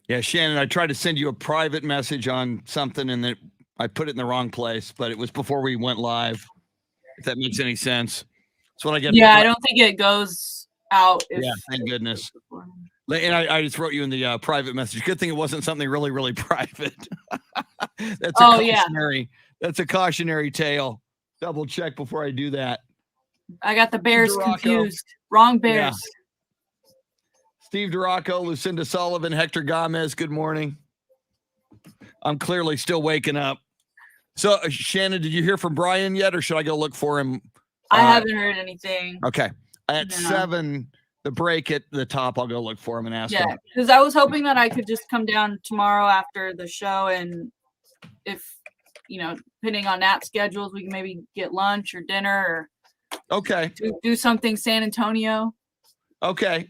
Yeah, Shannon, I tried to send you a private message on something and then I put it in the wrong place, but it was before we went live, if that makes any sense. That's what I get. Yeah, I don't think it goes out. Yeah, thank goodness. And I just wrote you in the private message. Good thing it wasn't something really, really private. That's That's a cautionary tale. Double check before I do that. I got the Bears confused. Wrong Bears. Yeah. Steve Duraco, Lucinda Sullivan, Hector Gomez, good morning. I'm clearly still waking up. So, Shannon, did you hear from Brian yet, or should I go look for him? I haven't heard anything. Okay. At 7, the break at the top, I'll go look for him and ask him. Yeah, because I was hoping that I could just come down tomorrow after the show, and if, depending on nap schedules, we can maybe get lunch or dinner or do something San Antonio. Okay.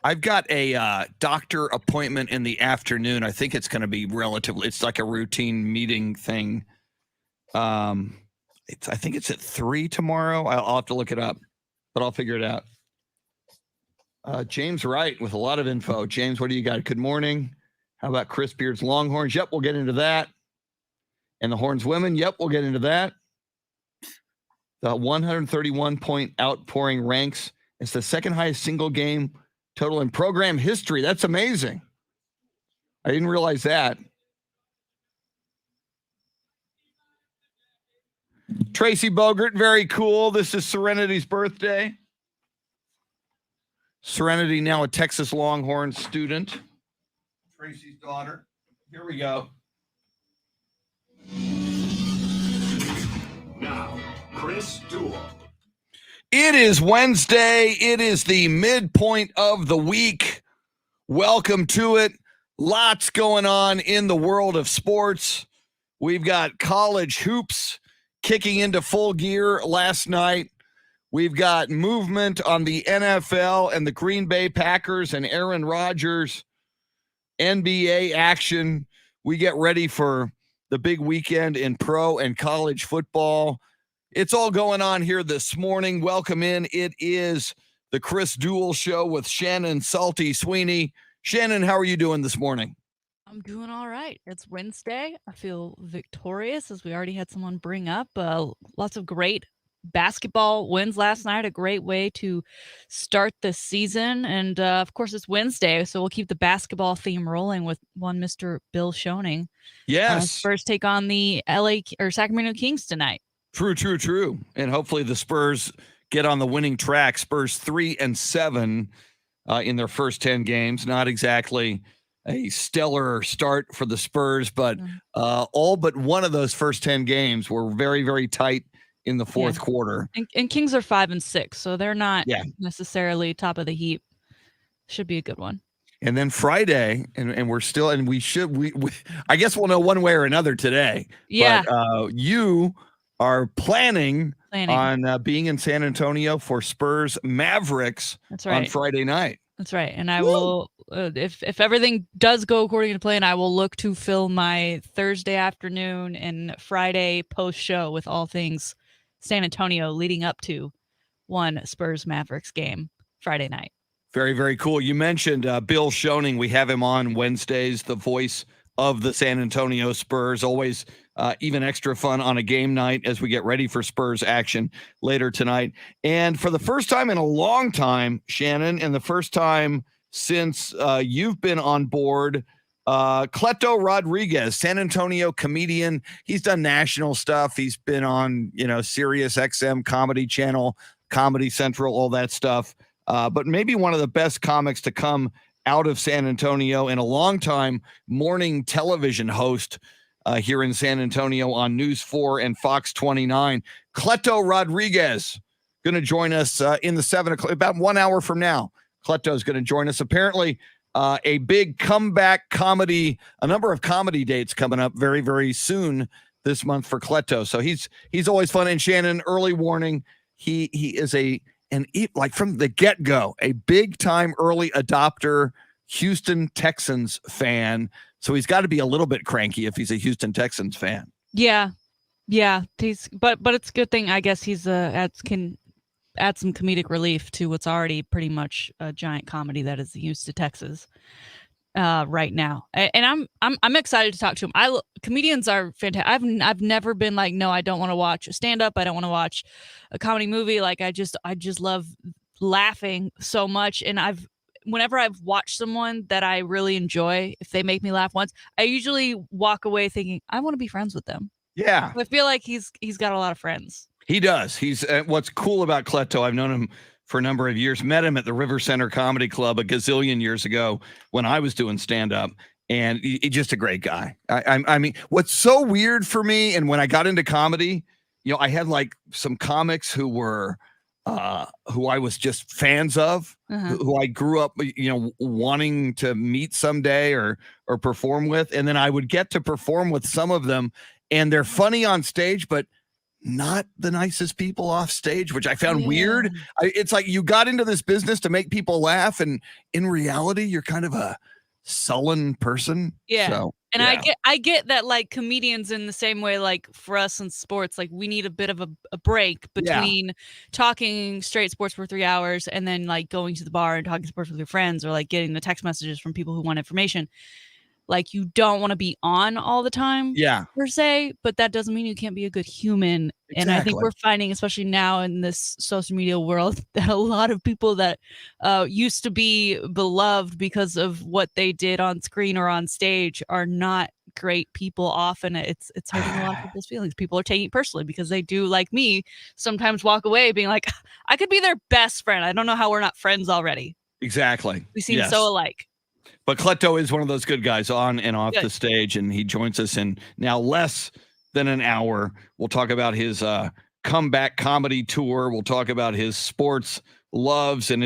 I've got a doctor appointment in the afternoon. I think it's going to be it's like a routine meeting thing. I think it's at 3 tomorrow. I'll have to look it up, but I'll figure it out. James Wright with a lot of info. James, what do you got? Good morning. How about Chris Beard's Longhorns? Yep, we'll get into that. And the Horns women? Yep, we'll get into that. The 131-point outpouring ranks. It's the second highest single game total in program history. That's amazing. I didn't realize that. Tracy Bogert, very cool. This is Serenity's birthday. Serenity, now a Texas Longhorn student. Tracy's daughter. Here we go. Now, Chris Duel. It is Wednesday. It is the midpoint of the week. Welcome to it. Lots going on in the world of sports. We've got college hoops kicking into full gear last night. We've got movement on the NFL and the Green Bay Packers and Aaron Rodgers. NBA action. We get ready for the big weekend in pro and college football. It's all going on here this morning. Welcome in. It is the Chris Duel Show with Shannon, Salty, Sweeney. Shannon, how are you doing this morning? I'm doing all right. It's Wednesday. I feel victorious, as we already had someone bring up. Lots of great basketball wins last night. A great way to start the season. And, of course, it's Wednesday, so we'll keep the basketball theme rolling with one Mr. Bill Schoening. Yes. Spurs take on the Sacramento Kings tonight. True. And hopefully the Spurs get on the winning track. Spurs 3-7 in their first 10 games. Not exactly a stellar start for the Spurs, but all but one of those first 10 games were very, very tight in the fourth quarter. And Kings are 5-6, so they're not necessarily top of the heap. Should be a good one. And then Friday, and we're still, and we I guess we'll know one way or another today. Yeah. But you are planning on being in San Antonio for Spurs Mavericks on Friday night. That's right. And I will, if everything does go according to plan, I will look to fill my Thursday afternoon and Friday post show with all things San Antonio leading up to one Spurs Mavericks game Friday night. Very, very cool. You mentioned Bill Schoening. We have him on Wednesdays, the voice of the San Antonio Spurs. Always even extra fun on a game night as we get ready for Spurs action later tonight. And for the first time in a long time, Shannon, and the first time since you've been on board, Cleto Rodriguez, San Antonio comedian. He's done national stuff. He's been on, Sirius XM Comedy Channel, Comedy Central, all that stuff. But maybe one of the best comics to come out of San Antonio and a longtime morning television host here in San Antonio on News 4 and Fox 29. Cleto Rodriguez going to join us in the 7 o'clock, about 1 hour from now. Cleto is going to join us. Apparently, a big comeback comedy, a number of comedy dates coming up very, very soon this month for Cleto. So he's always fun. And Shannon, early warning, he is like from the get-go, a big-time early adopter Houston Texans fan. So he's got to be a little bit cranky if he's a Houston Texans fan. Yeah. But it's a good thing, I guess, he's can add some comedic relief to what's already pretty much a giant comedy that is used to Texas. right now, and I'm excited to talk to him. Comedians are fantastic. I've never been like, no, I don't want to watch a stand up. I don't want to watch a comedy movie. Like I just love laughing so much, and whenever I've watched someone that I really enjoy, if they make me laugh once, I usually walk away thinking I want to be friends with them. Yeah, I feel like he's got a lot of friends. He does. He's what's cool about Cleto. I've known him for a number of years. Met him at the River Center Comedy Club a gazillion years ago when I was doing stand up, and he's just a great guy. I mean, what's so weird for me, and when I got into comedy, I had like some comics who were who I was just fans of, who I grew up, wanting to meet someday or perform with, and then I would get to perform with some of them, and they're funny on stage, but not the nicest people off stage, which I found weird. It's like you got into this business to make people laugh, and in reality, you're kind of a sullen person. Yeah. So, and I get that, like, comedians in the same way, like for us in sports, like we need a bit of a break between talking straight sports for 3 hours and then like going to the bar and talking sports with your friends, or like getting the text messages from people who want information. Like, you don't want to be on all the time, per se, but that doesn't mean you can't be a good human. Exactly. And I think we're finding, especially now in this social media world, that a lot of people that used to be beloved because of what they did on screen or on stage are not great people often. It's hurting a lot of people's feelings. People are taking it personally because they do, like me, sometimes walk away being like, I could be their best friend. I don't know how we're not friends already. Exactly. We seem so alike. But Cleto is one of those good guys on and off the stage, and he joins us in now less than an hour. We'll talk about his comeback comedy tour. We'll talk about his sports loves and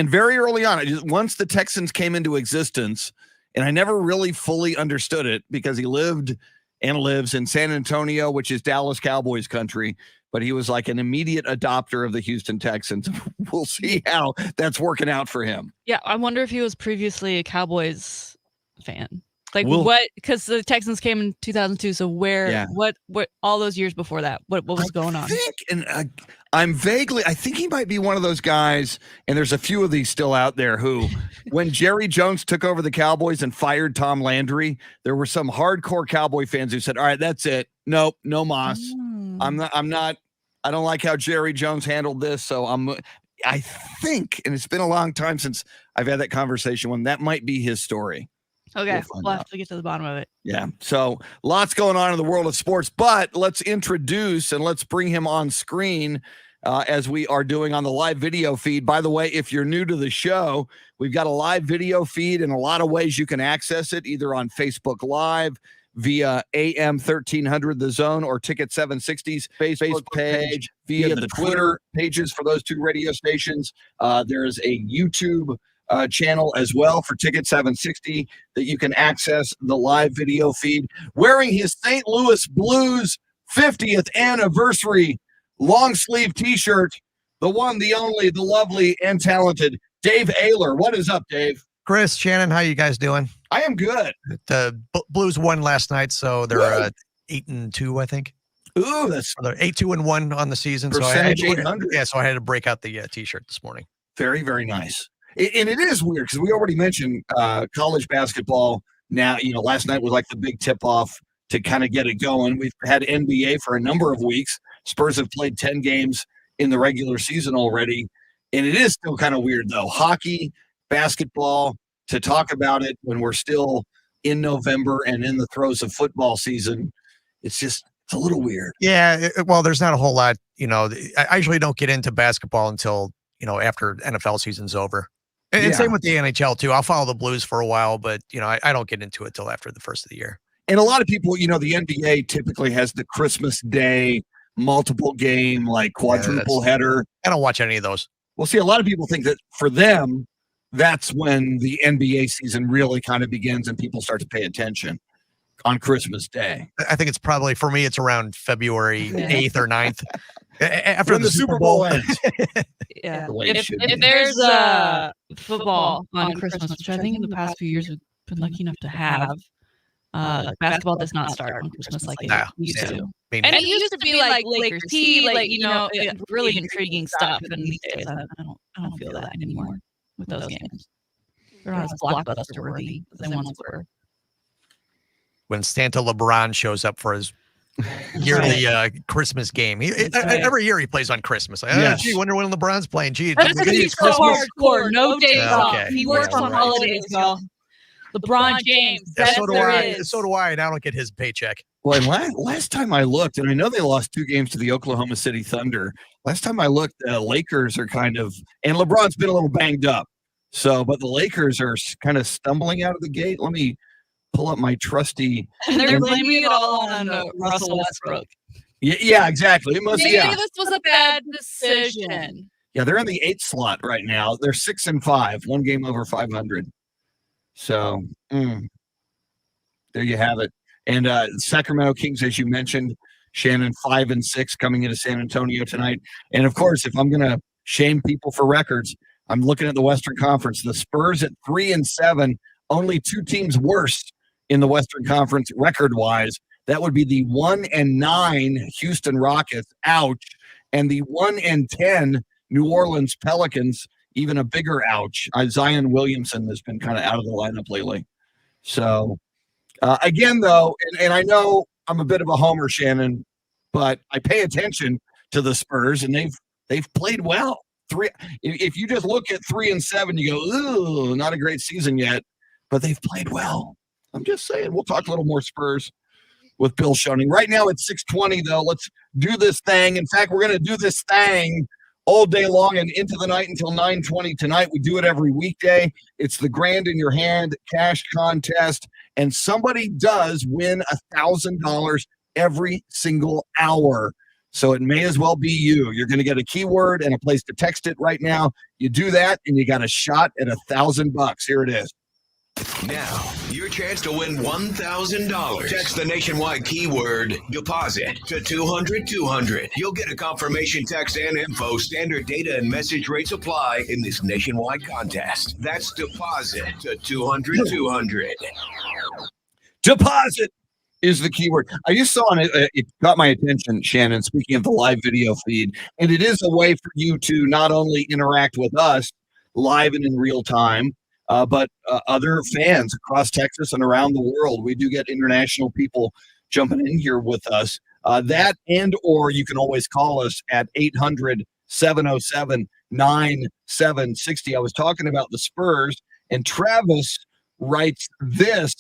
very early on, once the Texans came into existence, and I never really fully understood it because he lived and lives in San Antonio, which is Dallas Cowboys country. But he was like an immediate adopter of the Houston Texans. We'll see how that's working out for him. Yeah, I wonder if he was previously a Cowboys fan. Like what? Because the Texans came in 2002. So what all those years before that? What was going on? I think he might be one of those guys, and there's a few of these still out there who, when Jerry Jones took over the Cowboys and fired Tom Landry, there were some hardcore Cowboy fans who said, all right, that's it. Nope, no Moss. I don't like how Jerry Jones handled this. So I think, and it's been a long time since I've had that conversation, when that might be his story. Okay. We'll have to get to the bottom of it. Yeah. So lots going on in the world of sports, but let's introduce and let's bring him on screen as we are doing on the live video feed. By the way, if you're new to the show, we've got a live video feed and a lot of ways you can access it, either on Facebook Live, via AM 1300 The Zone, or Ticket 760's Facebook page, via the Twitter pages for those two radio stations. There is a YouTube channel as well for Ticket 760 that you can access the live video feed. Wearing his St. Louis Blues 50th anniversary long sleeve t-shirt, the one, the only, the lovely and talented Dave Oehler. What is up, Dave? Chris, Shannon, how you guys doing? I am good. The Blues won last night, so they're 8-2, I think. Ooh, that's they're 8-2-1 on the season. So I had to break out the t-shirt this morning. Very, very nice. And it is weird because we already mentioned college basketball. Now, last night was like the big tip-off to kind of get it going. We've had NBA for a number of weeks. Spurs have played 10 games in the regular season already, and it is still kind of weird though. Hockey, basketball, to talk about it when we're still in November and in the throes of football season, it's a little weird. Yeah, well, there's not a whole lot. I usually don't get into basketball until after NFL season's over, and same with the NHL too. I'll follow the Blues for a while, but I don't get into it till after the first of the year. And a lot of people, the NBA typically has the Christmas Day multiple game, like quadruple header. I don't watch any of those. Well, see, a lot of people think that for them, that's when the NBA season really kind of begins and people start to pay attention on Christmas Day. I think it's probably, for me, it's around February 8th or 9th. After when the Super Bowl ends. Yeah. If there's football on Christmas, which I think in the past few years we've been lucky enough to have, basketball does not start on Christmas like it used to. And it used to be like Lakers Heat, really intriguing stuff. And these days, I don't feel that anymore with those games. They're not as blockbuster worthy as they once were. When Santa LeBron shows up for his yearly Christmas game. Every year he plays on Christmas. Gee, wonder when LeBron's playing. Gee, he's so hardcore. No days off. He works on holidays, y'all. LeBron James. So do I, and I don't get his paycheck. Well, last time I looked, and I know they lost 2 games to the Oklahoma City Thunder. Last time I looked, the Lakers are and LeBron's been a little banged up. But the Lakers are kind of stumbling out of the gate. Let me pull up my trusty. And they're blaming it all on Russell Westbrook. Yeah, exactly. It must. Maybe this was a bad decision. Yeah, they're in the 8th slot right now. They're 6-5, 1 game over 500. So there you have it. And Sacramento Kings, as you mentioned, Shannon 5-6 coming into San Antonio tonight. And of course, if I'm going to shame people for records, I'm looking at the Western Conference. The Spurs at 3-7, only 2 teams worse in the Western Conference record-wise. That would be the 1-9 Houston Rockets, ouch, and the 1-10 New Orleans Pelicans, even a bigger ouch. Zion Williamson has been kind of out of the lineup lately. So, again, though, and I know I'm a bit of a homer, Shannon, but I pay attention to the Spurs, and they've played well. If you just look at 3-7, you go, ooh, not a great season yet, but they've played well. I'm just saying. We'll talk a little more Spurs with Bill Schoening. Right now it's 6:20, though. Let's do this thing. In fact, we're going to do this thing all day long and into the night until 9:20 tonight. We do it every weekday. It's the Grand in Your Hand cash contest, and somebody does win $1,000 every single hour. So it may as well be you. You're going to get a keyword and a place to text it right now. You do that, and you got a shot at $1,000. Here it is. Now, your chance to win $1,000. Text the nationwide keyword deposit to 200-200. You'll get a confirmation text and info. Standard data and message rates apply in this nationwide contest. That's deposit to 200-200. Deposit is the keyword. I just saw it got my attention, Shannon, speaking of the live video feed. And it is a way for you to not only interact with us live and in real time, but other fans across Texas and around the world. We do get international people jumping in here with us. That or you can always call us at 800-707-9760. I was talking about the Spurs, and Travis writes this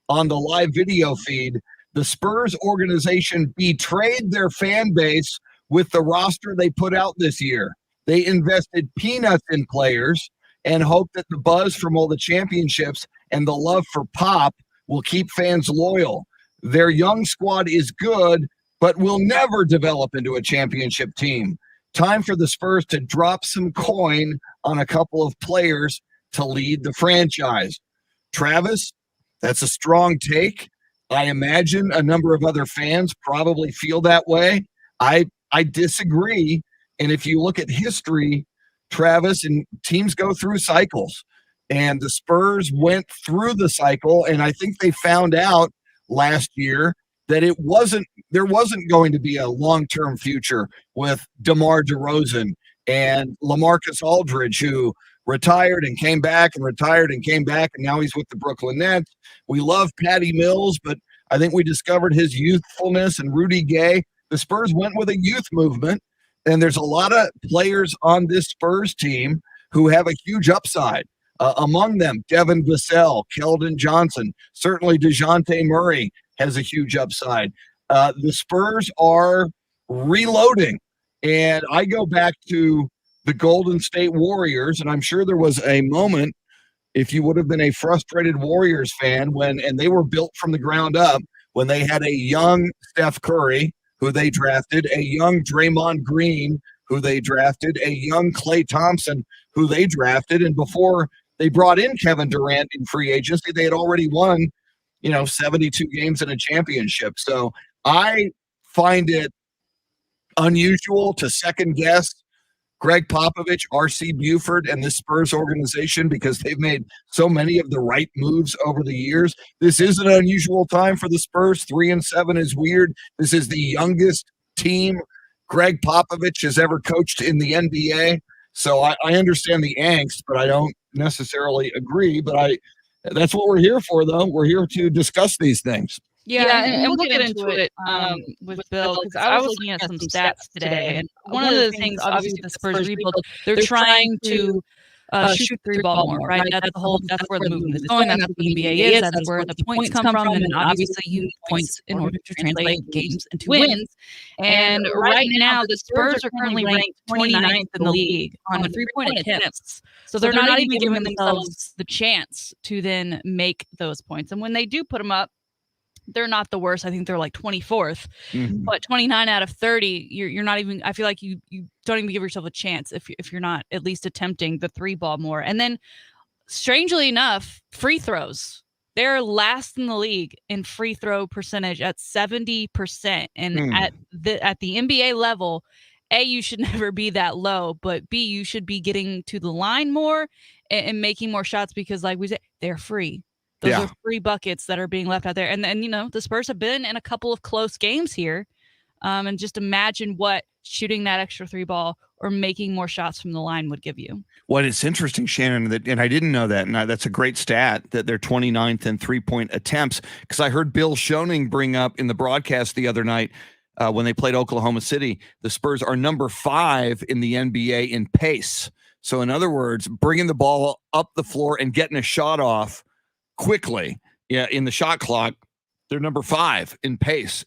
on the live video feed. The Spurs organization betrayed their fan base with the roster they put out this year. They invested peanuts in players and hope that the buzz from all the championships and the love for Pop will keep fans loyal. Their young squad is good, but will never develop into a championship team. Time for the Spurs to drop some coin on a couple of players to lead the franchise. Travis, that's a strong take. I imagine a number of other fans probably feel that way. I disagree. And if you look at history, Travis, and teams go through cycles, and the Spurs went through the cycle, and I think they found out last year that there wasn't going to be a long-term future with DeMar DeRozan and LaMarcus Aldridge, who retired and came back and retired and came back, and now he's with the Brooklyn Nets. We love Patty Mills, but I think we discovered his youthfulness, and Rudy Gay. The Spurs went with a youth movement. And there's a lot of players on this Spurs team who have a huge upside. Among them, Devin Vassell, Keldon Johnson, certainly DeJounte Murray has a huge upside. The Spurs are reloading. And I go back to the Golden State Warriors, and I'm sure there was a moment, if you would have been a frustrated Warriors fan, and they were built from the ground up, when they had a young Steph Curry, who they drafted, a young Draymond Green, who they drafted, a young Klay Thompson, who they drafted. And before they brought in Kevin Durant in free agency, they had already won, 72 games in a championship. So I find it unusual to second guess Greg Popovich, R.C. Buford, and this Spurs organization because they've made so many of the right moves over the years. This is an unusual time for the Spurs. 3-7 is weird. This is the youngest team Greg Popovich has ever coached in the NBA. So I understand the angst, but I don't necessarily agree, but that's what we're here for, though. We're here to discuss these things. Yeah, and we'll get into it with Bill, because I was looking at some stats today, and one of the things, obviously, with the Spurs rebuild, they're trying to shoot the 3-ball more, right? That's where the movement is going. That's what the NBA is. That's where the points come from, and obviously you need points in order to translate games into wins. And right now, the Spurs are currently ranked 29th in the league on 3-point attempts. So they're not even giving themselves the chance to then make those points. And when they do put them up, they're not the worst. I think they're like 24th, but 29 out of 30, you're not even, I feel like you don't even give yourself a chance if you're not at least attempting the 3-ball more. And then strangely enough, free throws, they're last in the league in free throw percentage at 70%. And at the NBA level, A, you should never be that low, but B, you should be getting to the line more and making more shots, because like we said, they're free. Those are free buckets that are being left out there. And then, the Spurs have been in a couple of close games here. And just imagine what shooting that extra 3-ball or making more shots from the line would give you. Well, it's interesting, Shannon, and I didn't know that, and that's a great stat that they're 29th in 3-point attempts, because I heard Bill Schoening bring up in the broadcast the other night when they played Oklahoma City, the Spurs are number 5 in the NBA in pace. So in other words, bringing the ball up the floor and getting a shot off quickly, in the shot clock, they're number 5 in pace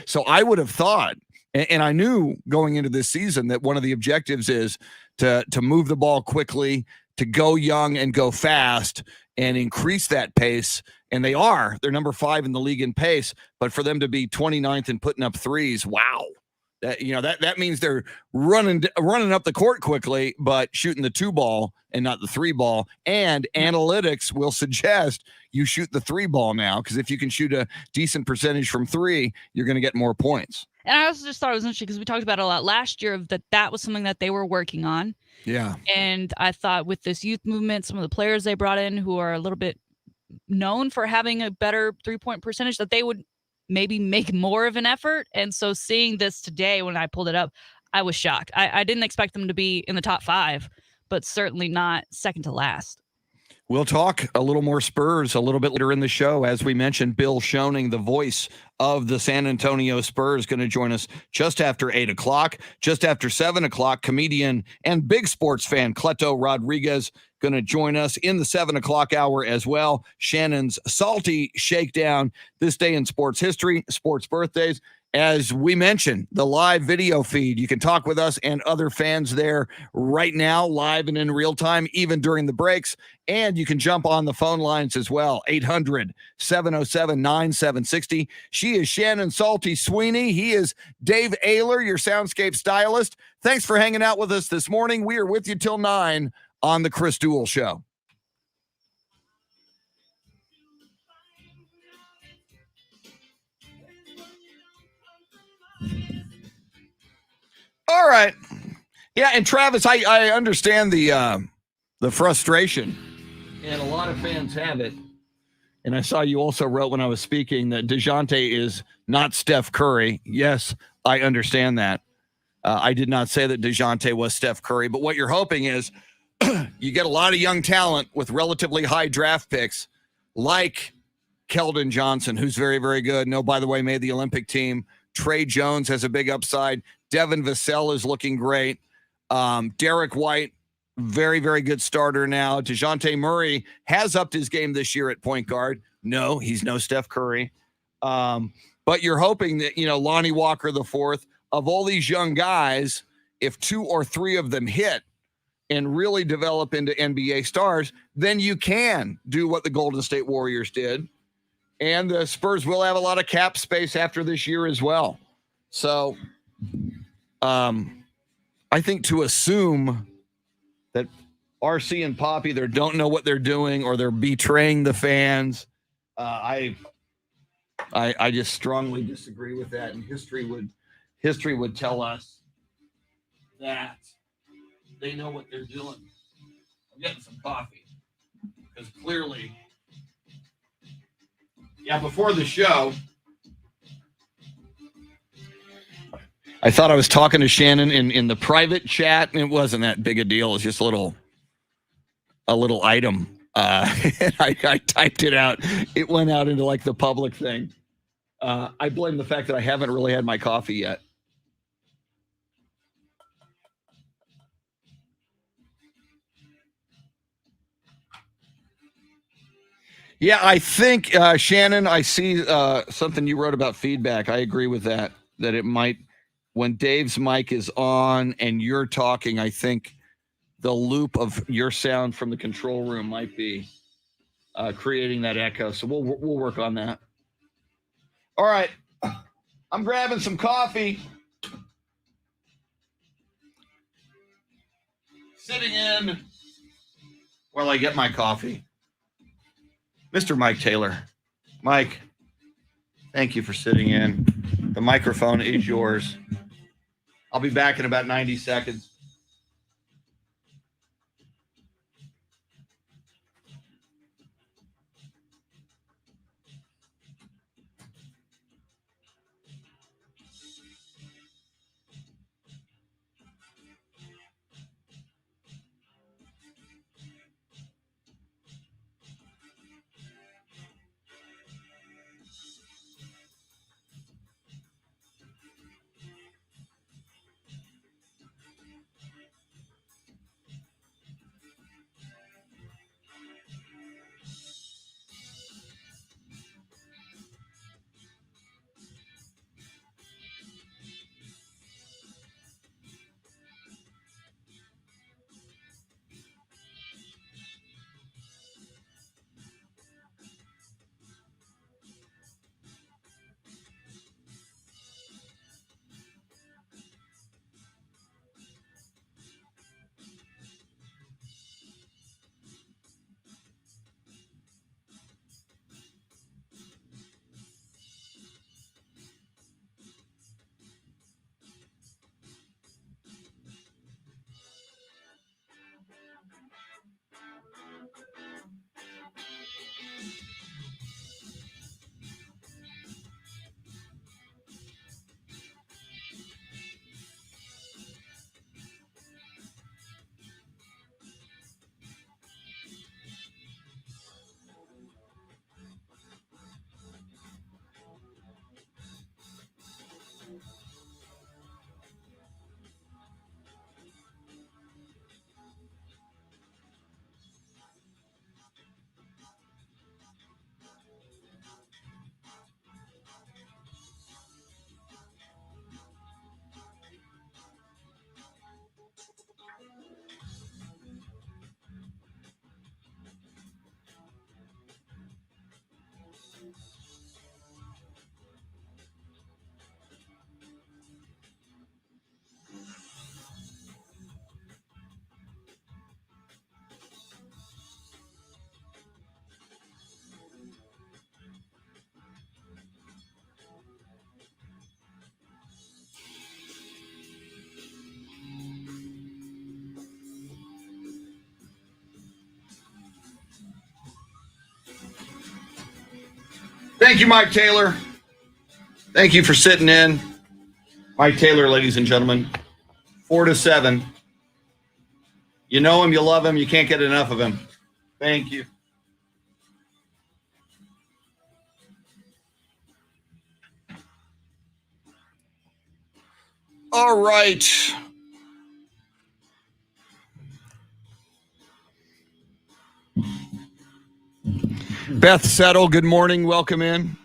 so I would have thought, and I knew going into this season, that one of the objectives is to move the ball quickly, to go young and go fast and increase that pace. And they're number 5 in the league in pace, but for them to be 29th and putting up threes, wow. That means they're running up the court quickly, but shooting the 2-ball and not the 3-ball. And analytics will suggest you shoot the 3-ball now, because if you can shoot a decent percentage from 3, you're going to get more points. And I also just thought it was interesting, because we talked about it a lot last year, that was something that they were working on. Yeah. And I thought with this youth movement, some of the players they brought in who are a little bit known for having a better 3-point percentage, that they would maybe make more of an effort. And so seeing this today, when I pulled it up, I was shocked. I didn't expect them to be in the top 5, but certainly not second to last. We'll talk a little more Spurs a little bit later in the show. As we mentioned, Bill Schoening, the voice of the San Antonio Spurs, going to join us just after 8 o'clock. Just after 7 o'clock, comedian and big sports fan Cleto Rodriguez going to join us in the 7 o'clock hour as well. Shannon's Salty Shakedown, this day in sports history, sports birthdays. As we mentioned, the live video feed, you can talk with us and other fans there right now, live and in real time, even during the breaks. And you can jump on the phone lines as well, 800-707-9760. She is Shannon Salty Sweeney. He is Dave Oehler, your Soundscape stylist. Thanks for hanging out with us this morning. We are with you till 9 on the Chris Duel Show. All right. Yeah, and Travis, I understand the frustration, and a lot of fans have it. And I saw you also wrote when I was speaking that DeJounte is not Steph Curry. Yes, I understand that. I did not say that DeJounte was Steph Curry, but what you're hoping is you get a lot of young talent with relatively high draft picks, like Keldon Johnson, who's very, very good. No, by the way, made the Olympic team. Trey Jones has a big upside. Devin Vassell is looking great. Derek White, very, very good starter now. DeJounte Murray has upped his game this year at point guard. No, he's no Steph Curry. But you're hoping that, Lonnie Walker IV, of all these young guys, if 2 or 3 of them hit and really develop into NBA stars, then you can do what the Golden State Warriors did. And the Spurs will have a lot of cap space after this year as well. So I think to assume that RC and Pop either don't know what they're doing or they're betraying the fans, I just strongly disagree with that. And history would tell us that they know what they're doing. I'm getting some coffee because clearly, before the show, I thought I was talking to Shannon in the private chat, and it wasn't that big a deal. It's just a little a little item. I typed it out. It went out into like the public thing. I blame the fact that I haven't really had my coffee yet. Yeah, I think, Shannon, I see something you wrote about feedback. I agree with that it might, when Dave's mic is on and you're talking, I think the loop of your sound from the control room might be creating that echo. So we'll work on that. All right. I'm grabbing some coffee. Sitting in while I get my coffee. Mr. Mike Taylor. Mike, thank you for sitting in. The microphone is yours. I'll be back in about 90 seconds. Thank you, Mike Taylor. Thank you for sitting in. Mike Taylor, ladies and gentlemen, 4 to 7. You know him, you love him, you can't get enough of him. Thank you. All right. Beth Settle, good morning. Welcome in.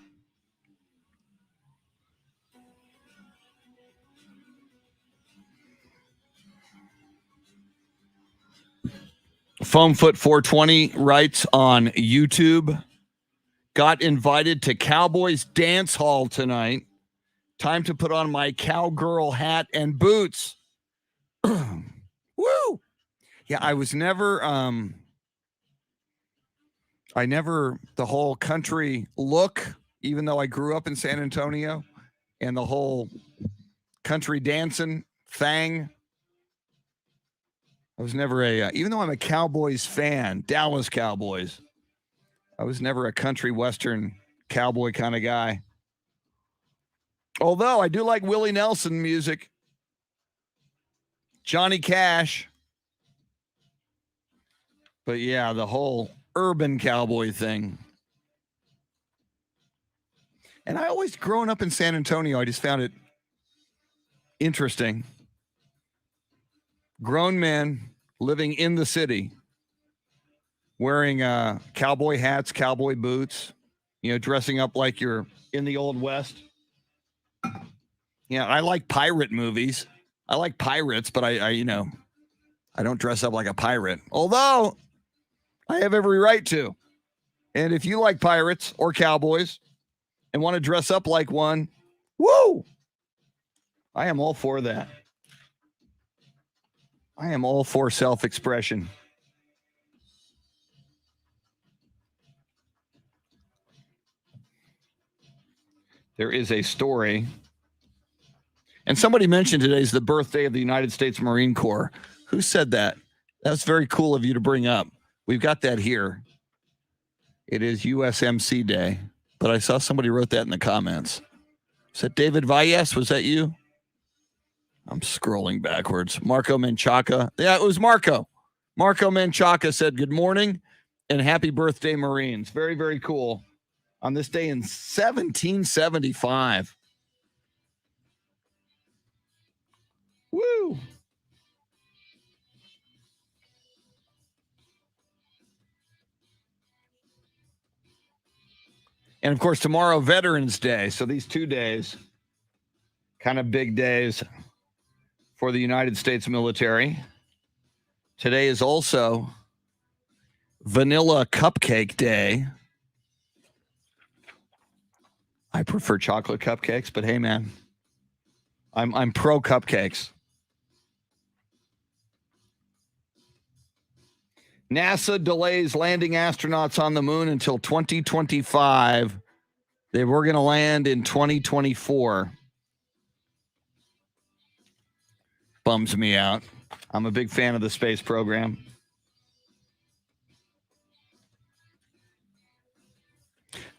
Foamfoot 420 writes on YouTube, got invited to Cowboys Dance Hall tonight. Time to put on my cowgirl hat and boots. Woo! Yeah, I was never, the whole country look, even though I grew up in San Antonio, and the whole country dancing thing. I was never even though I'm a Cowboys fan, Dallas Cowboys, I was never a country western cowboy kind of guy. Although I do like Willie Nelson music, Johnny Cash. But yeah, the whole urban cowboy thing. And I always, growing up in San Antonio, I just found it interesting. Grown men living in the city, wearing cowboy hats, cowboy boots, dressing up like you're in the Old West. Yeah, I like pirate movies. I like pirates, but I don't dress up like a pirate. Although I have every right to. And if you like pirates or cowboys and want to dress up like one, woo! I am all for that. I am all for self-expression. There is a story. And somebody mentioned today is the birthday of the United States Marine Corps. Who said that? That's very cool of you to bring up. We've got that here. It is USMC Day, but I saw somebody wrote that in the comments. Is that David Valles? Was that you? I'm scrolling backwards. Marco Menchaca. Yeah, it was Marco. Marco Menchaca said, good morning and happy birthday, Marines. Very, very cool. On this day in 1775. Woo! And of course, tomorrow, Veterans Day. So these 2 days, kind of big days for the United States military. Today is also Vanilla Cupcake Day. I prefer chocolate cupcakes, but hey, man, I'm pro cupcakes. NASA delays landing astronauts on the moon until 2025. They were going to land in 2024. Bums me out. I'm a big fan of the space program.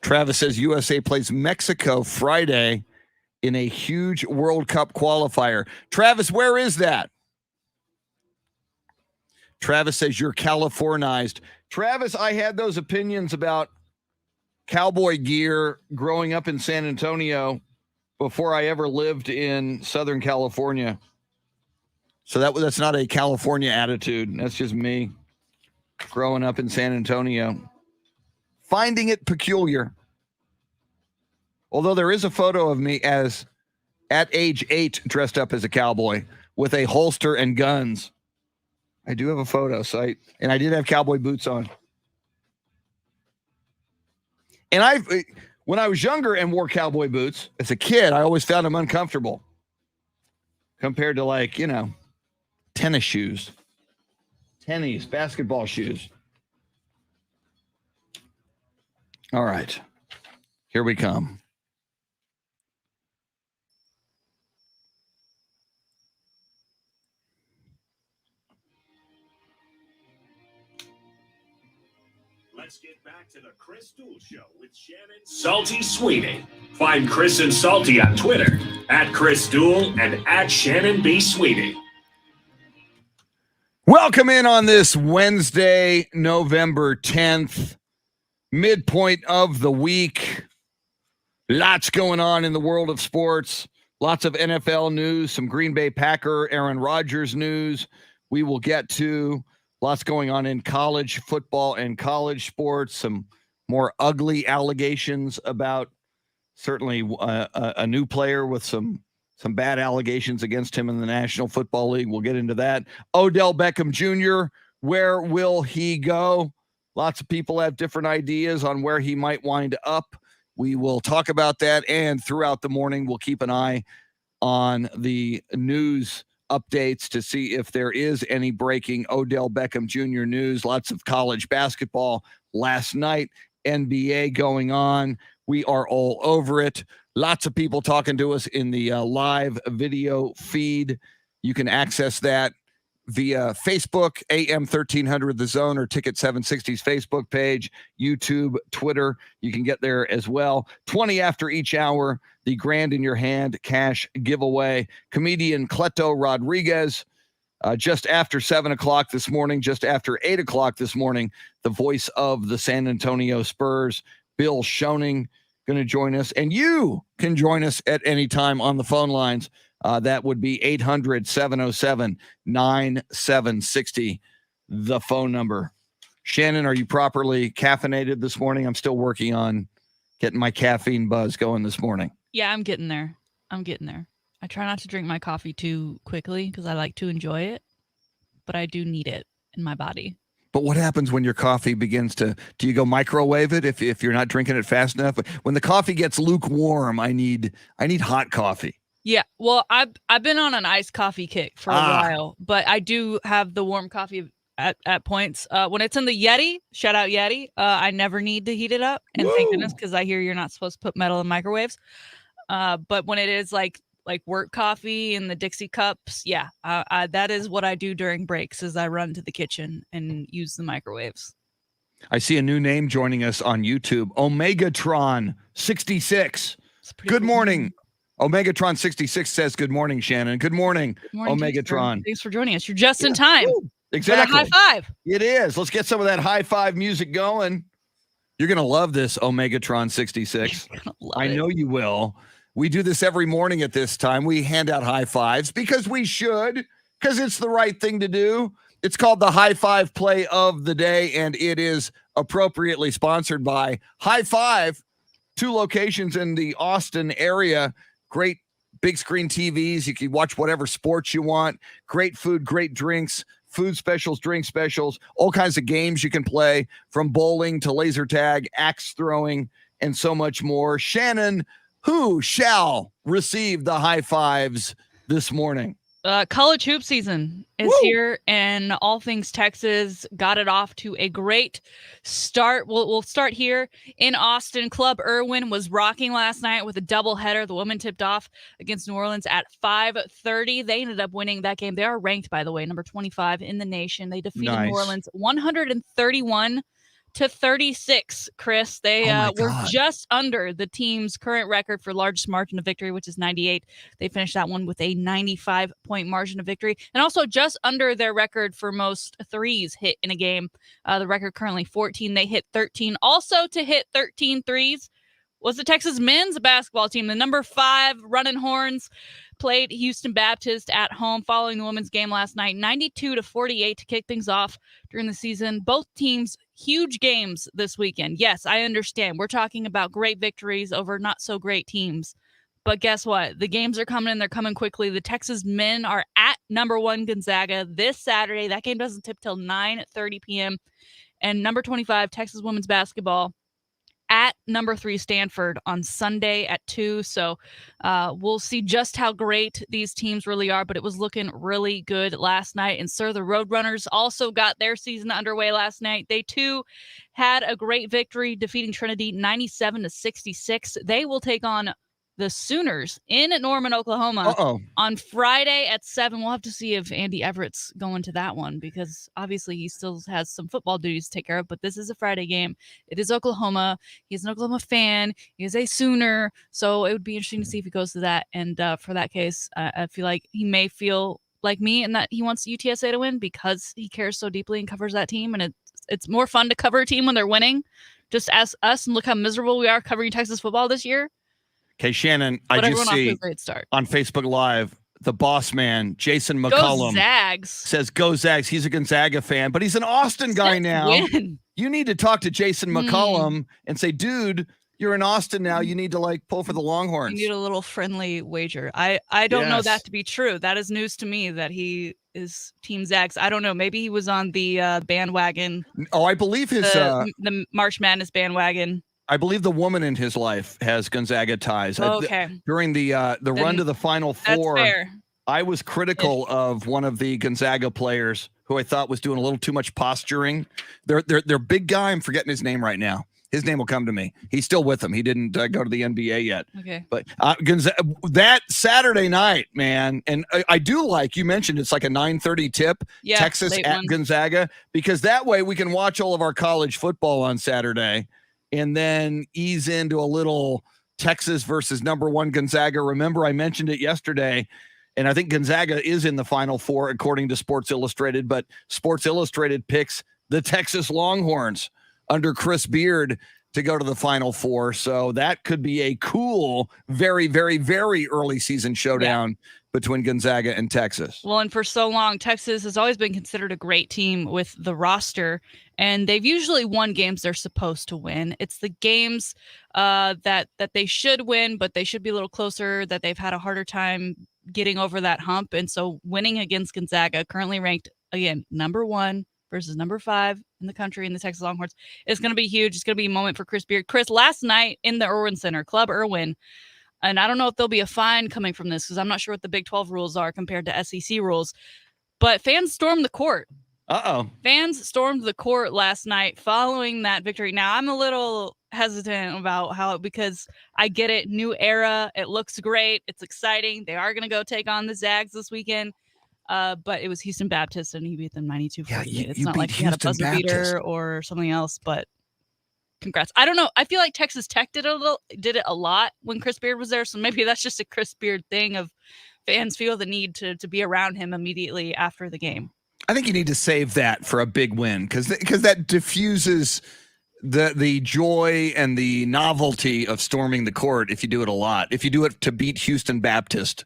Travis says USA plays Mexico Friday in a huge World Cup qualifier. Travis, where is that? Travis says you're Californized. Travis, I had those opinions about cowboy gear growing up in San Antonio before I ever lived in Southern California. So that's not a California attitude. That's just me growing up in San Antonio, finding it peculiar. Although there is a photo of me as at age 8 dressed up as a cowboy with a holster and guns. I do have a photo, and I did have cowboy boots on. And when I was younger and wore cowboy boots as a kid, I always found them uncomfortable compared to tennis shoes, basketball shoes. All right, here we come. Let's get back to the Chris Duel Show with Shannon, Salty, Sweeney. Find Chris and Salty on Twitter at Chris Duel and at Shannon B. Sweeney. Welcome in on this Wednesday, November 10th, midpoint of the week. Lots going on in the world of sports. Lots of NFL news, some Green Bay Packer, Aaron Rodgers news we will get to. Lots going on in college football and college sports. Some more ugly allegations about certainly a new player with some bad allegations against him in the National Football League. We'll get into that. Odell Beckham Jr., where will he go? Lots of people have different ideas on where he might wind up. We will talk about that, and throughout the morning, we'll keep an eye on the news updates to see if there is any breaking Odell Beckham Jr. news. Lots of college basketball last night, NBA going on. We are all over it. Lots of people talking to us in the live video feed. You can access that via Facebook, AM 1300 The Zone, or Ticket 760's Facebook page, YouTube, Twitter. You can get there as well. 20 after each hour, the Grand in Your Hand cash giveaway. Comedian Cleto Rodriguez just after 7 o'clock this morning, just after 8 o'clock this morning, the voice of the San Antonio Spurs, Bill Schoening, going to join us. And you can join us at any time on the phone lines. That would be 800-707-9760, the phone number. Shannon, are you properly caffeinated this morning? I'm still working on getting my caffeine buzz going this morning. Yeah, I'm getting there. I try not to drink my coffee too quickly because I like to enjoy it, but I do need it in my body. But what happens when your coffee begins to, do you go microwave it if you're not drinking it fast enough? When the coffee gets lukewarm, I need hot coffee. Yeah, well, I've been on an iced coffee kick for a while, but I do have the warm coffee at points. When it's in the Yeti, shout out Yeti, I never need to heat it up. And thank goodness, because I hear you're not supposed to put metal in microwaves. But when it is like work coffee in the Dixie cups, yeah, that is what I do during breaks is I run to the kitchen and use the microwaves. I see a new name joining us on YouTube, Omegatron 66. Good morning. Omegatron 66 says good morning, Shannon. Good morning, Omegatron. Thanks for joining us. You're just in time. Woo. Exactly. For the high five. It is. Let's get some of that high five music going. You're going to love this, Omegatron 66. I know you will. We do this every morning at this time. We hand out high fives because we should, because it's the right thing to do. It's called the High Five Play of the Day, and it is appropriately sponsored by High Five, 2 locations in the Austin area. Great big screen TVs. You can watch whatever sports you want. Great food, great drinks, food specials, drink specials, all kinds of games you can play, from bowling to laser tag, axe throwing, and so much more. Shannon, who shall receive the high fives this morning? College hoop season is here, and all things Texas got it off to a great start. We'll start here in Austin. Club Irwin was rocking last night with a doubleheader. The women tipped off against New Orleans at 5:30. They ended up winning that game. They are ranked, by the way, number 25 in the nation. They defeated New Orleans 131-36, Chris. They were just under the team's current record for largest margin of victory, which is 98. They finished that one with a 95-point margin of victory, and also just under their record for most threes hit in a game. The record currently 14. They hit 13. Also to hit 13 threes was the Texas men's basketball team. The number 5 Running Horns played Houston Baptist at home following the women's game last night, 92-48 to kick things off during the season. Both teams, huge games this weekend. Yes, I understand. We're talking about great victories over not so great teams. But guess what? The games are coming and they're coming quickly. The Texas men are at number 1 Gonzaga this Saturday. That game doesn't tip till 9:30 p.m. And number 25 Texas women's basketball at number 3 Stanford on Sunday at 2. So we'll see just how great these teams really are, but it was looking really good last night. And sir, the Roadrunners also got their season underway last night. They too had a great victory, defeating Trinity 97-66. They will take on the Sooners in Norman, Oklahoma on Friday at 7. We'll have to see if Andy Everett's going to that one, because obviously he still has some football duties to take care of, but this is a Friday game. It is Oklahoma. He's an Oklahoma fan. He is a Sooner. So it would be interesting to see if he goes to that. And for that case, I feel like he may feel like me and that he wants UTSA to win because he cares so deeply and covers that team. And it's more fun to cover a team when they're winning. Just ask us and look how miserable we are covering Texas football this year. Okay, Shannon, I just see on Facebook Live, the boss man, Jason McCollum, says, go Zags. He's a Gonzaga fan, but he's an Austin guy now. You need to talk to Jason McCollum and say, dude, you're in Austin now. You need to pull for the Longhorns. You need a little friendly wager. I don't know that to be true. That is news to me that he is Team Zags. I don't know. Maybe he was on the bandwagon. Oh, I believe his the March Madness bandwagon. I believe the woman in his life has Gonzaga ties. Okay. During the run to the Final Four, I was critical of one of the Gonzaga players who I thought was doing a little too much posturing. Their big guy, I'm forgetting his name right now. His name will come to me. He's still with them. He didn't go to the NBA yet. Okay. But that Saturday night, man, and I do like you mentioned, it's like a 9:30 tip. Yeah, Texas at Gonzaga, because that way we can watch all of our college football on Saturday. And then ease into a little Texas versus number 1 Gonzaga. Remember, I mentioned it yesterday, And I think Gonzaga is in the Final Four, according to Sports Illustrated, but Sports Illustrated picks the Texas Longhorns under Chris Beard to go to the Final Four. So that could be a cool, very, very, very early season showdown between Gonzaga and Texas. Well, and for so long, Texas has always been considered a great team with the roster, and they've usually won games they're supposed to win. It's the games that they should win, but they should be a little closer, that they've had a harder time getting over that hump. And so winning against Gonzaga, currently ranked, again, number 1 versus number 5 in the country in the Texas Longhorns, is going to be huge. It's going to be a moment for Chris Beard. Chris, last night in the Irwin Center, Club Irwin, and I don't know if there'll be a fine coming from this because I'm not sure what the Big 12 rules are compared to SEC rules, but fans stormed the court. Fans stormed the court last night following that victory. Now, I'm a little hesitant about because I get it. New era. It looks great. It's exciting. They are going to go take on the Zags this weekend. But it was Houston Baptist, and he beat them 92-48. It's not like he had a buzzer beater or something else, but congrats. I don't know. I feel like Texas Tech did it a lot when Chris Beard was there, so maybe that's just a Chris Beard thing of fans feel the need to be around him immediately after the game. I think you need to save that for a big win because that diffuses the joy and the novelty of storming the court if you do it a lot. If you do it to beat Houston Baptist,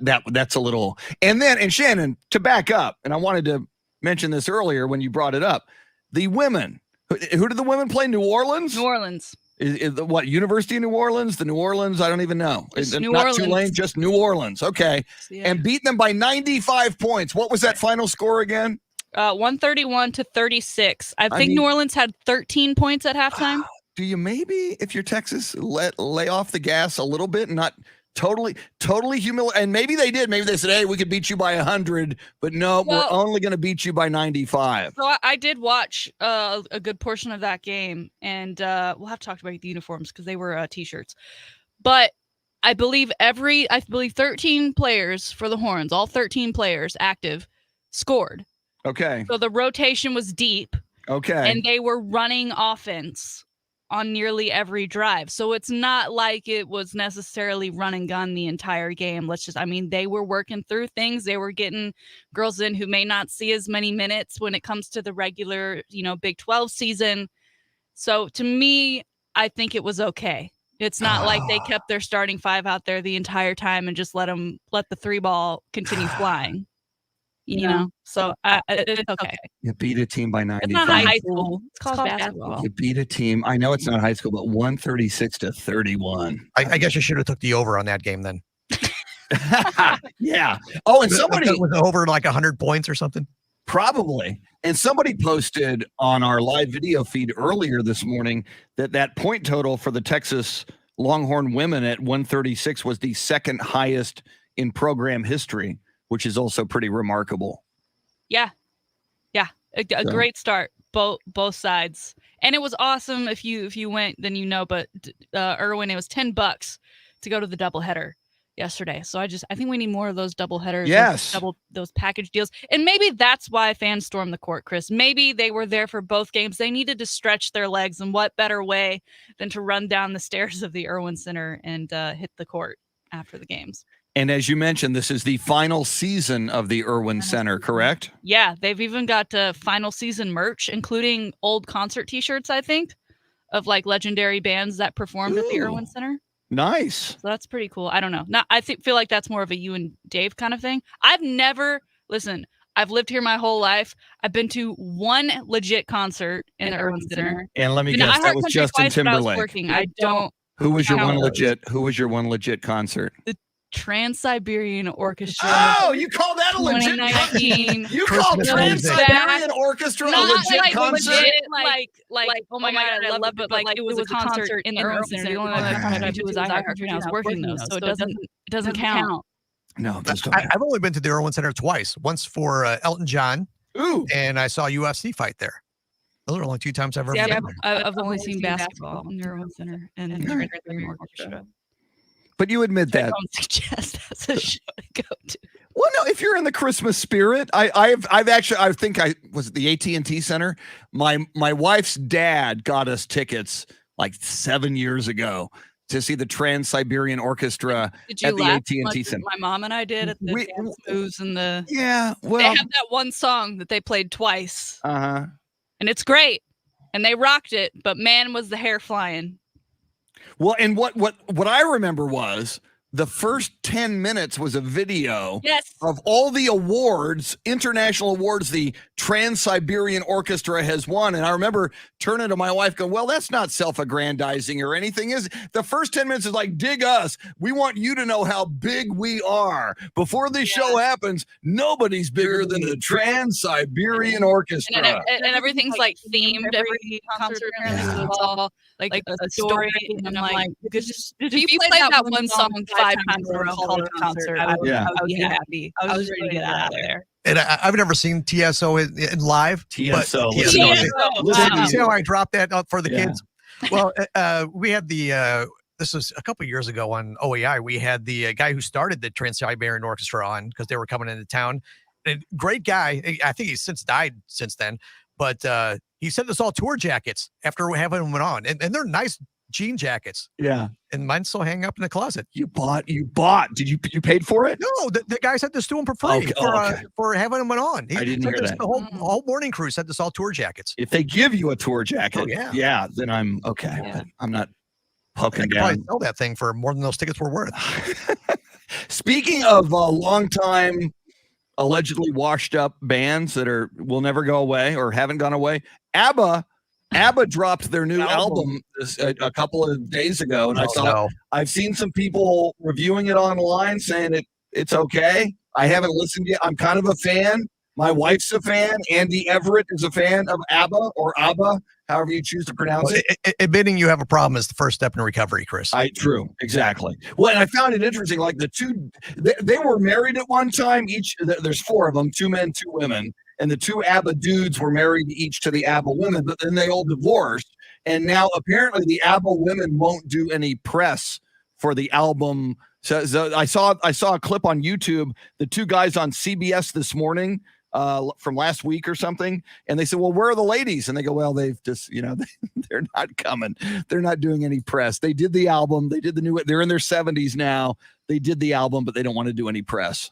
that's a little. And Shannon, to back up, and I wanted to mention this earlier when you brought it up, the women. Who did the women play? New Orleans? New Orleans. Is what, University of New Orleans? The New Orleans? I don't even know. New not Orleans. Tulane, just New Orleans. Okay. Yeah. And beat them by 95 points. What was that final score again? 131-36. I think New Orleans had 13 points at halftime. Do you maybe, if you're Texas, lay off the gas a little bit and not totally humiliate? And maybe they did. Maybe they said, hey, we could beat you by 100, but no, we're only going to beat you by 95. So I did watch a good portion of that game, and we'll have to talk about the uniforms because they were T-shirts. But I believe 13 players for the Horns, all 13 players active, scored. Okay. So the rotation was deep. Okay. And they were running offense on nearly every drive. So it's not like it was necessarily run and gun the entire game. They were working through things. They were getting girls in who may not see as many minutes when it comes to the regular, Big 12 season. So to me, I think it was okay. It's not like they kept their starting 5 out there the entire time and just let the 3-ball continue flying. So it's okay. You beat a team by 95. It's not high school. It's called basketball. You beat a team. I know it's not high school, but 136-31. I guess you should have took the over on that game then. Yeah. Oh, and somebody was over like 100 points or something. Probably. And somebody posted on our live video feed earlier this morning that point total for the Texas Longhorn women at 136 was the second highest in program history, which is also pretty remarkable. Yeah. A great start, both sides. And it was awesome if you went, then but Irwin, it was $10 to go to the doubleheader yesterday. So I think we need more of those doubleheaders. Yes. Those package deals. And maybe that's why fans stormed the court, Chris. Maybe they were there for both games. They needed to stretch their legs, and what better way than to run down the stairs of the Irwin Center and hit the court after the games. And as you mentioned, this is the final season of the Irwin Center, correct? Yeah, they've even got final season merch, including old concert T-shirts, I think, of like legendary bands that performed at the Irwin Center. Nice. So that's pretty cool. I don't know. I feel like that's more of a you and Dave kind of thing. I've lived here my whole life. I've been to one legit concert in the Irwin Center. And let me guess, that was Justin Timberlake. Who was your one legit concert? The Trans-Siberian Orchestra. Oh, you call that a legit concert? You call Trans-Siberian Orchestra a legit concert? Oh my God, I love it. But it was a concert in the Irwin Center. The only one I was iHeart when I was working those, so it doesn't count. No, I've only been to the Irwin Center twice. Once for Elton John. Ooh. And I saw a UFC fight there. Those are only 2 times I've ever been there. I've only seen basketball in the Irwin Center and the Trans-Siberian Orchestra. But you admit that. I don't suggest that's a show to go to. Well, no, if you're in the Christmas spirit, I think I was at the AT&T Center. My wife's dad got us tickets like 7 years ago to see the Trans-Siberian Orchestra Did you at the laugh AT&T as much as Center. my mom and I did at the dance moves and the. Yeah, They well, have that one song that they played twice, uh-huh. and it's great, and they rocked it. But man, was the hair flying. Well, and what I remember was the first 10 minutes was a video Yes. of all the awards, international awards the Trans-Siberian Orchestra has won. And I remember turning to my wife going, well, that's not self-aggrandizing or anything, is it? The first 10 minutes is like, dig us. We want you to know how big we are. Before this show happens, nobody's bigger than the Trans-Siberian Orchestra. And everything's like themed every concert. Apparently, so it's all like a story. And I'm like, if you played that one song 5 times in a row, called a concert, I would be happy. I was ready to get out of there. And I've never seen TSO in live. TSO. See how I dropped that up for the kids? Well, we had this was a couple of years ago on OEI. We had the guy who started the Trans-Siberian Orchestra on because they were coming into town. And great guy. I think he's since died since then. But he sent us all tour jackets after having them on. And they're nice jean jackets. Yeah. And mine still hang up in the closet. You bought. Did you paid for it? No, the guy sent this to him for free for having them on. I didn't hear that. The whole morning crew sent us all tour jackets. If they give you a tour jacket, then I'm okay. Yeah. I'm not poking down. Probably sell that thing for more than those tickets were worth. Speaking of long-time allegedly washed up bands that will never go away or haven't gone away, ABBA dropped their new album a couple of days ago, and I've seen some people reviewing it online saying it's okay. I haven't listened yet. I'm kind of a fan. My wife's a fan. Andy Everett is a fan of ABBA or ABBA, however you choose to pronounce it. Admitting you have a problem is the first step in recovery, Chris. True, exactly. Well, and I found it interesting. Like the two, they were married at one time. There's 4 of them, 2 men, 2 women. And the 2 ABBA dudes were married each to the ABBA women, but then they all divorced. And now apparently the ABBA women won't do any press for the album. So I saw a clip on YouTube, the 2 guys on CBS this morning from last week or something. And they said, well, where are the ladies? And they go, well, they've just, they're not coming. They're not doing any press. They did the album. They did they're in their 70s now. They did the album, but they don't want to do any press.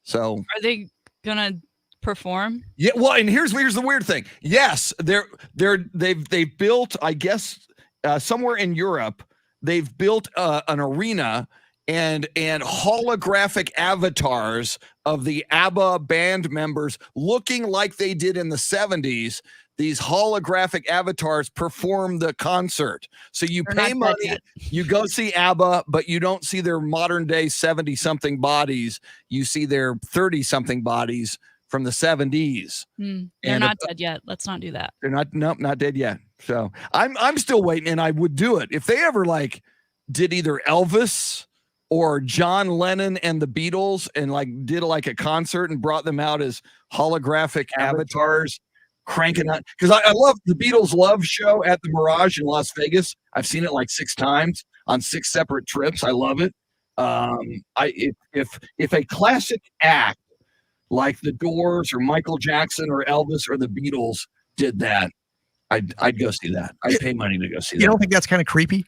So are they going to perform? Yeah, well, and here's the weird thing. Yes, they've built, I guess, somewhere in Europe, they've built an arena and holographic avatars of the ABBA band members looking like they did in the 70s. These holographic avatars perform the concert. So you pay money, you go see ABBA, but you don't see their modern day 70-something bodies. You see their 30-something bodies from the 70s. They're not dead yet. Let's not do that. They're not dead yet. So I'm still waiting, and I would do it if they ever did either Elvis or John Lennon and the Beatles and did a concert and brought them out as holographic avatars cranking out. Because I love the Beatles Love show at the Mirage in Las Vegas. I've seen it 6 times on 6 separate trips. I love it. If a classic act like the Doors or Michael Jackson or Elvis or the Beatles did that, I'd go see that. I'd pay money to go see that. You don't think that's kind of creepy?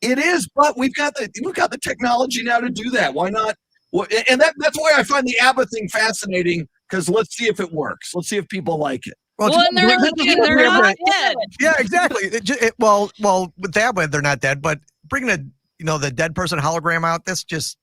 It is, but we've got the technology now to do that. Why not? Well, and that's why I find the ABBA thing fascinating, because let's see if it works. Let's see if people like it. Well, they're not dead. Yeah, exactly. Well, with ABBA, they're not dead, but bringing the dead person hologram out, that's just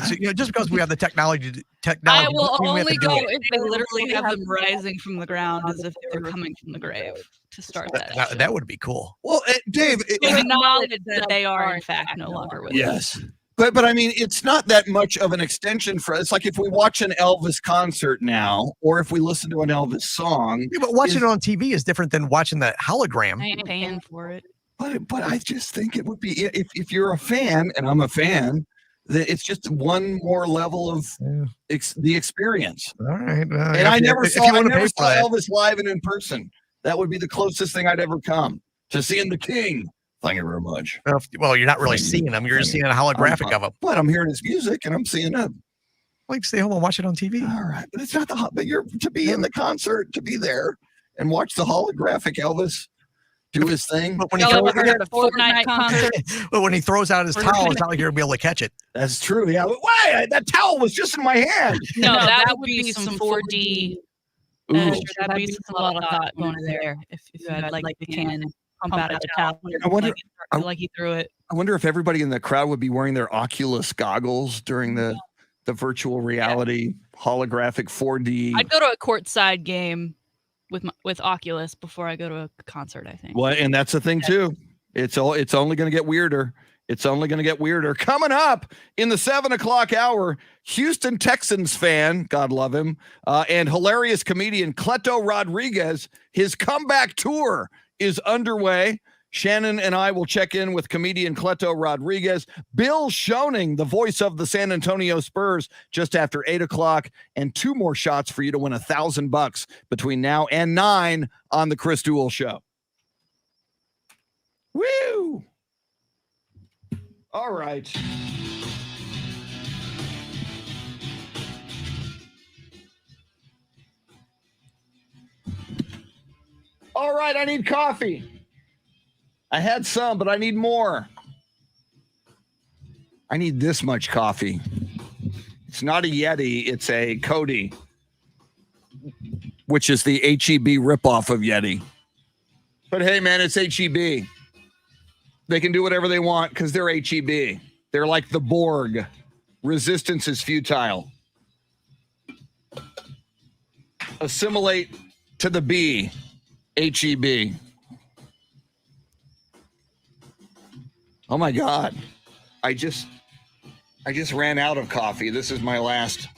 So, just because we have the technology. I will only go if they literally have them rising from the ground as if they're coming from the grave to start that. That would be cool. Well, Dave, acknowledge that they are in fact no longer with us. Yes. But I mean, it's not that much of an extension for it's like if we watch an Elvis concert now, or if we listen to an Elvis song. Yeah, but watching it on TV is different than watching the hologram. I ain't paying for it. But I just think it would be if you're a fan, and I'm a fan, that it's just one more level of the experience. All right. And I never saw Elvis live and in person. That would be the closest thing I'd ever come to seeing the King. Thank you very much. Well, you're not really seeing him. You're just seeing a holographic of him. But I'm hearing his music, and I'm seeing it. Like, stay home and watch it on TV. All right, but it's not but you're to be in the concert, to be there and watch the holographic Elvis do his thing. But when Y'all ever heard of Fortnite concert? but when he throws out his towel, it's not like you're gonna be able to catch it. That's true. Yeah. Why? That towel was just in my hand. No, that would be some 4D. Ooh. Sure, that'd be some lot of thought going in there. If you had like the can pump out the towel. I wonder- like he threw it. I wonder if everybody in the crowd would be wearing their Oculus goggles during the virtual reality holographic 4D. I'd go to a courtside game with Oculus before I go to a concert, I think. Well, and that's the thing too. It's only going to get weirder. It's only going to get weirder. Coming up in the 7:00 hour, Houston Texans fan, God love him, and hilarious comedian Cleto Rodriguez. His comeback tour is underway. Shannon and I will check in with comedian Cleto Rodriguez. Bill Schoening, the voice of the San Antonio Spurs, just after 8:00, and 2 more shots for you to win $1,000 between now and 9 on the Chris Duel Show. Woo! All right. All right, I need coffee. I had some, but I need more. I need this much coffee. It's not a Yeti, it's a Cody, which is the HEB ripoff of Yeti. But hey, man, it's HEB. They can do whatever they want because they're HEB. They're like the Borg. Resistance is futile. Assimilate to the B, HEB. Oh my God. I just ran out of coffee. This is my last.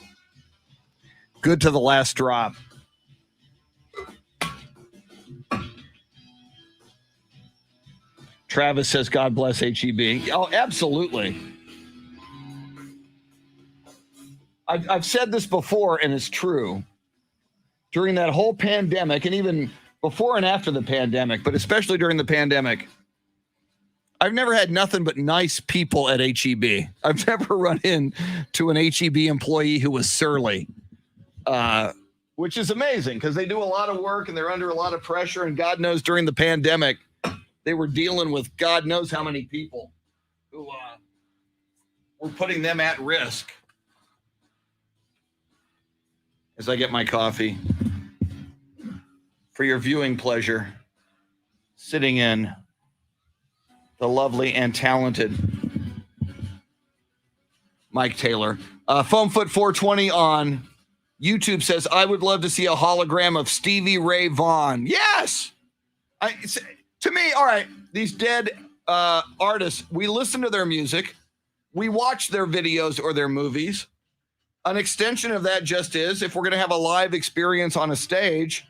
Good to the last drop. Travis says, God bless HEB. Oh, absolutely. I've said this before, and it's true. During that whole pandemic, and even before and after the pandemic, but especially during the pandemic, I've never had nothing but nice people at HEB. I've never run into an HEB employee who was surly, which is amazing because they do a lot of work and they're under a lot of pressure. And God knows during the pandemic, they were dealing with God knows how many people who were putting them at risk. As I get my coffee for your viewing pleasure, sitting in the lovely and talented Mike Taylor. Foamfoot 420 on YouTube says, I would love to see a hologram of Stevie Ray Vaughan. Yes! To me, all right, these dead artists, we listen to their music. We watch their videos or their movies. An extension of that just is, if we're going to have a live experience on a stage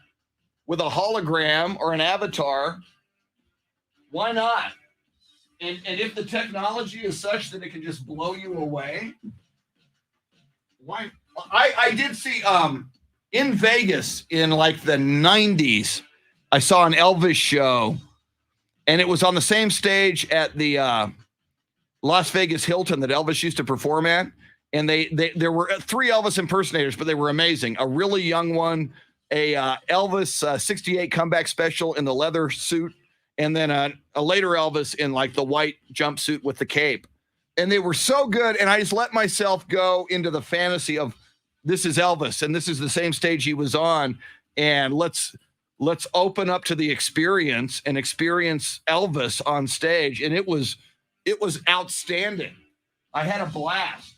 with a hologram or an avatar, why not? And if the technology is such that it can just blow you away, why? I did see in Vegas in like the 90s, I saw an Elvis show, and it was on the same stage at the Las Vegas Hilton that Elvis used to perform at. And there were 3 Elvis impersonators, but they were amazing. A really young one, a Elvis 68 comeback special in the leather suit, and then a later Elvis in like the white jumpsuit with the cape. And they were so good. And I just let myself go into the fantasy of this is Elvis and this is the same stage he was on. And let's open up to the experience and experience Elvis on stage. And it was outstanding. I had a blast.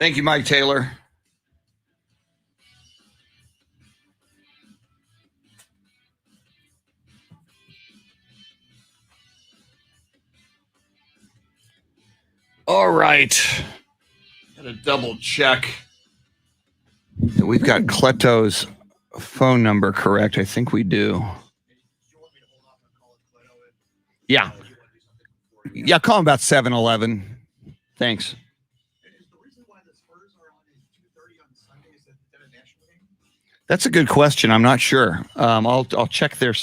Thank you, Mike Taylor. All right. Gotta double check that we've got Cleto's phone number correct. I think we do. Yeah. Yeah, call him about 7-11. Thanks. That's a good question. I'm not sure. I'll check their.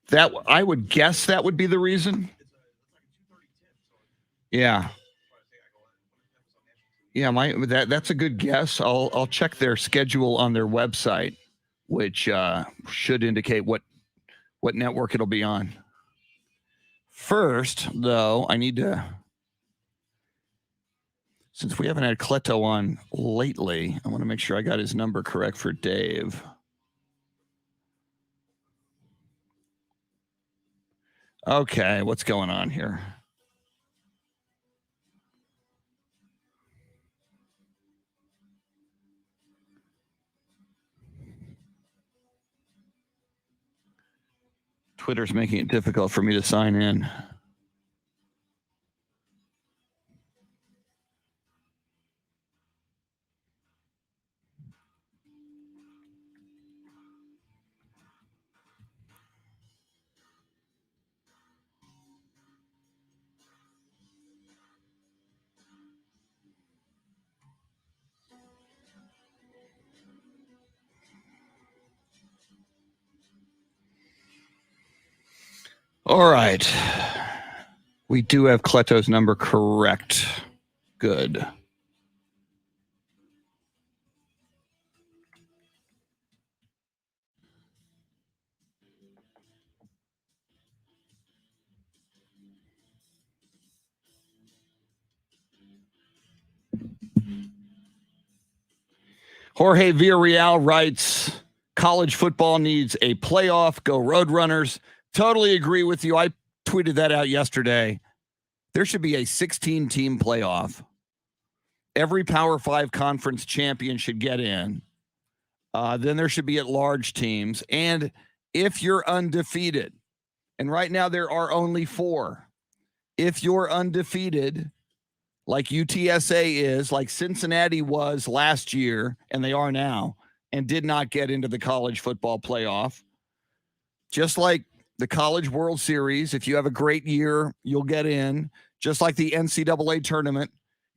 That I would guess that would be the reason. Yeah. Yeah, that's a good guess. I'll check their schedule on their website, which should indicate what network it'll be on. First, though, I need to, since we haven't had Cleto on lately, I want to make sure I got his number correct for Dave. Okay, what's going on here? Twitter's making it difficult for me to sign in. All right. We do have Cleto's number correct. Good. Jorge Villarreal writes, college football needs a playoff. Go Roadrunners. Totally agree with you. I tweeted that out yesterday. There should be a 16-team playoff. Every Power 5 conference champion should get in. Then there should be at-large teams. And if you're undefeated, and right now there are only 4, if you're undefeated, like UTSA is, like Cincinnati was last year, and they are now, and did not get into the college football playoff, just like the College World Series, if you have a great year, you'll get in. Just like the NCAA tournament,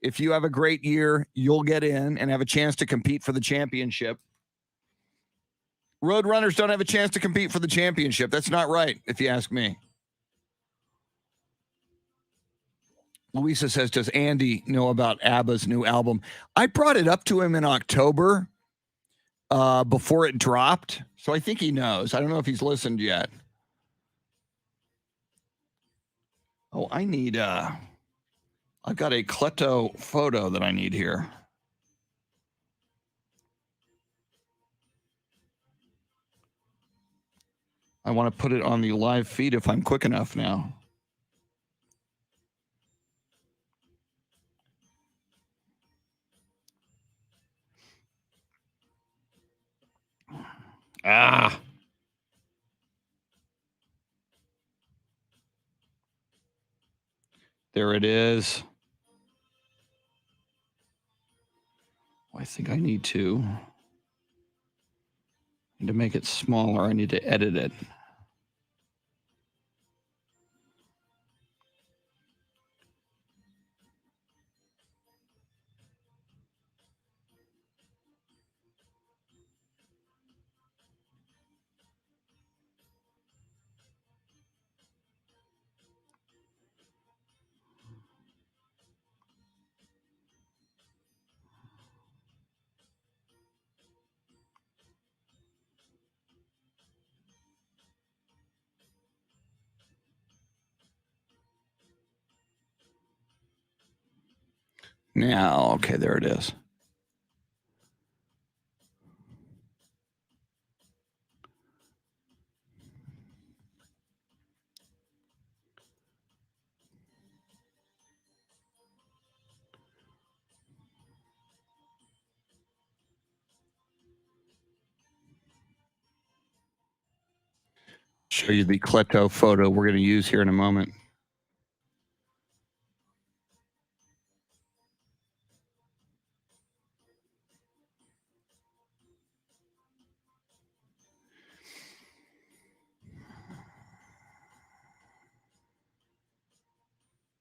if you have a great year, you'll get in and have a chance to compete for the championship. Roadrunners don't have a chance to compete for the championship. That's not right, if you ask me. Louisa says, does Andy know about ABBA's new album? I brought it up to him in October before it dropped, so I think he knows. I don't know if he's listened yet. Oh, I need, I've got a Cleto photo that I need here. I want to put it on the live feed if I'm quick enough now. Ah. There it is. I think I need to make it smaller. I need to edit it. Now, okay, there it is. show you the Cleto photo we're going to use here in a moment.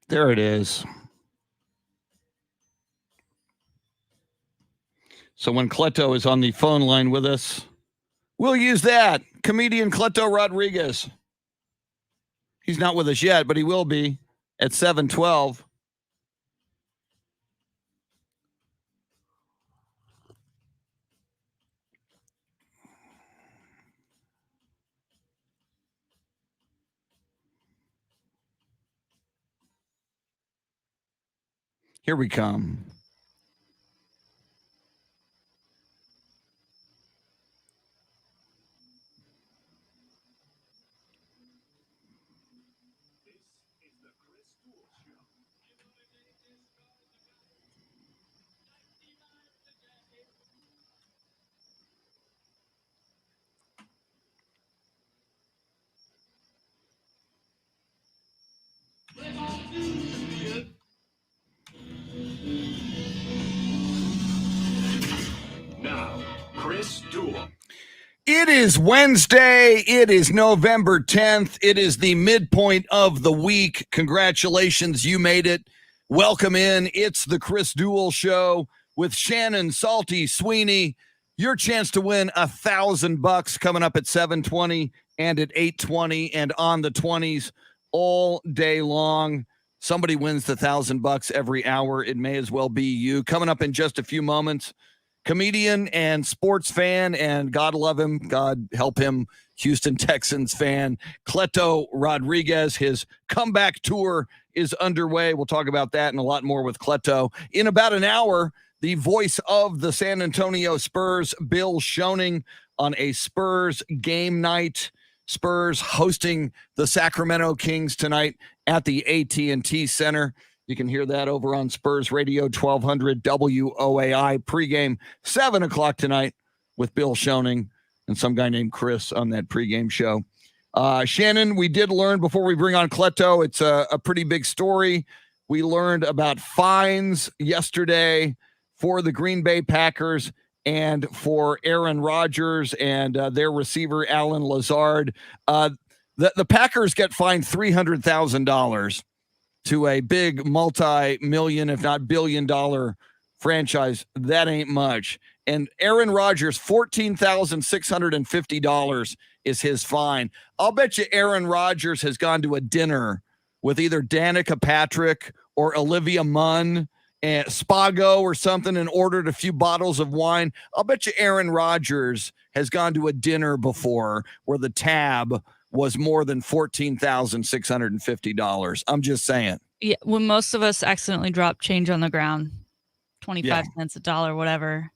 There it is. So when Cleto is on the phone line with us, we'll use that. Comedian Cleto Rodriguez. He's not with us yet, but he will be at 7:12. Here we come. Now, Chris Duel. It is Wednesday. It is November 10th. It is the midpoint of the week. Congratulations, you made it. Welcome in. It's the Chris Duel Show with Shannon, Salty, Sweeney. Your chance to win $1,000 coming up at 7:20 and at 8:20 and on the 20s all day long. Somebody wins the $1,000 every hour. It may as well be you. Coming up in just a few moments, comedian and sports fan, and God love him, God help him, Houston Texans fan, Cleto Rodriguez. His comeback tour is underway. We'll talk about that and a lot more with Cleto. In about an hour, the voice of the San Antonio Spurs, Bill Schoening, on a Spurs game night. Spurs hosting the Sacramento Kings tonight at the AT&T Center. You can hear that over on Spurs Radio 1200 WOAI pregame, 7 o'clock tonight with Bill Schoening and some guy named Chris on that pregame show. Shannon, we did learn before we bring on Cleto, it's a pretty big story. We learned about fines yesterday for the Green Bay Packers and for Aaron Rodgers and their receiver, Alan Lazard. The Packers get fined $300,000 to a big multi-million, if not billion-dollar franchise. That ain't much. And Aaron Rodgers, $14,650 is his fine. I'll bet you Aaron Rodgers has gone to a dinner with either Danica Patrick or Olivia Munn and Spago or something and ordered a few bottles of wine. I'll bet you Aaron Rodgers has gone to a dinner before where the tab was more than $14,650. I'm just saying. Yeah, when most of us accidentally drop change on the ground, 25 cents, a dollar, whatever,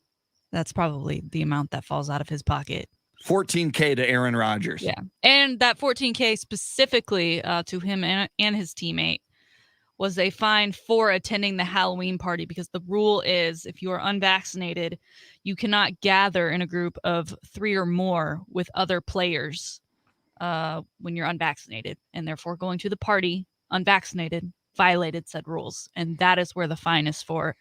that's probably the amount that falls out of his pocket. $14K to Aaron Rodgers. Yeah, and that $14K specifically to him and his teammate was a fine for attending the Halloween party, because the rule is if you are unvaccinated, you cannot gather in a group of 3 or more with other players when you're unvaccinated, and therefore going to the party unvaccinated violated said rules, and that is where the fine is for.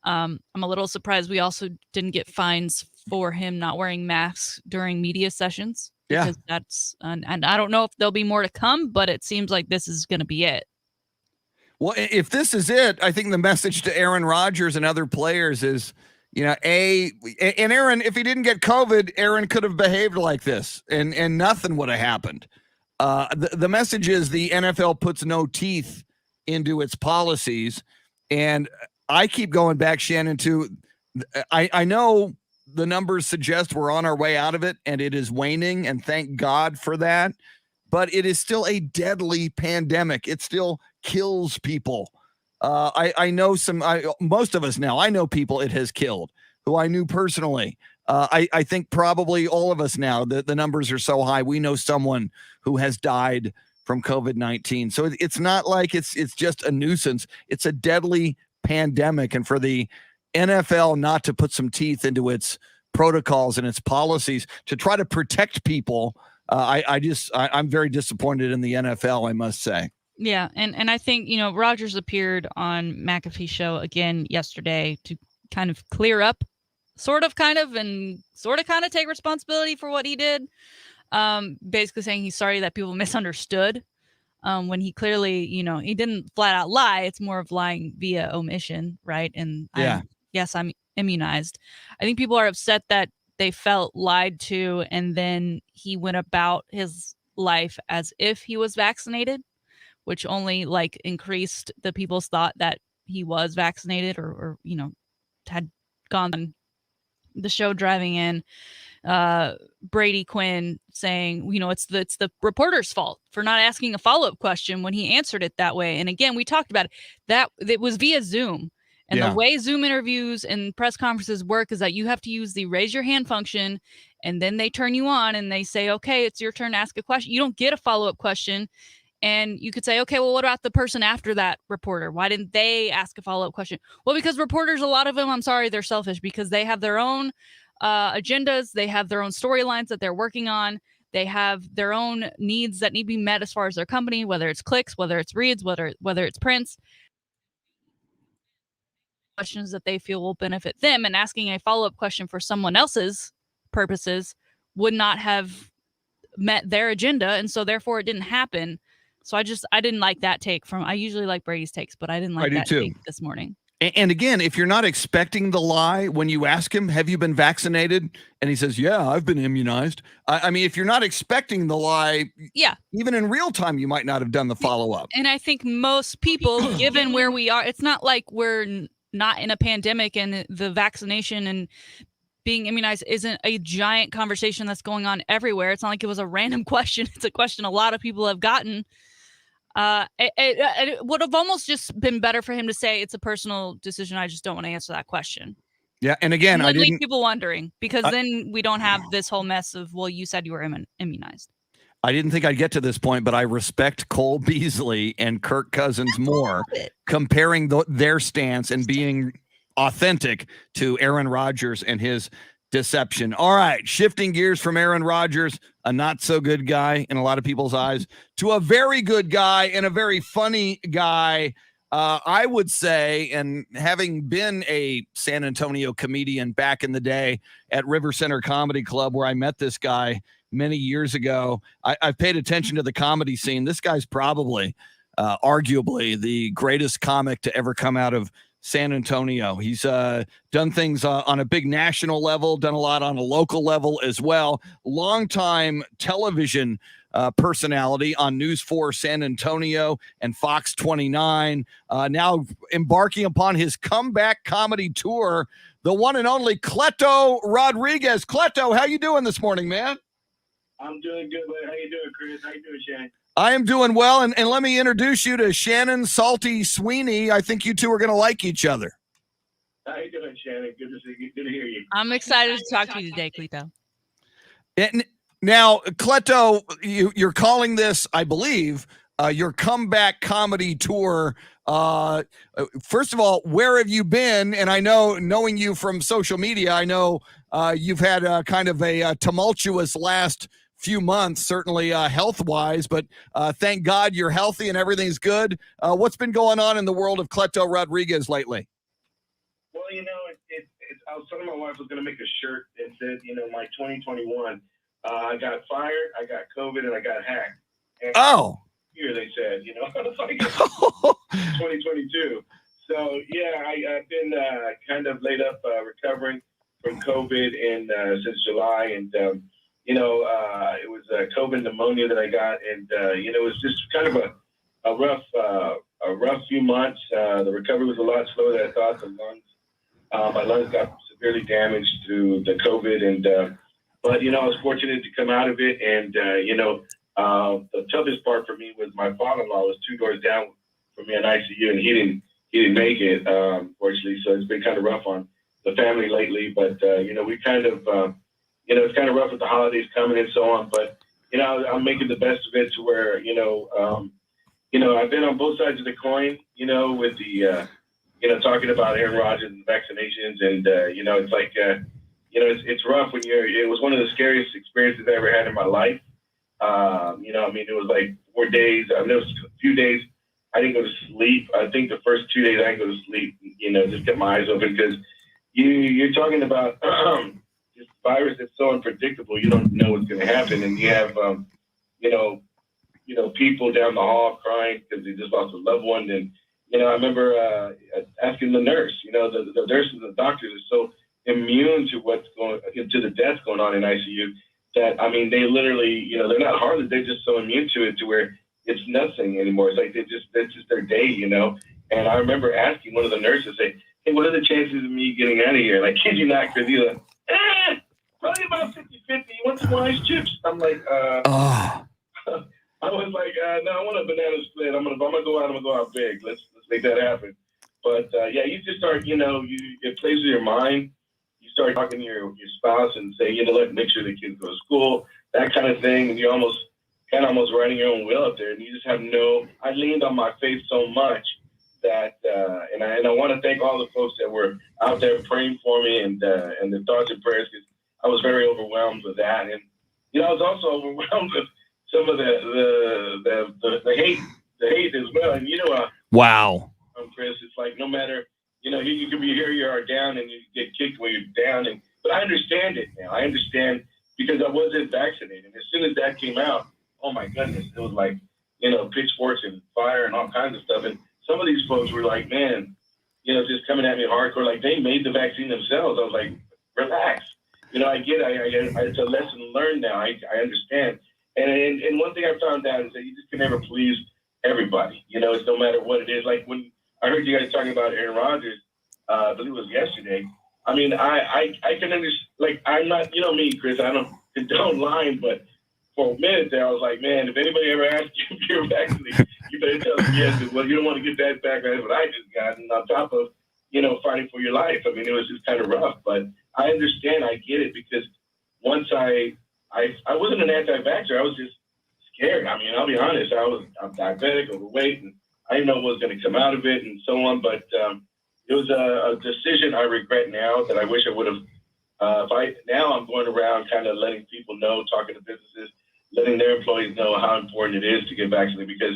I'm a little surprised we also didn't get fines for him not wearing masks during media sessions. Yeah, because that's and I don't know if there'll be more to come, but it seems like this is going to be it. Well, if this is it, I think the message to Aaron Rodgers and other players is, and Aaron, if he didn't get COVID, Aaron could have behaved like this and nothing would have happened. The message is the NFL puts no teeth into its policies. And I keep going back, Shannon, to I know the numbers suggest we're on our way out of it and it is waning, and thank God for that. But it is still a deadly pandemic. It still kills people. I know most of us now, I know people it has killed who I knew personally. I think probably all of us now, the numbers are so high. We know someone who has died from COVID-19. So it's not like it's just a nuisance. It's a deadly pandemic. And for the NFL not to put some teeth into its protocols and its policies to try to protect people I'm very disappointed in the NFL, I must say. Yeah, and I think, Rodgers appeared on McAfee's show again yesterday to kind of clear up, sort of kind of take responsibility for what he did. Basically saying he's sorry that people misunderstood. When he clearly, he didn't flat out lie. It's more of lying via omission, right? And yeah, I'm immunized. I think people are upset that they felt lied to, and then he went about his life as if he was vaccinated, which only increased the people's thought that he was vaccinated or had gone on the show driving in. Brady Quinn saying, it's the reporter's fault for not asking a follow-up question when he answered it that way. And again, we talked about it, that it was via Zoom. And the way Zoom interviews and press conferences work is that you have to use the raise your hand function, and then they turn you on and they say, okay, it's your turn to ask a question. You don't get a follow-up question. And you could say, okay, well, what about the person after that reporter? Why didn't they ask a follow-up question? Well, because reporters, a lot of them, I'm sorry, they're selfish because they have their own agendas. They have their own storylines that they're working on. They have their own needs that need to be met as far as their company, whether it's clicks, whether it's reads, whether it's prints. Questions that they feel will benefit them, and asking a follow-up question for someone else's purposes would not have met their agenda, and so therefore it didn't happen. So I didn't like that take I usually like Brady's takes, but I didn't like that take this morning. And again, if you're not expecting the lie when you ask him, have you been vaccinated? And he says, yeah, I've been immunized. I mean, if you're not expecting the lie, even in real time, you might not have done the follow-up. And I think most people, given where we are, it's not like we're not in a pandemic, and the vaccination and being immunized isn't a giant conversation that's going on everywhere. It's not like it was a random question. It's a question a lot of people have gotten. It would have almost just been better for him to say it's a personal decision. I just don't want to answer that question. Yeah, and again, I didn't leave people wondering, because then we don't have this whole mess of, well, you said you were immunized. I didn't think I'd get to this point, but I respect Cole Beasley and Kirk Cousins more, comparing their stance and being authentic to Aaron Rodgers and his deception. All right, shifting gears from Aaron Rodgers, a not so good guy in a lot of people's eyes, to a very good guy and a very funny guy. I would say, and having been a San Antonio comedian back in the day at River Center Comedy Club, where I met this guy many years ago, I've paid attention to the comedy scene. This guy's probably, arguably, the greatest comic to ever come out of San Antonio. He's done things on a big national level, done a lot on a local level as well. Longtime television personality on News 4 San Antonio and Fox 29. Now embarking upon his comeback comedy tour, the one and only Cleto Rodriguez. Cleto, how you doing this morning, man? I'm doing good, man. How you doing, Chris? How you doing, Shannon? I am doing well, and let me introduce you to Shannon, Salty Sweeney. I think you two are going to like each other. How you doing, Shannon? Good to see you. Good to hear you. I'm excited to talk to you today, Cleto. Now, Cleto, you're calling this, I believe, your comeback comedy tour. First of all, where have you been? And I know, knowing you from social media, I know you've had kind of a tumultuous last few months, certainly health-wise, but thank God you're healthy and everything's good. What's been going on in the world of Cleto Rodriguez lately? Well, I was telling my wife I was going to make a shirt that said, my 2021, I got fired, I got COVID, and I got hacked. And here they said, it's like 2022. So, yeah, I've been kind of laid up recovering from COVID since July, and it was COVID pneumonia that I got, and it was just kind of a rough few months. The recovery was a lot slower than I thought. My lungs got severely damaged through the COVID, but I was fortunate to come out of it. And the toughest part for me was my father-in-law was 2 doors down from me in ICU, and he didn't make it, fortunately. So it's been kind of rough on the family lately. But we kind of it's kind of rough with the holidays coming and so on, but, I'm making the best of it to where, I've been on both sides of the coin, with the, talking about Aaron Rodgers and vaccinations. And, it's like, it's rough when it was one of the scariest experiences I ever had in my life. It was like 4 days. There was a few days I didn't go to sleep. I think the first 2 days I didn't go to sleep, just kept my eyes open because you're talking about this virus that's so unpredictable. You don't know what's going to happen. And you have, people down the hall crying because they just lost a loved one. And, I remember asking the nurse, the nurses and the doctors are so immune to to the death going on in ICU that, they literally, they're not hardened. They're just so immune to it to where it's nothing anymore. It's like that's just their day, And I remember asking one of the nurses, say, hey, what are the chances of me getting out of here? And I kid you not, because he's like, probably about 50-50. You want some ice chips? I'm like, I was like, no, I want a banana split. If I'm gonna go out, I'm gonna go out big. Let's make that happen. But you just start, it plays with your mind. You start talking to your spouse and say, make sure the kids go to school, that kind of thing. And you're almost writing your own will up there. And you just have I leaned on my faith so much that, and I want to thank all the folks that were out there praying for me and the thoughts and prayers, because I was very overwhelmed with that. And, I was also overwhelmed with some of the hate as well. And, wow. Chris, it's like no matter, you could be here, you are down, and you get kicked when you're down. But I understand it now. I understand because I wasn't vaccinated. As soon as that came out, oh my goodness, it was like, pitchforks and fire and all kinds of stuff. And some of these folks were like, man, just coming at me hardcore, like they made the vaccine themselves. I was like, relax. I get it. It's a lesson learned now. I understand. And one thing I found out is that you just can never please everybody. It's no matter what it is. Like when I heard you guys talking about Aaron Rodgers, I believe it was yesterday. I can understand, like, I'm not, me, Chris, I don't condone lying, but for a minute there, I was like, man, if anybody ever asks you if you're vaccinated, you better tell them yes, because, well, you don't want to get that back. That's what I just got. And on top of, fighting for your life. It was just kind of rough, but I understand. I get it, because once I wasn't an anti-vaxxer. I was just scared. I'll be honest. I'm diabetic, overweight, and I didn't know what was going to come out of it and so on. But it was a decision I regret now that I wish I would have. Now I'm going around kind of letting people know, talking to businesses, letting their employees know how important it is to get vaccinated, because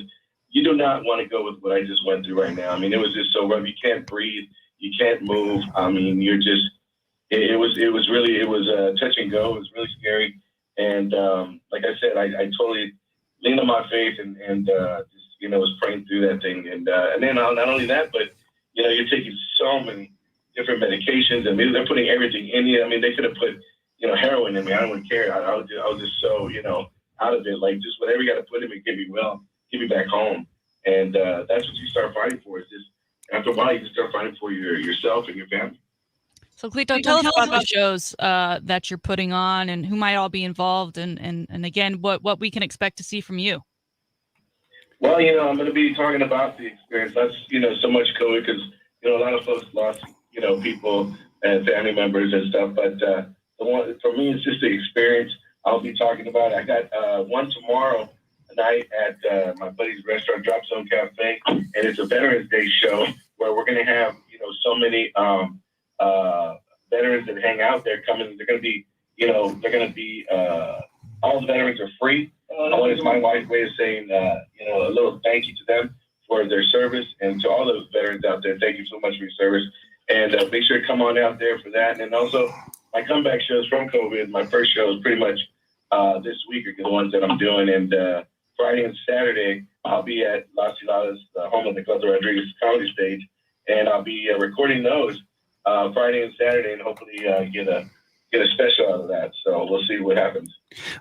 you do not want to go with what I just went through right now. It was just so rough. You can't breathe. You can't move. You're just. It was touch and go. It was really scary. And like I said, I totally leaned on my faith and just, was praying through that thing. And then not only that, but, you're taking so many different medications. They're putting everything in you. They could have put, heroin in me. I don't really care. I was just so, out of it. Like, just whatever you got to put in me, get me back home. And that's what you start fighting for. Is just after a while, you just start fighting for yourself and your family. So, Cleto, tell us about the shows that you're putting on and who might all be involved, and again, what we can expect to see from you. Well, I'm going to be talking about the experience. That's, so much COVID, because, a lot of folks lost, people and family members and stuff. But the one for me, it's just the experience I'll be talking about. I got one tomorrow night at my buddy's restaurant, Drop Zone Cafe, and it's a Veterans Day show where we're going to have, so many veterans that hang out there coming. They're going to be, all the veterans are free. It's my wife's way of saying, a little thank you to them for their service, and to all those veterans out there, thank you so much for your service. And make sure to come on out there for that. And also my comeback shows from COVID. My first show is pretty much this week are the ones that I'm doing. And Friday and Saturday, I'll be at Las Ciladas, the home of the Cleto Rodriguez comedy stage. And I'll be recording those Friday and Saturday, and hopefully get a special out of that. So we'll see what happens.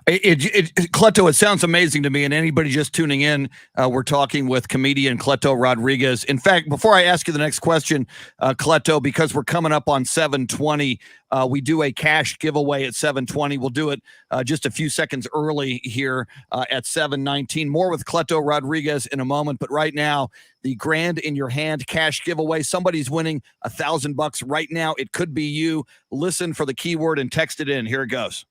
Cleto, it sounds amazing to me. And anybody just tuning in, we're talking with comedian Cleto Rodriguez. In fact, before I ask you the next question, Cleto, because we're coming up on 7:20, we do a cash giveaway at 7:20. We'll do it just a few seconds early here at 7:19. More with Cleto Rodriguez in a moment. But right now, the Grand in Your Hand cash giveaway. Somebody's winning $1,000 right now. It could be you. Listen for the keyword and text it in. Here it goes.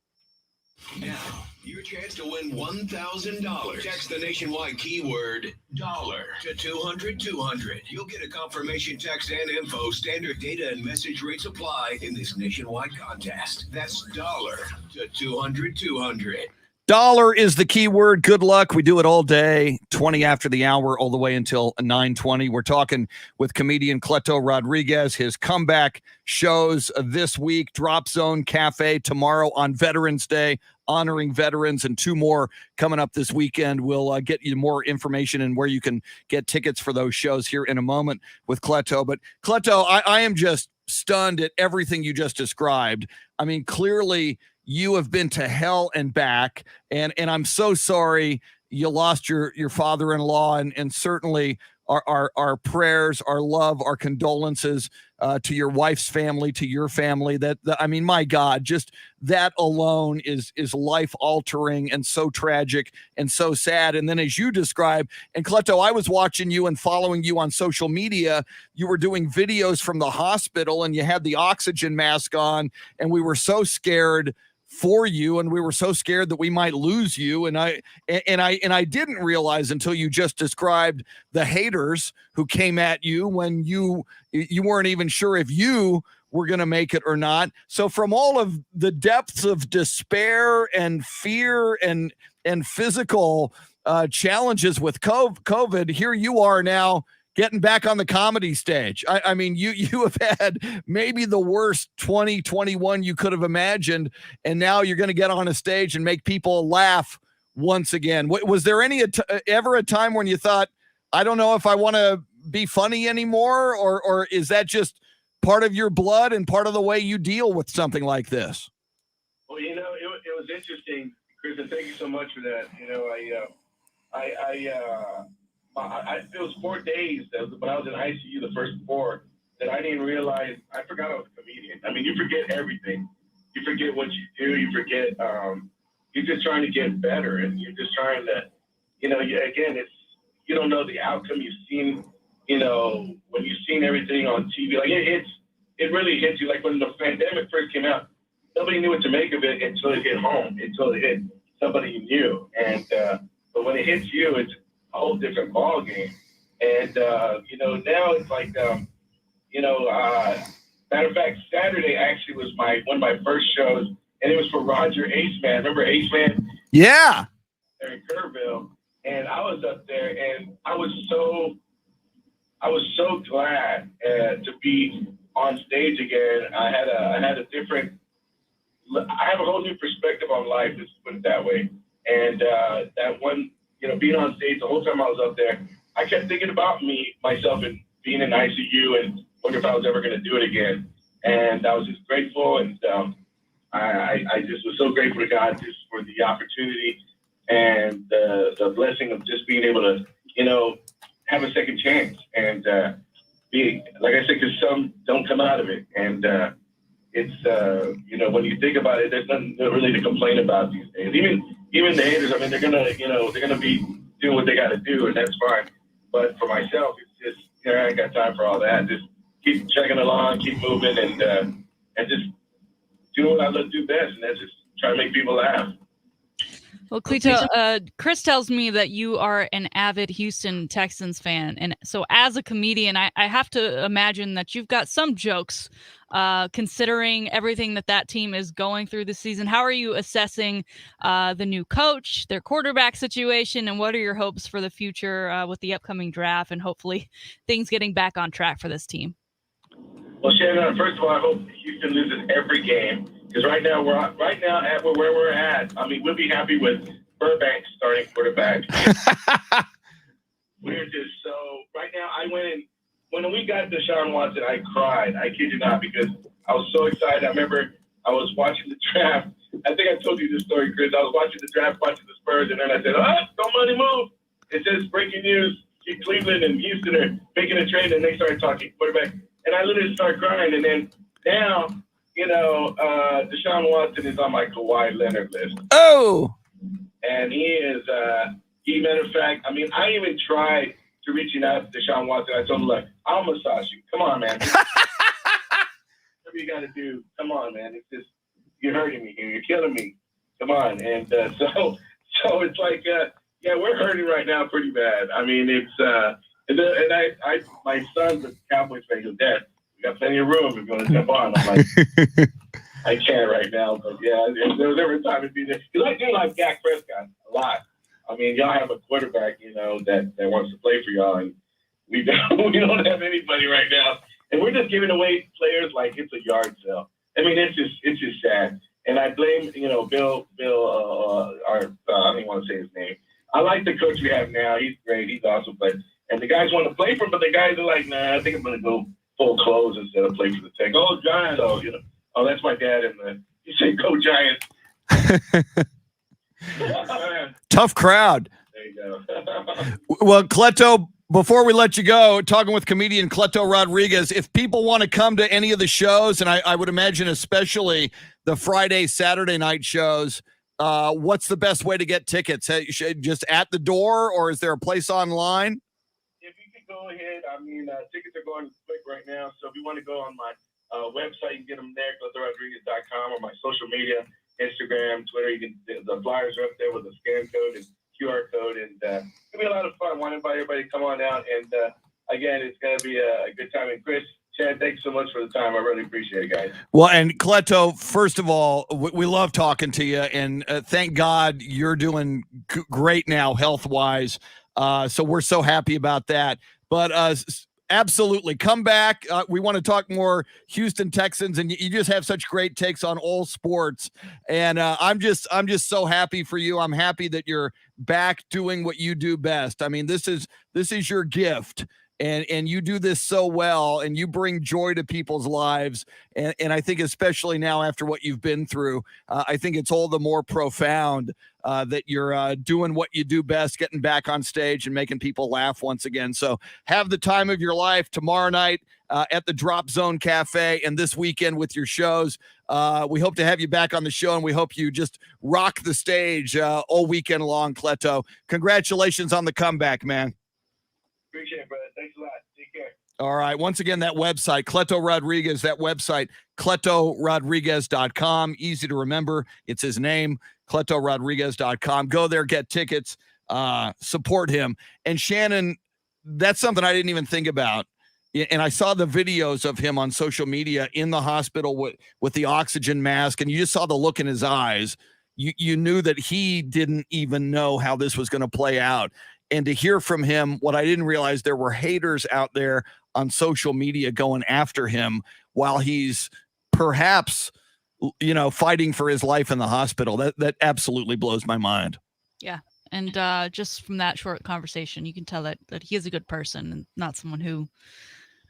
Now, your chance to win $1,000. Text the nationwide keyword dollar to 200-200. You'll get a confirmation text and info. Standard data and message rates apply in this nationwide contest. That's dollar to 200-200. Dollar is the key word. Good luck. We do it all day, 20 after the hour, all the way until 9:20. We're talking with comedian Cleto Rodriguez. His comeback shows this week, Drop Zone Cafe tomorrow on Veterans Day, honoring veterans, and 2 more coming up this weekend. We'll get you more information and where you can get tickets for those shows here in a moment with Cleto. But Cleto, I am just stunned at everything you just described. I mean, clearly you have been to hell and back, and I'm so sorry you lost your father-in-law, and certainly our prayers, our love, our condolences to your wife's family, to your family. I mean, my God, just that alone is life-altering and so tragic and so sad. And then as you described, and Cleto, I was watching you and following you on social media. You were doing videos from the hospital, and you had the oxygen mask on, and we were so scared for you, and we were so scared that we might lose you, and I didn't realize until you just described the haters who came at you when you weren't even sure if you were going to make it or not. So from all of the depths of despair and fear and physical challenges with COVID, here you are now getting back on the comedy stage. I mean, you have had maybe the worst 2021 you could have imagined, and now you're going to get on a stage and make people laugh once again. Was there ever a time when you thought, I don't know if I want to be funny anymore, or is that just part of your blood and part of the way you deal with something like this? Well, it was interesting, Chris, and thank you so much for that. It was 4 days when I was in ICU, the first 4, that I didn't realize. I forgot I was a comedian. I mean, you forget everything. You forget what you do. You forget. You're just trying to get better, and you're just trying to, you don't know the outcome. You've seen, when you've seen everything on TV, like it really hits you. Like when the pandemic first came out, nobody knew what to make of it until it hit home, until it hit somebody you knew. And but when it hits you, it's a whole different ball game. And now it's like matter of fact, Saturday actually was one of my first shows, and it was for Roger Aceman. Remember Aceman? Yeah. There in Kerrville, and I was up there, and I was so glad to be on stage again. I have a whole new perspective on life. Let's put it that way. And that one, being on stage the whole time I was up there, I kept thinking about myself, and being in ICU, and wonder if I was ever going to do it again. And I was just grateful, and I just was so grateful to God just for the opportunity and the blessing of just being able to, have a second chance and be, like I said, because some don't come out of it. And it's, when you think about it, there's nothing really to complain about these days. Even the haters, I mean, they're gonna be doing what they got to do, and that's fine. But for myself, it's just, I ain't got time for all that. Just keep chugging along, keep moving, and just do what I love to do best, and that's just try to make people laugh. Well, Cleto, Chris tells me that you are an avid Houston Texans fan. And so as a comedian, I have to imagine that you've got some jokes considering everything that team is going through this season. How are you assessing the new coach, their quarterback situation, and what are your hopes for the future with the upcoming draft and hopefully things getting back on track for this team? Well, Shannon, first of all, I hope Houston loses every game. Because right now at where we're at, I mean, we'll be happy with Burbank starting quarterback. We're just so right now. I went in when we got Deshaun Watson. I cried. I kid you not, because I was so excited. I remember I was watching the draft. I think I told you this story, Chris. I was watching the draft, watching the Spurs, and then I said, "Don't money move." It says breaking news: Cleveland and Houston are making a trade, and they started talking quarterback, and I literally started crying. And then now, Deshaun Watson is on my Kawhi Leonard list. Oh! And he is, matter of fact, I mean, I even tried to reaching out to Deshaun Watson. I told him, look, I'll massage you. Come on, man. Whatever you got to do. Come on, man. It's just, you're hurting me here. You're killing me. Come on. And so it's like, we're hurting right now pretty bad. I mean, it's, my son's a Cowboys fan. He goes, Dad, we got plenty of room if you want to jump on. I'm like, I can't right now, but yeah, there was every time to be there. Because I do like Dak Prescott a lot. I mean, y'all have a quarterback, that wants to play for y'all, and we don't have anybody right now. And we're just giving away players like it's a yard sale. I mean, it's just sad. And I blame, Bill, I don't even want to say his name. I like the coach we have now. He's great. He's awesome. And the guys want to play for him, but the guys are like, nah, I think I'm going to go full clothes instead of play for the Tech. Oh, Giants. Oh, that's my dad. And he said, go Giants. Tough crowd. There you go. Well, Cleto, before we let you go, talking with comedian Cleto Rodriguez, if people want to come to any of the shows, and I would imagine especially the Friday, Saturday night shows, what's the best way to get tickets? Just at the door, or is there a place online? If you could go ahead, tickets are going quick right now. So if you want to go on my website, you can get them there, CletoRodriguez.com, or my social media, Instagram, Twitter. The flyers are up there with a scan code and QR code, and it'll be a lot of fun. I want to invite everybody to come on out, and again, it's going to be a good time. And Chris, Chad, thanks so much for the time. I really appreciate it, guys. Well, and Cleto, first of all, we love talking to you, and thank God you're doing great now health-wise. So we're so happy about that. But absolutely, come back. We want to talk more Houston Texans, and you just have such great takes on all sports. And I'm just so happy for you. I'm happy that you're back doing what you do best. I mean, this is your gift. And you do this so well, and you bring joy to people's lives. And I think especially now after what you've been through, I think it's all the more profound that you're doing what you do best, getting back on stage and making people laugh once again. So have the time of your life tomorrow night at the Drop Zone Cafe, and this weekend with your shows. We hope to have you back on the show, and we hope you just rock the stage all weekend long, Cleto. Congratulations on the comeback, man. Appreciate it, brother. Thanks a lot. Take care. All right. Once again, that website, Cleto Rodriguez, that website, CletoRodriguez.com. Easy to remember. It's his name, CletoRodriguez.com. Go there, get tickets, support him. And Shannon, that's something I didn't even think about. And I saw the videos of him on social media in the hospital with the oxygen mask, and you just saw the look in his eyes. You knew that he didn't even know how this was going to play out. And to hear from him, what I didn't realize, there were haters out there on social media going after him while he's perhaps, fighting for his life in the hospital. That absolutely blows my mind. Yeah. And just from that short conversation, you can tell that he is a good person and not someone who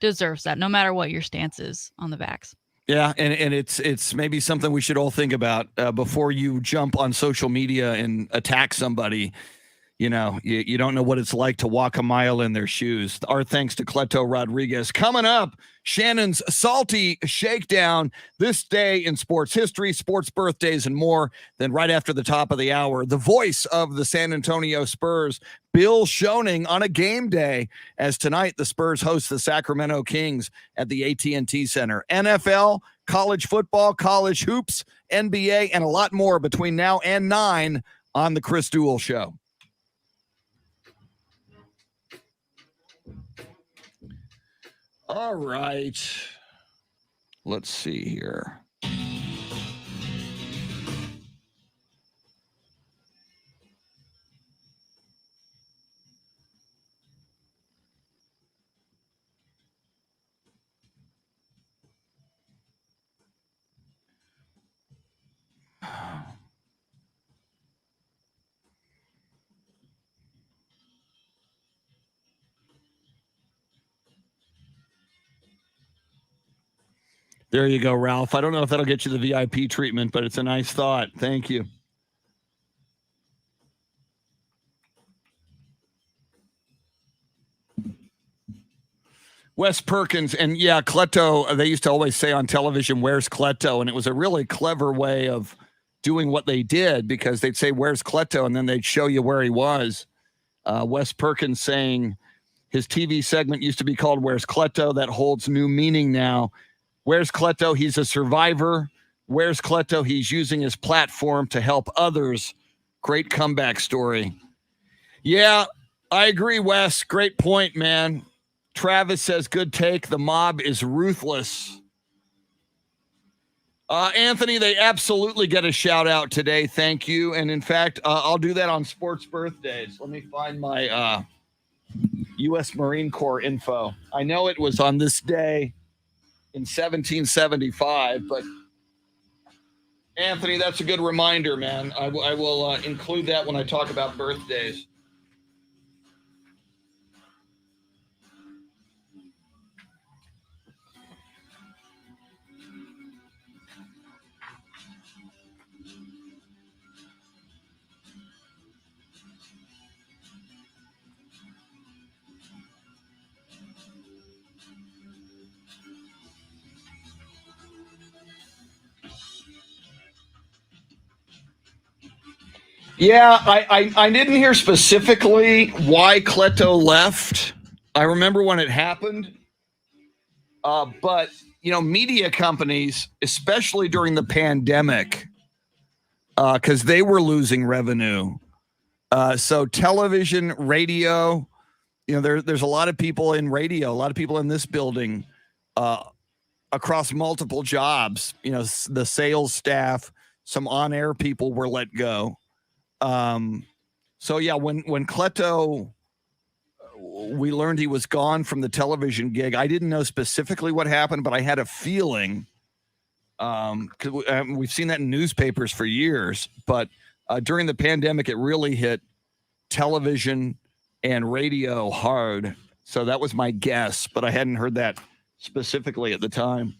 deserves that, no matter what your stance is on the vax. Yeah, and it's maybe something we should all think about before you jump on social media and attack somebody. You don't know what it's like to walk a mile in their shoes. Our thanks to Cleto Rodriguez. Coming up, Shannon's Salty Shakedown, this day in sports history, sports birthdays, and more. Then right after the top of the hour, the voice of the San Antonio Spurs, Bill Schoening, on a game day, as tonight the Spurs host the Sacramento Kings at the AT&T Center. NFL, college football, college hoops, NBA, and a lot more between now and 9 on the Chris Duel Show. All right. Let's see here. There you go, Ralph. I don't know if that'll get you the VIP treatment, but it's a nice thought. Thank you. Wes Perkins, and yeah, Cleto, they used to always say on television, "Where's Cleto?" And it was a really clever way of doing what they did, because they'd say, "Where's Cleto?" And then they'd show you where he was. Wes Perkins saying his TV segment used to be called "Where's Cleto?" That holds new meaning now. Where's Cleto? He's a survivor. Where's Cleto? He's using his platform to help others. Great comeback story. Yeah, I agree, Wes. Great point, man. Travis says, good take. The mob is ruthless. Anthony, they absolutely get a shout out today. Thank you. And in fact, I'll do that on sports birthdays. Let me find my U.S. Marine Corps info. I know it was on this day in 1775, but Anthony, that's a good reminder, man. I will include that when I talk about birthdays. Yeah, I didn't hear specifically why Cleto left. I remember when it happened. But, media companies, especially during the pandemic, because they were losing revenue. So television, radio, there's a lot of people in radio, a lot of people in this building across multiple jobs. The sales staff, some on-air people were let go. So yeah, when Cleto, we learned he was gone from the television gig. I didn't know specifically what happened, but I had a feeling. Because we've seen that in newspapers for years, but during the pandemic, it really hit television and radio hard. So that was my guess, but I hadn't heard that specifically at the time.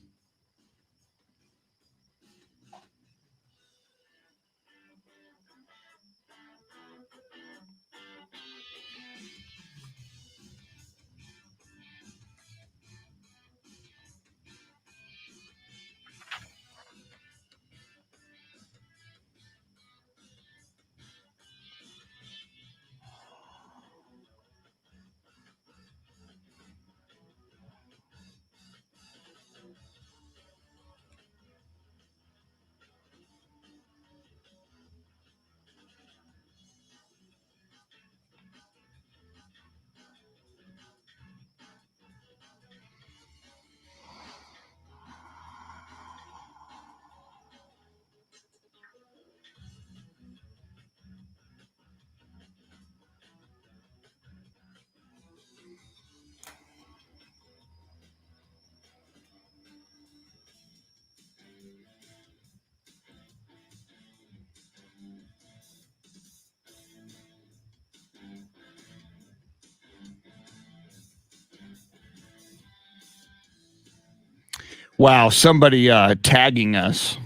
Wow, somebody tagging us.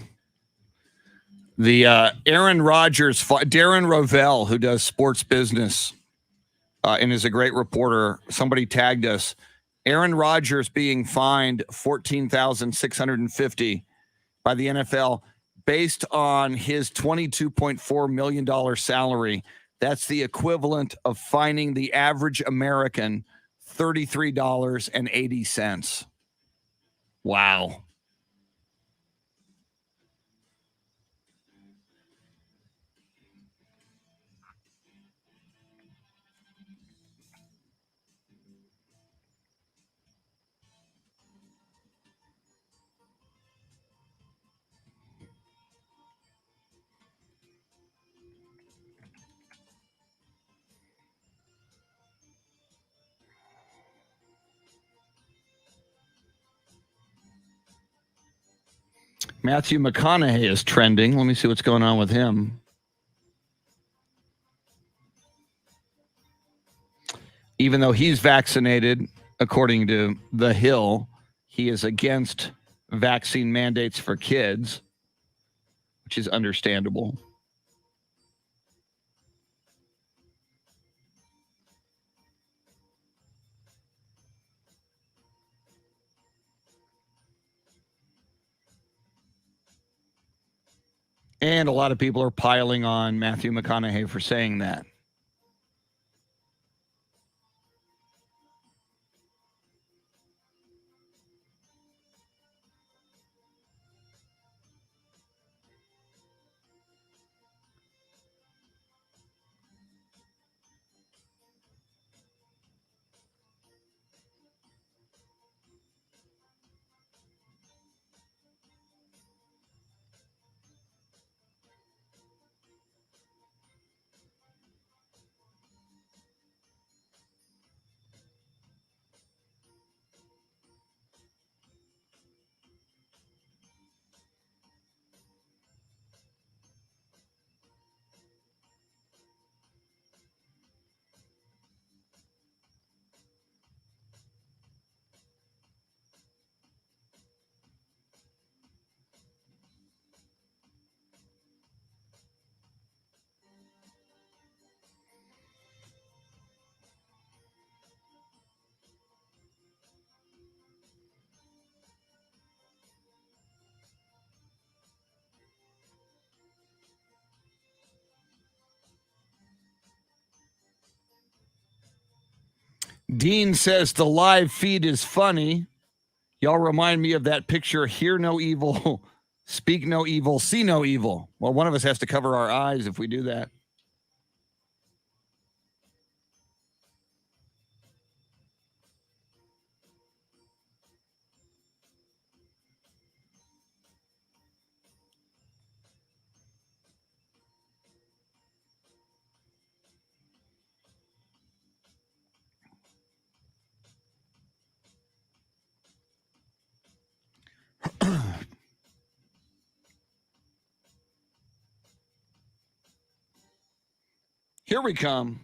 The Aaron Rodgers, Darren Rovell, who does sports business and is a great reporter, somebody tagged us. Aaron Rodgers being fined $14,650 by the NFL based on his $22.4 million salary. That's the equivalent of fining the average American $33.80. Wow. Matthew McConaughey is trending. Let me see what's going on with him. Even though he's vaccinated, according to The Hill, he is against vaccine mandates for kids, which is understandable. And a lot of people are piling on Matthew McConaughey for saying that. Dean says the live feed is funny. Y'all remind me of that picture, hear no evil, speak no evil, see no evil. Well, one of us has to cover our eyes if we do that. Here we come.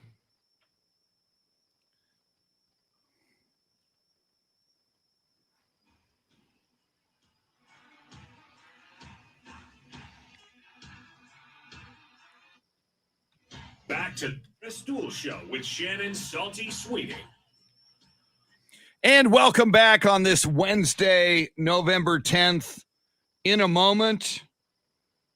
Back to the Duel Show with Shannon Salty Sweeney. And welcome back on this Wednesday, November 10th. In a moment,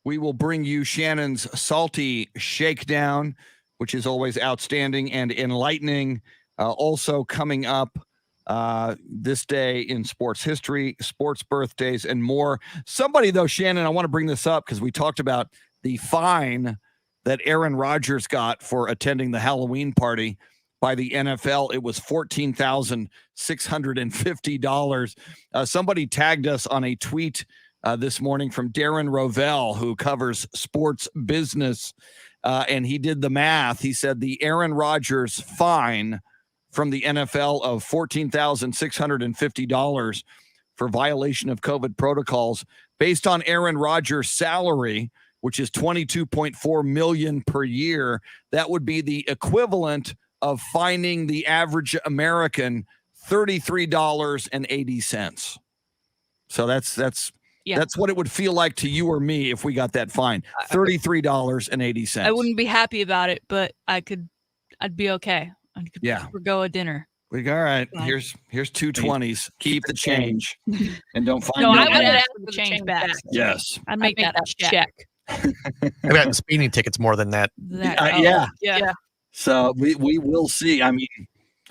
we will bring you Shannon's Salty Shakedown, which is always outstanding and enlightening. Also coming up this day in sports history, sports birthdays, and more. Somebody, though, Shannon, I want to bring this up because we talked about the fine that Aaron Rodgers got for attending the Halloween party by the NFL. It was $14,650. Somebody tagged us on a tweet this morning from Darren Rovell, who covers sports business, and he did the math. He said the Aaron Rodgers fine from the NFL of $14,650 for violation of COVID protocols, based on Aaron Rodgers' salary, which is $22.4 million per year, that would be the equivalent of fining the average American $33.80. So that's what it would feel like to you or me if we got that fine. $33.80. I wouldn't be happy about it, but I'd be okay. I could forgo a dinner. All right, here's two 20s. Keep the change, and don't find. No, I would ask for the change back. Yes, I'd make that a check. I've gotten speeding tickets more than that. Yeah. So we will see. I mean,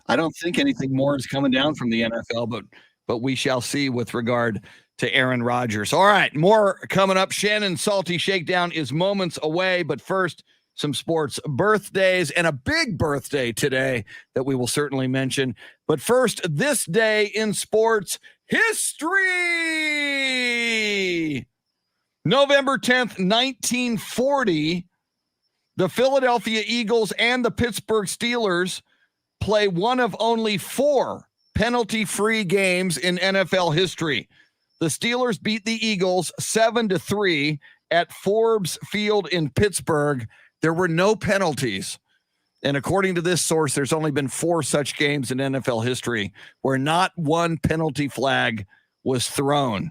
I don't think anything more is coming down from the NFL, but we shall see with regard to Aaron Rodgers. All right, more coming up. Shannon's Salty Shakedown is moments away, but first, some sports birthdays and a big birthday today that we will certainly mention. But first, this day in sports history. November 10th, 1940, the Philadelphia Eagles and the Pittsburgh Steelers play one of only 4 penalty-free games in NFL history. The Steelers beat the Eagles 7-3 at Forbes Field in Pittsburgh. There were no penalties. And according to this source, there's only been 4 such games in NFL history where not one penalty flag was thrown.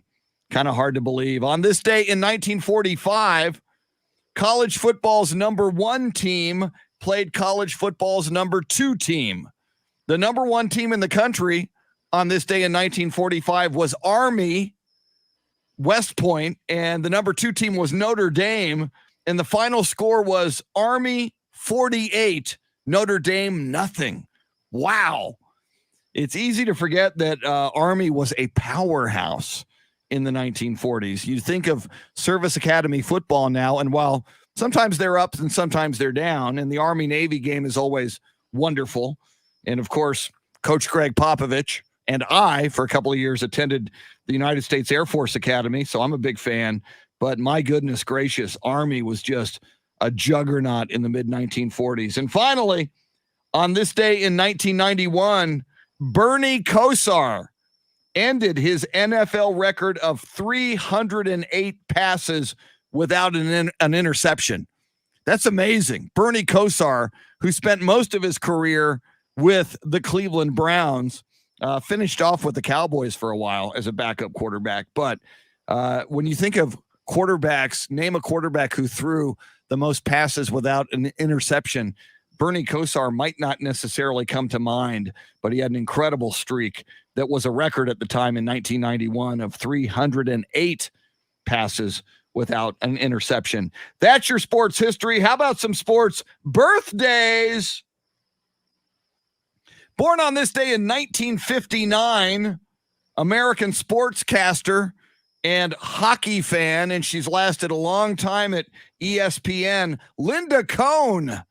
Kind of hard to believe. On this day in 1945, college football's number 1 team played college football's number 2 team. The number 1 team in the country on this day in 1945 was Army, West Point, and the number 2 team was Notre Dame. And the final score was Army 48, Notre Dame nothing. Wow. It's easy to forget that Army was a powerhouse in the 1940s. You think of Service Academy football now, and while sometimes they're up and sometimes they're down, and the Army-Navy game is always wonderful. And, of course, Coach Greg Popovich and I, for a couple of years, attended the United States Air Force Academy, so I'm a big fan. But my goodness gracious, Army was just a juggernaut in the mid-1940s. And finally, on this day in 1991, Bernie Kosar ended his NFL record of 308 passes without an interception. That's amazing. Bernie Kosar, who spent most of his career with the Cleveland Browns, finished off with the Cowboys for a while as a backup quarterback. But when you think of quarterbacks, name a quarterback who threw the most passes without an interception, Bernie Kosar might not necessarily come to mind, but he had an incredible streak that was a record at the time in 1991 of 308 passes without an interception. That's your sports history. How about some sports birthdays? Born on this day in 1959, American sportscaster and hockey fan, and she's lasted a long time at ESPN, Linda Cohn.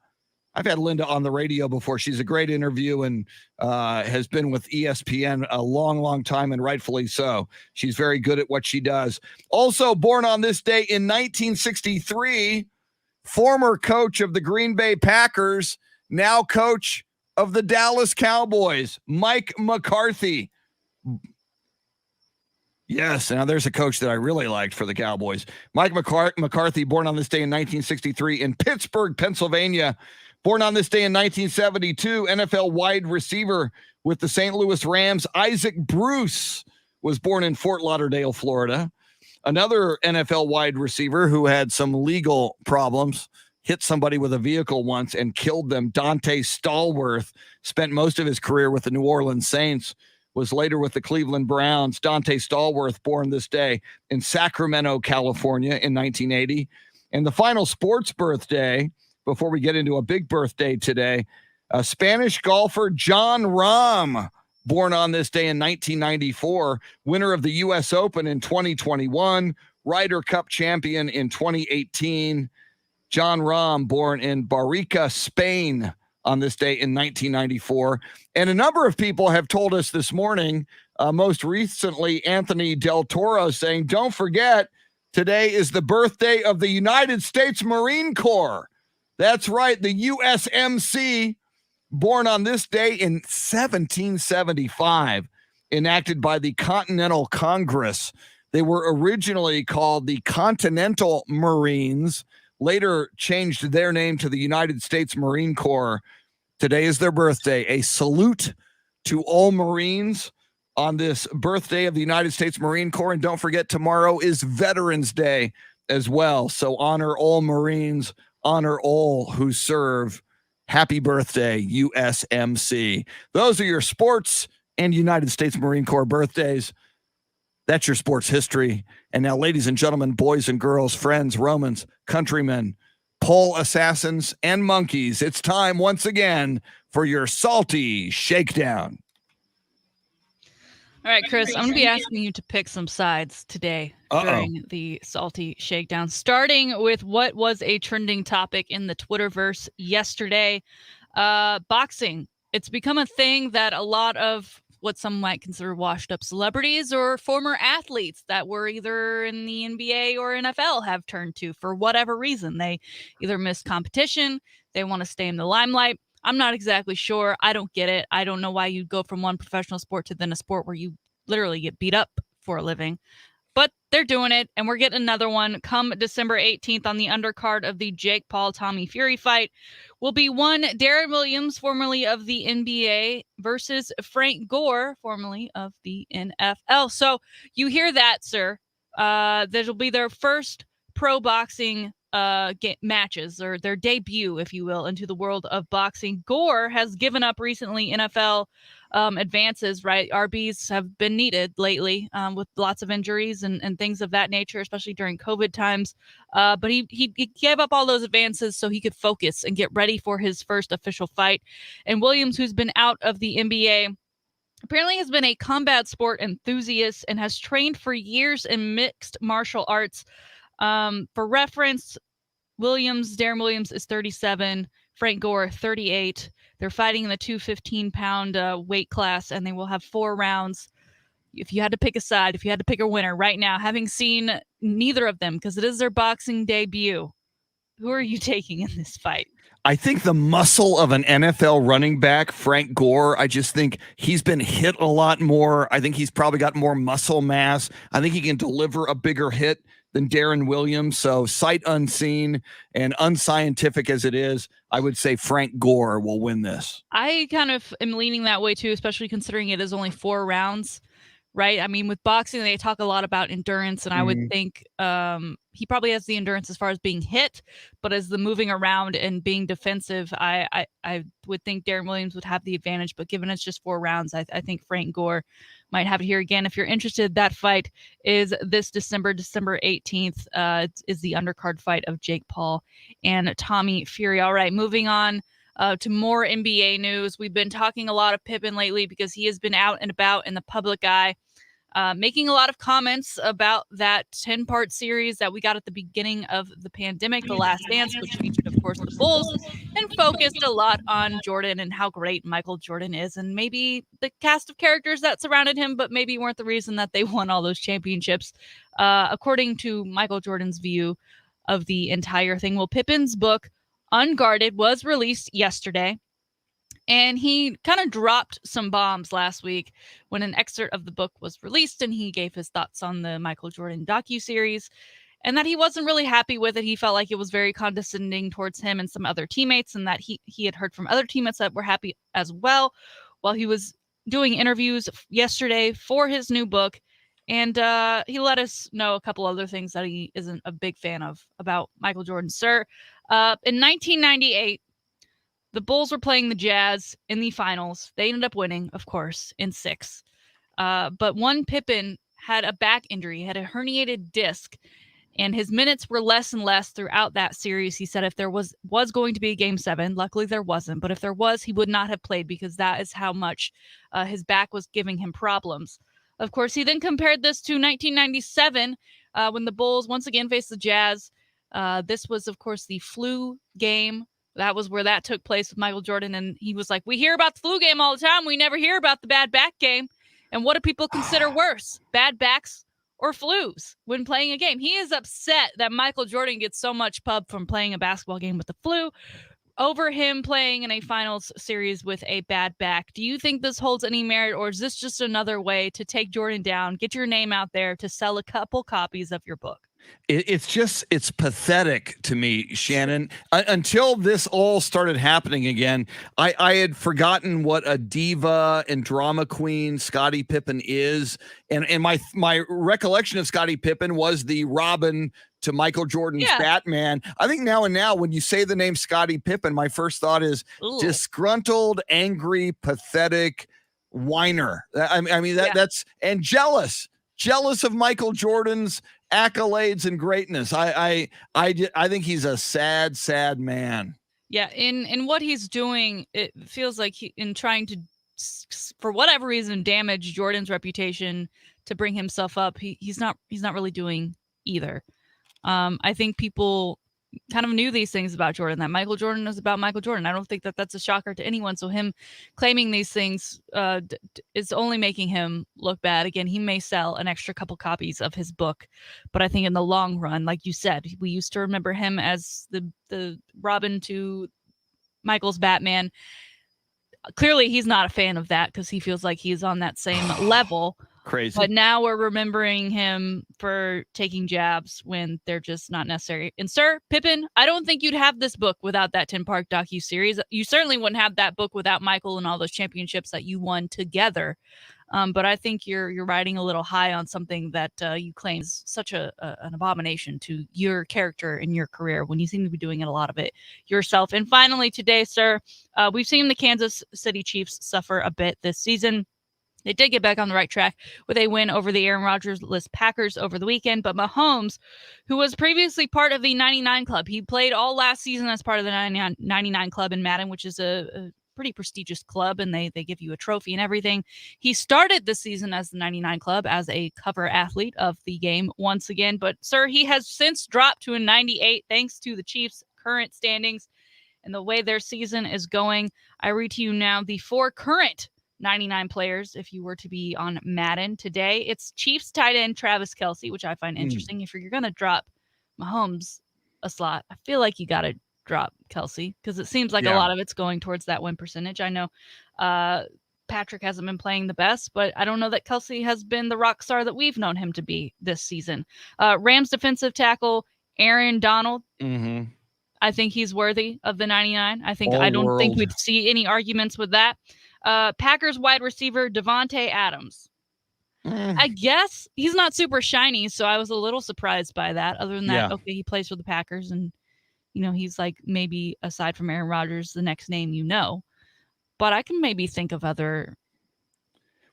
I've had Linda on the radio before. She's a great interview and has been with ESPN a long, long time, and rightfully so. She's very good at what she does. Also born on this day in 1963, former coach of the Green Bay Packers, now coach of the Dallas Cowboys, Mike McCarthy. Yes, now there's a coach that I really liked for the Cowboys. Mike McCarthy, born on this day in 1963 in Pittsburgh, Pennsylvania. Born on this day in 1972, NFL wide receiver with the St. Louis Rams, Isaac Bruce, was born in Fort Lauderdale, Florida. Another NFL wide receiver who had some legal problems, hit somebody with a vehicle once and killed them, Dante Stallworth, spent most of his career with the New Orleans Saints, was later with the Cleveland Browns. Dante Stallworth, born this day in Sacramento, California in 1980. And the final sports birthday, before we get into a big birthday today, Spanish golfer Jon Rahm, born on this day in 1994, winner of the U.S. Open in 2021, Ryder Cup champion in 2018. Jon Rahm, born in Barrica, Spain, on this day in 1994. And a number of people have told us this morning, most recently Anthony Del Toro, saying, don't forget, today is the birthday of the United States Marine Corps. That's right, the USMC, born on this day in 1775, enacted by the Continental Congress. They were originally called the Continental Marines, later changed their name to the United States Marine Corps. Today is their birthday. A salute to all Marines on this birthday of the United States Marine Corps. And don't forget, tomorrow is Veterans Day as well. So honor all Marines, honor all who serve. Happy birthday, USMC. Those are your sports and United States Marine Corps birthdays. That's your sports history. And now, ladies and gentlemen, boys and girls, friends, Romans, countrymen, pole assassins, and monkeys, it's time once again for your salty shakedown. All right, Chris, I'm going to be asking you to pick some sides today during the salty shakedown, starting with what was a trending topic in the Twitterverse yesterday. Boxing. It's become a thing that a lot of what some might consider washed up celebrities or former athletes that were either in the NBA or NFL have turned to for whatever reason. They either miss competition, they want to stay in the limelight. I'm not exactly sure. I don't get it. I don't know why you'd go from one professional sport to then a sport where you literally get beat up for a living. But they're doing it, and we're getting another one come December 18th on the undercard of the Jake Paul-Tommy Fury fight. Will be one Darren Williams, formerly of the NBA, versus Frank Gore, formerly of the NFL. So you hear that, sir. That'll be their first pro boxing matches, or their debut, if you will, into the world of boxing. Gore has given up recently NFL advances, right? RBs have been needed lately with lots of injuries and things of that nature, especially during COVID times. But he gave up all those advances so he could focus and get ready for his first official fight. And Williams, who's been out of the NBA, apparently has been a combat sport enthusiast and has trained for years in mixed martial arts. For reference, Darren Williams is 37, Frank Gore 38. They're fighting in the 215-pound weight class, and they will have 4 rounds. If you had to pick a side, if you had to pick a winner right now, having seen neither of them, because it is their boxing debut, who are you taking in this fight? I think the muscle of an NFL running back, Frank Gore, I just think he's been hit a lot more. I think he's probably got more muscle mass. I think he can deliver a bigger hit than Darren Williams. So sight unseen and unscientific as it is, I would say Frank Gore will win this. I kind of am leaning that way too, especially considering it is only 4 rounds, right? I mean, with boxing, they talk a lot about endurance, and I would think he probably has the endurance as far as being hit, but as the moving around and being defensive, I would think Darren Williams would have the advantage. But given it's just 4 rounds, I think Frank Gore might have it here again. If you're interested, that fight is this December 18th. Is the undercard fight of Jake Paul and Tommy Fury. All right, moving on. to more NBA news. We've been talking a lot of Pippen lately because he has been out and about in the public eye, making a lot of comments about that 10-part series that we got at the beginning of the pandemic, The Last Dance, which featured, of course, the Bulls, and focused a lot on Jordan and how great Michael Jordan is, and maybe the cast of characters that surrounded him, but maybe weren't the reason that they won all those championships, according to Michael Jordan's view of the entire thing. Well, Pippen's book, Unguarded, was released yesterday. And he kind of dropped some bombs last week when an excerpt of the book was released, and he gave his thoughts on the Michael Jordan docuseries, and that he wasn't really happy with it. He felt like it was very condescending towards him and some other teammates, and that he had heard from other teammates that were happy as well while he was doing interviews yesterday for his new book. And he let us know a couple other things that he isn't a big fan of about Michael Jordan. Sir, in 1998, the Bulls were playing the Jazz in the finals. They ended up winning, of course, in 6. But one Pippen had a back injury, had a herniated disc, and his minutes were less and less throughout that series. He said if there was going to be a Game 7, luckily there wasn't, but if there was, he would not have played because that is how much his back was giving him problems. Of course, he then compared this to 1997 when the Bulls once again faced the Jazz. This was, of course, the flu game. That was where that took place with Michael Jordan. And he was like, we hear about the flu game all the time. We never hear about the bad back game. And what do people consider worse, bad backs or flus when playing a game? He is upset that Michael Jordan gets so much pub from playing a basketball game with the flu over him playing in a finals series with a bad back. Do you think this holds any merit, or is this just another way to take Jordan down, get your name out there to sell a couple copies of your book? It's pathetic to me, Shannon. Until this all started happening again, I had forgotten what a diva and drama queen Scottie Pippen is. And my recollection of Scottie Pippen was the Robin to Michael Jordan's Batman. I think now when you say the name Scottie Pippen, my first thought is disgruntled, angry, pathetic whiner. I mean that's and jealous of Michael Jordan's accolades and greatness. I think he's a sad man. Yeah, in what he's doing, it feels like in trying to, for whatever reason, damage Jordan's reputation to bring himself up. He's not really doing either. I think people kind of knew these things about Jordan, that Michael Jordan is about Michael Jordan. I don't think that that's a shocker to anyone. So him claiming these things is only making him look bad. Again, he may sell an extra couple copies of his book, but I think in the long run, like you said, we used to remember him as the Robin to Michael's Batman. Clearly, he's not a fan of that because he feels like he's on that same level. Crazy. But now we're remembering him for taking jabs when they're just not necessary. And sir, Pippen, I don't think you'd have this book without that 10-part docuseries. You certainly wouldn't have that book without Michael and all those championships that you won together. But I think you're riding a little high on something that you claim is such an abomination to your character and your career when you seem to be doing a lot of it yourself. And finally today, sir, we've seen the Kansas City Chiefs suffer a bit this season. They did get back on the right track with a win over the Aaron Rodgers-less Packers over the weekend. But Mahomes, who was previously part of the 99 Club, he played all last season as part of the 99 Club in Madden, which is a pretty prestigious club, and they give you a trophy and everything. He started this season as the 99 Club as a cover athlete of the game once again. But, sir, he has since dropped to a 98 thanks to the Chiefs' current standings and the way their season is going. I read to you now the 4 current 99 players if you were to be on Madden today. It's Chiefs tight end Travis Kelce, which I find interesting. If you're going to drop Mahomes a slot, I feel like you got to drop Kelce because it seems like a lot of it's going towards that win percentage. I know Patrick hasn't been playing the best, but I don't know that Kelce has been the rock star that we've known him to be this season. Rams defensive tackle Aaron Donald. I think he's worthy of the 99. I don't think we'd see any arguments with that. Packers wide receiver Devonta Adams. I guess he's not super shiny, so I was a little surprised by that. Other than that, okay, he plays for the Packers, and he's like maybe aside from Aaron Rodgers, the next name But I can maybe think of other.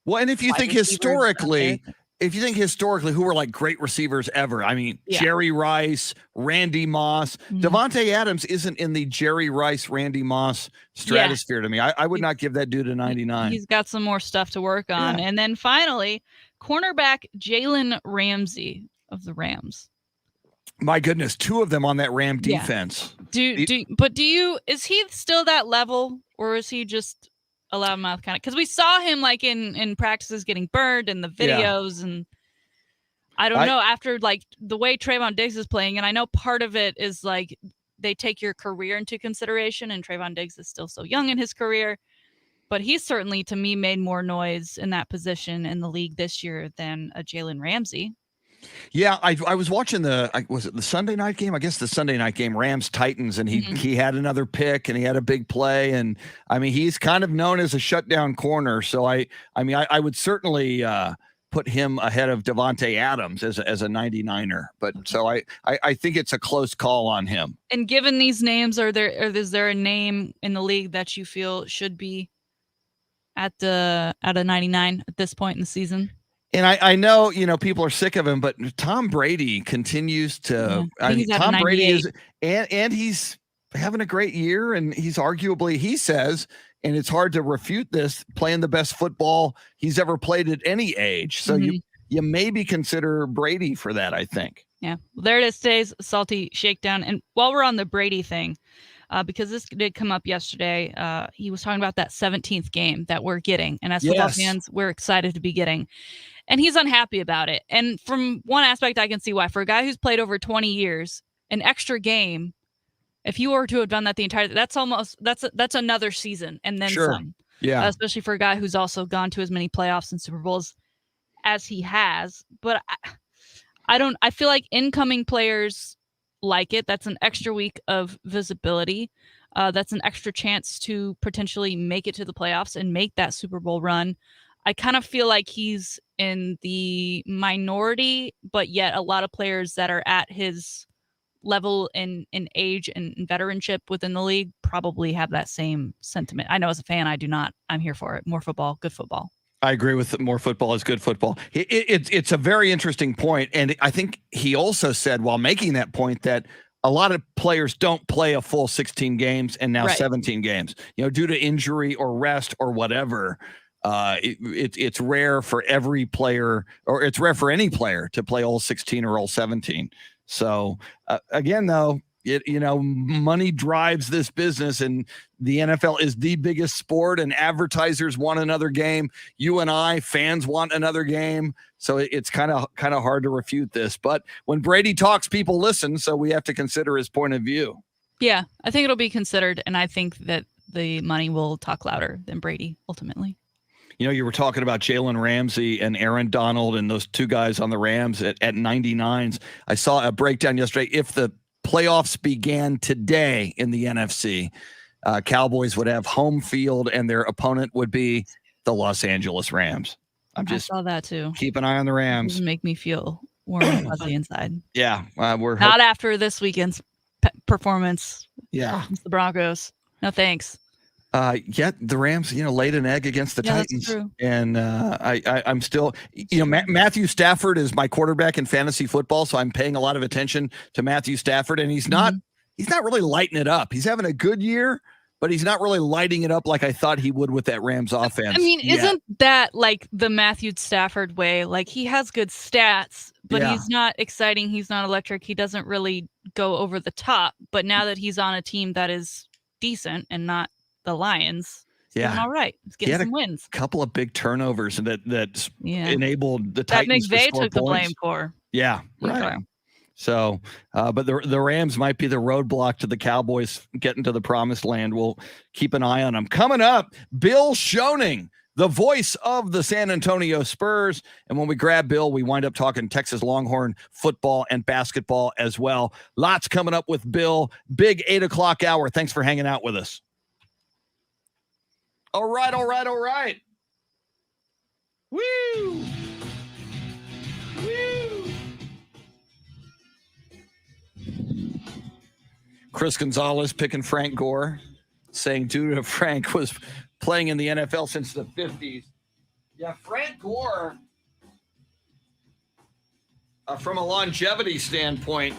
Well, and if you think historically, if you think historically, who were like great receivers ever? I mean, Jerry Rice, Randy Moss, Devonta Adams isn't in the Jerry Rice, Randy Moss stratosphere to me. I would not give that dude a 99. He's got some more stuff to work on. And then finally, cornerback Jalen Ramsey of the Rams. My goodness, 2 of them on that Ram defense. Is he still that level, or is he just a loudmouth kind of? Because we saw him like in practices getting burned in the videos, and I don't know, after like the way Trayvon Diggs is playing, and I know part of it is like they take your career into consideration, and Trayvon Diggs is still so young in his career, but he's certainly, to me, made more noise in that position in the league this year than a Jalen Ramsey. Yeah, I was watching was it the Sunday night game? I guess the Sunday night game, Rams Titans, and he had another pick and he had a big play, and I mean he's kind of known as a shutdown corner. So I would certainly put him ahead of Devonta Adams as a 99er. But so I think it's a close call on him. And given these names, is there a name in the league that you feel should be at a 99 at this point in the season? And I know, people are sick of him, but Tom Brady continues to. Tom Brady is, and he's having a great year, and he's arguably, he says, and it's hard to refute this, playing the best football he's ever played at any age. So you maybe consider Brady for that, I think. Yeah, well, there it is, today's Salty Shakedown. And while we're on the Brady thing, because this did come up yesterday, he was talking about that 17th game that we're getting, and as football fans, we're excited to be getting. And he's unhappy about it. And from one aspect, I can see why. For a guy who's played over 20 years, an extra game, if you were to have done that the entire, that's another season and then some. Yeah. Especially for a guy who's also gone to as many playoffs and Super Bowls as he has. But I feel like incoming players like it. That's an extra week of visibility. That's an extra chance to potentially make it to the playoffs and make that Super Bowl run. I kind of feel like he's in the minority, but yet a lot of players that are at his level in age and veteranship within the league probably have that same sentiment. I know as a fan, I do not. I'm here for it. More football, good football. I agree with more football is good football. It's a very interesting point. And I think he also said while making that point that a lot of players don't play a full 16 games and now 17 games, due to injury or rest or whatever. It's rare for every player, or it's rare for any player to play all 16 or all 17. So again, though, money drives this business, and the NFL is the biggest sport, and advertisers want another game. You and I, fans, want another game. So it's kind of hard to refute this. But when Brady talks, people listen. So we have to consider his point of view. Yeah, I think it'll be considered, and I think that the money will talk louder than Brady ultimately. You were talking about Jalen Ramsey and Aaron Donald and those 2 guys on the Rams at 99s. I saw a breakdown yesterday. If the playoffs began today in the NFC, Cowboys would have home field and their opponent would be the Los Angeles Rams. I saw that too. Keep an eye on the Rams. It make me feel warm and fuzzy inside. Yeah. We're not after this weekend's performance. Yeah. The Broncos. No, thanks. Yet the Rams, laid an egg against the Titans, and I'm still, Matthew Stafford is my quarterback in fantasy football, so I'm paying a lot of attention to Matthew Stafford, and he's not really lighting it up. He's having a good year, but he's not really lighting it up like I thought he would with that Rams offense. I mean, isn't that like the Matthew Stafford way? Like he has good stats, but he's not exciting. He's not electric. He doesn't really go over the top. But now that he's on a team that is decent and not the Lions, doing all right. He's getting some wins. A couple of big turnovers that enabled the Titans that to score took points. The blame for. Yeah, right. Okay. So, but the Rams might be the roadblock to the Cowboys getting to the promised land. We'll keep an eye on them. Coming up, Bill Schoening, the voice of the San Antonio Spurs. And when we grab Bill, we wind up talking Texas Longhorn football and basketball as well. Lots coming up with Bill. Big 8 o'clock hour. Thanks for hanging out with us. All right. Woo! Woo! Chris Gonzalez picking Frank Gore, saying due to Frank was playing in the NFL since the 50s. Yeah, Frank Gore from a longevity standpoint,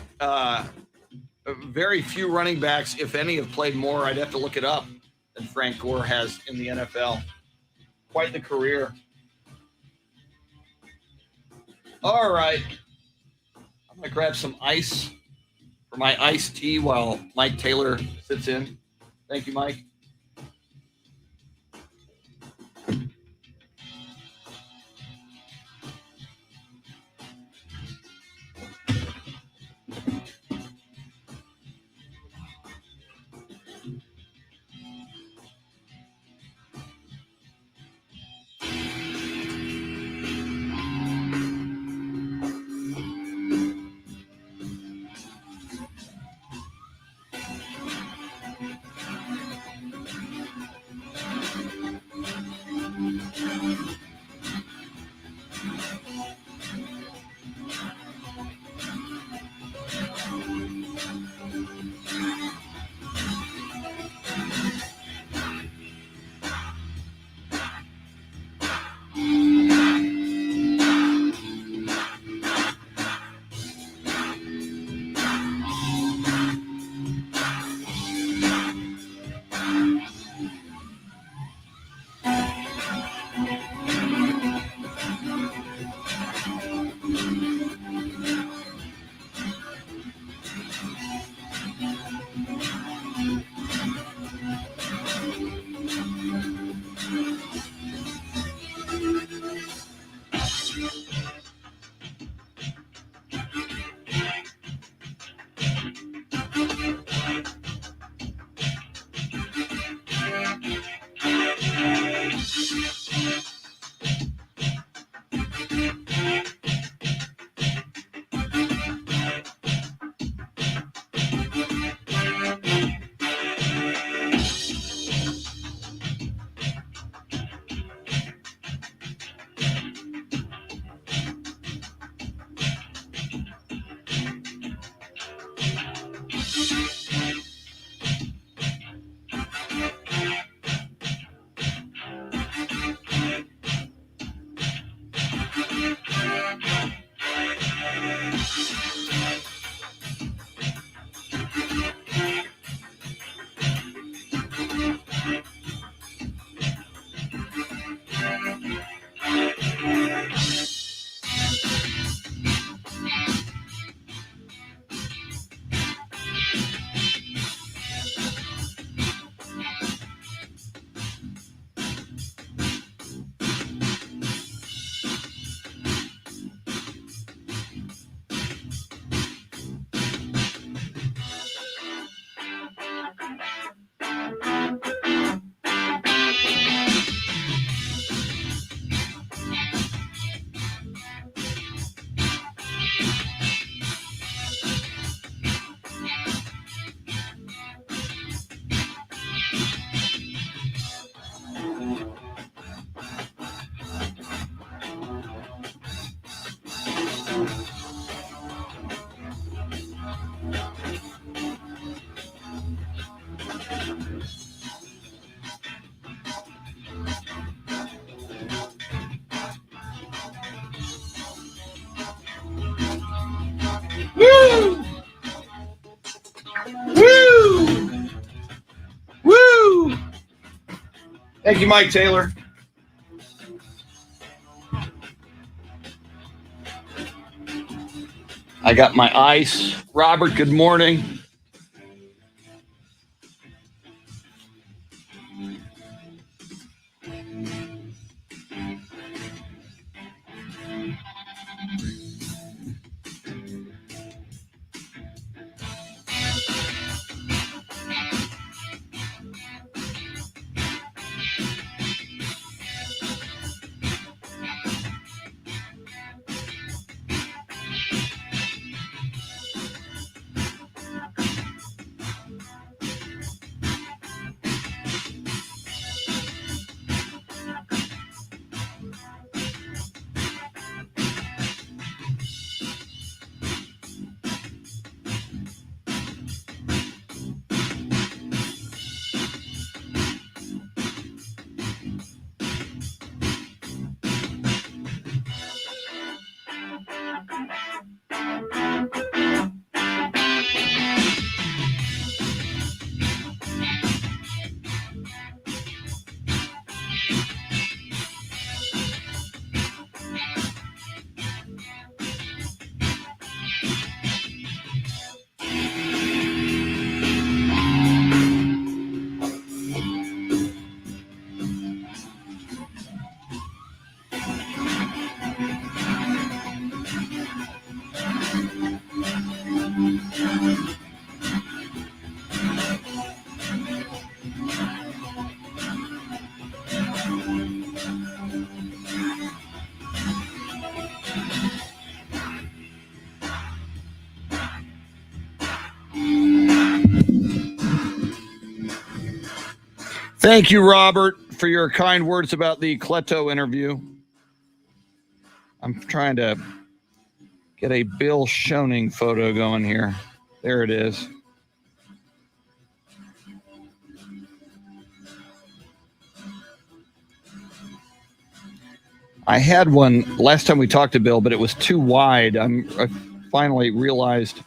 very few running backs, if any, have played more. I'd have to look it up than Frank Gore has in the NFL. Quite the career. All right. I'm going to grab some ice for my iced tea while Mike Taylor sits in. Thank you, Mike. Woo! Woo! Woo! Thank you, Mike Taylor. I got my ice. Robert, good morning. Thank you, Robert, for your kind words about the Cleto interview. I'm trying to get a Bill Schoening photo going here. There it is. I had one last time we talked to Bill, but it was too wide. I finally realized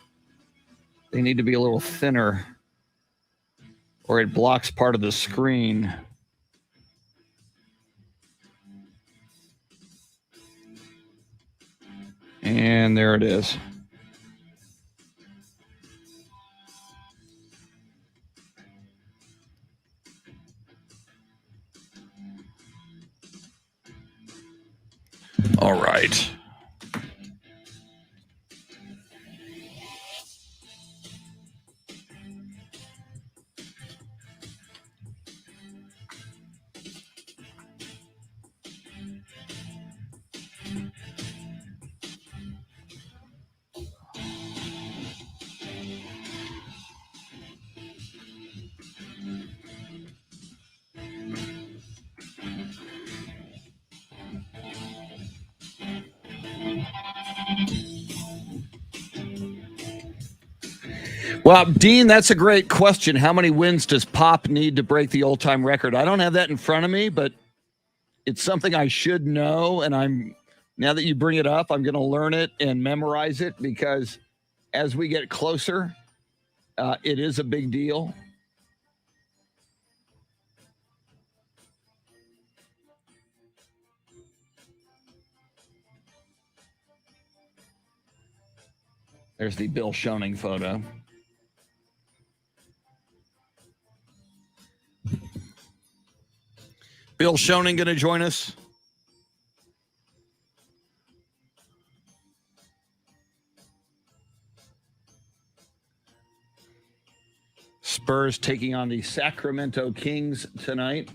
they need to be a little thinner or it blocks part of the screen. And there it is. All right. Well, Dean, that's a great question. How many wins does Pop need to break the all-time record? I don't have that in front of me, but it's something I should know. And now that you bring it up, I'm going to learn it and memorize it because as we get closer, it is a big deal. There's the Bill Schoening photo. Bill Schoening going to join us. Spurs taking on the Sacramento Kings tonight.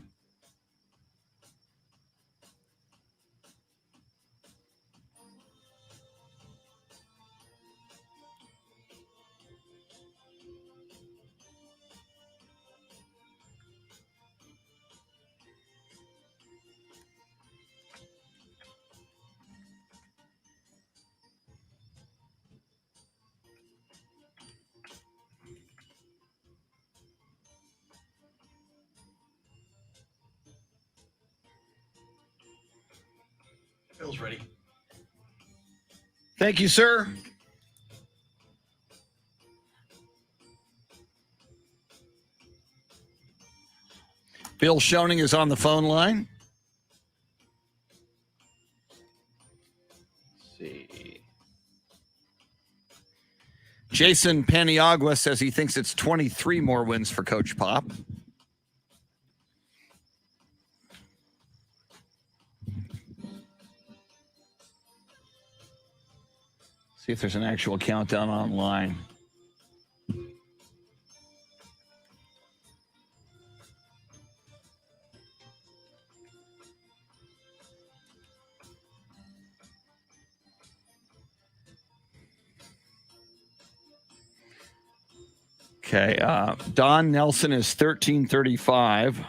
Bill's ready. Thank you, sir. Bill Schoening is on the phone line. Let's see. Jason Paniagua says he thinks it's 23 more wins for Coach Pop. See if there's an actual countdown online. Okay, Don Nelson is 1335.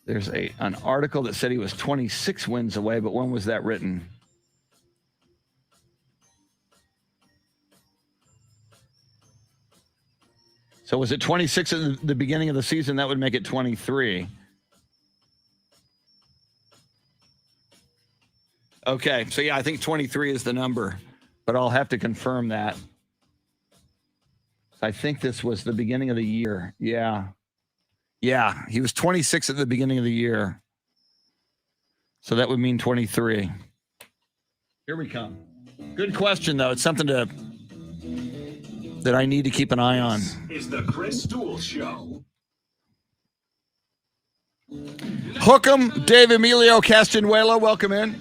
There's an article that said he was 26 wins away, but when was that written? So was it 26 at the beginning of the season? That would make it 23. Okay, so yeah, I think 23 is the number, but I'll have to confirm that. I think this was the beginning of the year. Yeah. Yeah, he was 26 at the beginning of the year. So that would mean 23. Here we come. Good question, though. It's something that I need to keep an eye on. This is the Chris Duel Show. Hook 'em, Dave Emilio Castanuela. Welcome in.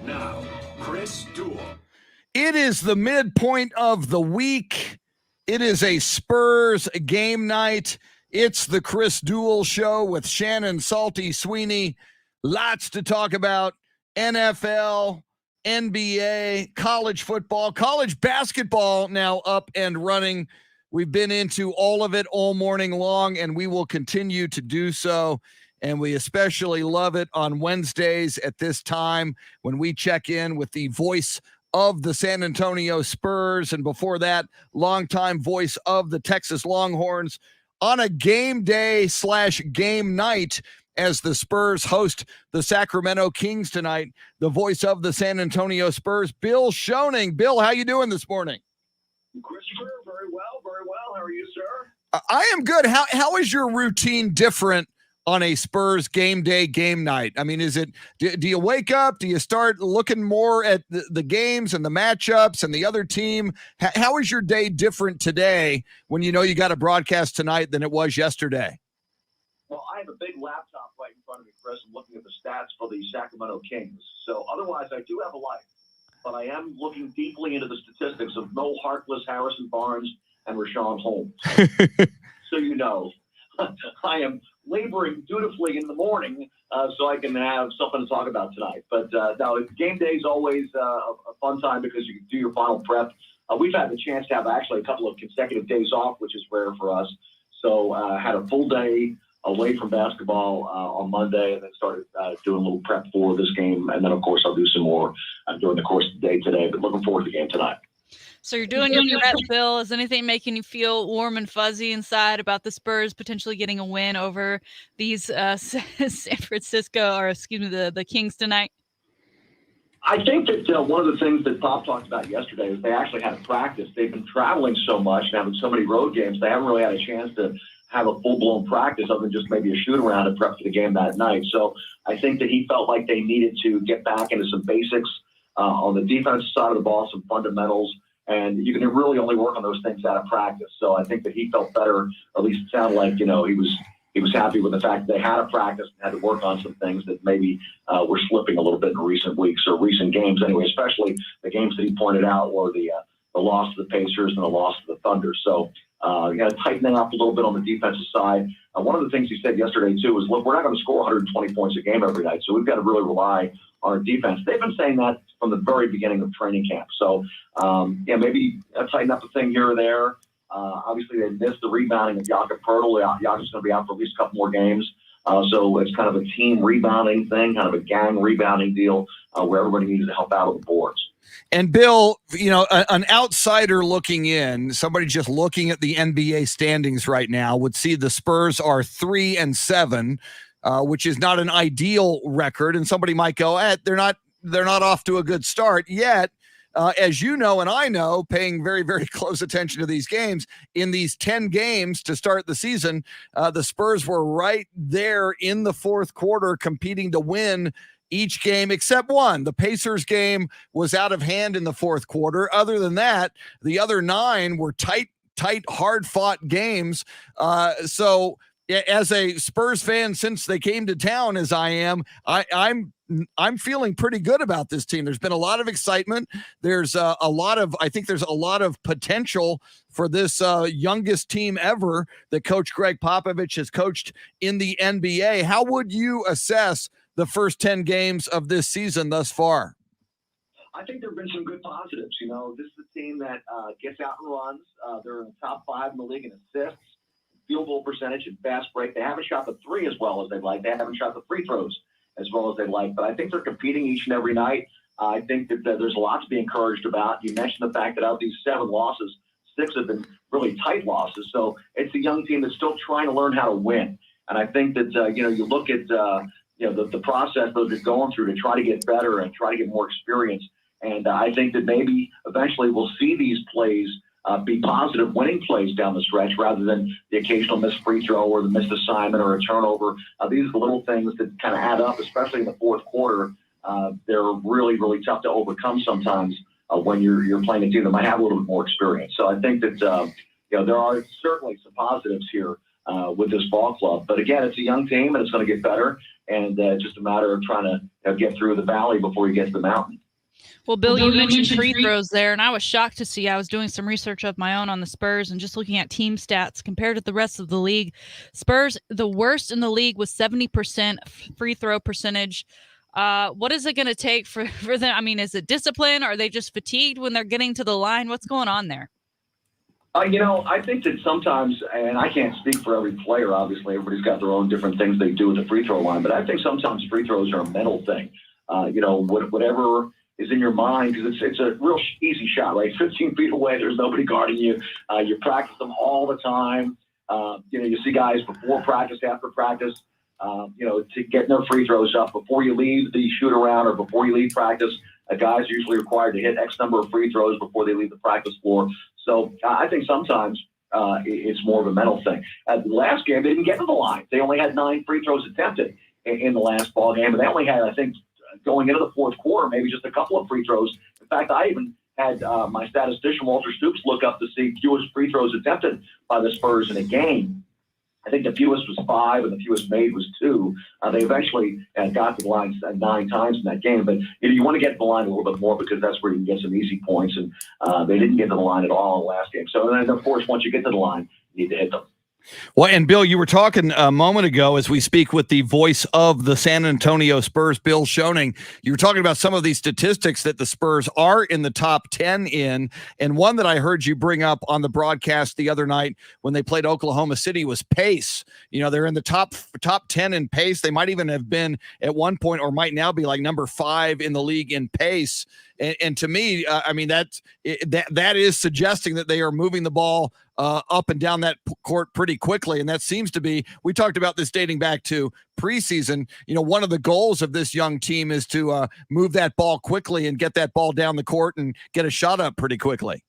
Now, Chris Duel. It is the midpoint of the week. It is a Spurs game night. It's the Chris Duel Show with Shannon, Salty, Sweeney. Lots to talk about. NFL, NBA, college football, college basketball now up and running. We've been into all of it all morning long, and we will continue to do so. And we especially love it on Wednesdays at this time when we check in with the voice of the San Antonio Spurs, and before that, longtime voice of the Texas Longhorns on a game day / game night as the Spurs host the Sacramento Kings tonight. The voice of the San Antonio Spurs, Bill Schoening. Bill, how you doing this morning? Christopher, very well, very well. How are you, sir? I am good. How is your routine different on a Spurs game day, game night? I mean, is it, do you wake up? Do you start looking more at the games and the matchups and the other team? How is your day different today when you know you got a broadcast tonight than it was yesterday? Well, I have a big laptop right in front of me, Chris. I'm looking at the stats for the Sacramento Kings. So otherwise, I do have a life. But I am looking deeply into the statistics of Mo Harkless, Harrison Barnes, and Rashawn Holmes. So you know, I am laboring dutifully in the morning so I can have something to talk about tonight. But no, game day is always a fun time because you can do your final prep. We've had the chance to have actually a couple of consecutive days off, which is rare for us. So had a full day away from basketball on Monday, and then started doing a little prep for this game. And then, of course, I'll do some more during the course of the day today. But looking forward to the game tonight. So you're doing your prep, Bill. Is anything making you feel warm and fuzzy inside about the Spurs potentially getting a win over these San Francisco, or excuse me, the Kings tonight? I think that one of the things that Bob talked about yesterday is they actually had a practice. They've been traveling so much and having so many road games, they haven't really had a chance to have a full-blown practice other than just maybe a shoot-around and prep for the game that night. So I think that he felt like they needed to get back into some basics on the defensive side of the ball, some fundamentals. And you can really only work on those things out of practice. So I think that he felt better, or at least it sounded like, you know, he was happy with the fact that they had a practice and had to work on some things that maybe were slipping a little bit in recent weeks or recent games anyway, especially the games that he pointed out were the loss to the Pacers and the loss to the Thunder. So tightening up a little bit on the defensive side. One of the things he said yesterday, too, was, look, we're not going to score 120 points a game every night, so we've got to really rely on our defense. They've been saying that from the very beginning of training camp. So, maybe tighten up a thing here or there. Obviously, they missed the rebounding of Jakob Poeltl. Jakob's going to be out for at least a couple more games. So it's kind of a team rebounding thing, kind of a gang rebounding deal where everybody needs to help out on the boards. And Bill, you know, an outsider looking in, somebody just looking at the NBA standings right now would see the Spurs are 3-7, which is not an ideal record. And somebody might go, they're not off to a good start yet. As you know, and I know, paying very, very close attention to these games, in these 10 games to start the season, the Spurs were right there in the fourth quarter competing to win each game except one. The Pacers game was out of hand in the fourth quarter. Other than that, the other 9 were tight, hard-fought games. So as a Spurs fan, since they came to town, as I am, I'm feeling pretty good about this team. There's been a lot of excitement. There's I think there's a lot of potential for this youngest team ever that Coach Greg Popovich has coached in the NBA. How would you assess the first 10 games of this season thus far? I think there have been some good positives. You know, this is a team that gets out and runs. They're in the top 5 in the league in assists, field goal percentage, and fast break. They haven't shot the 3 as well as they'd like. They haven't shot the free throws as well as they'd like. But I think they're competing each and every night. I think that there's a lot to be encouraged about. You mentioned the fact that out of these 7 losses, 6 have been really tight losses. So it's a young team that's still trying to learn how to win. And I think that, you look at, the process that they're going through to try to get better and try to get more experience. And I think that maybe eventually we'll see these plays be positive winning plays down the stretch rather than the occasional missed free throw or the missed assignment or a turnover. These are the little things that kind of add up, especially in the fourth quarter. They're really, really tough to overcome sometimes when you're playing a team that might have a little bit more experience. So I think that, there are certainly some positives here with this ball club. But again, it's a young team and it's going to get better. And just a matter of trying to get through the valley before you get to the mountain. Well, Bill, you mentioned free throws there, and I was shocked to see. I was doing some research of my own on the Spurs and just looking at team stats compared to the rest of the league. Spurs, the worst in the league with 70% free throw percentage. What is it going to take for them? I mean, is it discipline? Are they just fatigued when they're getting to the line? What's going on there? I think that sometimes, and I can't speak for every player, obviously, everybody's got their own different things they do at the free throw line, but I think sometimes free throws are a mental thing. Whatever is in your mind, because it's a real easy shot, right? 15 feet away, there's nobody guarding you. You practice them all the time. You see guys before practice, after practice, to get their free throws up before you leave the shoot around or before you leave practice. Guys are usually required to hit X number of free throws before they leave the practice floor. So I think sometimes it's more of a mental thing. At the last game, they didn't get to the line. They only had 9 free throws attempted in the last ball game, and they only had, I think, going into the fourth quarter, maybe just a couple of free throws. In fact, I even had my statistician, Walter Stoops, look up to see fewest free throws attempted by the Spurs in a game. I think the fewest was 5 and the fewest made was 2. They eventually got to the line 9 times in that game. But you want to get to the line a little bit more because that's where you can get some easy points. And they didn't get to the line at all in the last game. So then, of course, once you get to the line, you need to hit them. Well, and Bill, you were talking a moment ago as we speak with the voice of the San Antonio Spurs, Bill Schoening. You were talking about some of these statistics that the Spurs are in the top 10 in, and one that I heard you bring up on the broadcast the other night when they played Oklahoma City was pace. They're in the top 10 in pace. They might even have been at one point, or might now be like number 5 in the league in pace. And to me, that is suggesting that they are moving the ball up and down that court pretty quickly. And that seems to be, we talked about this dating back to preseason. One of the goals of this young team is to move that ball quickly and get that ball down the court and get a shot up pretty quickly.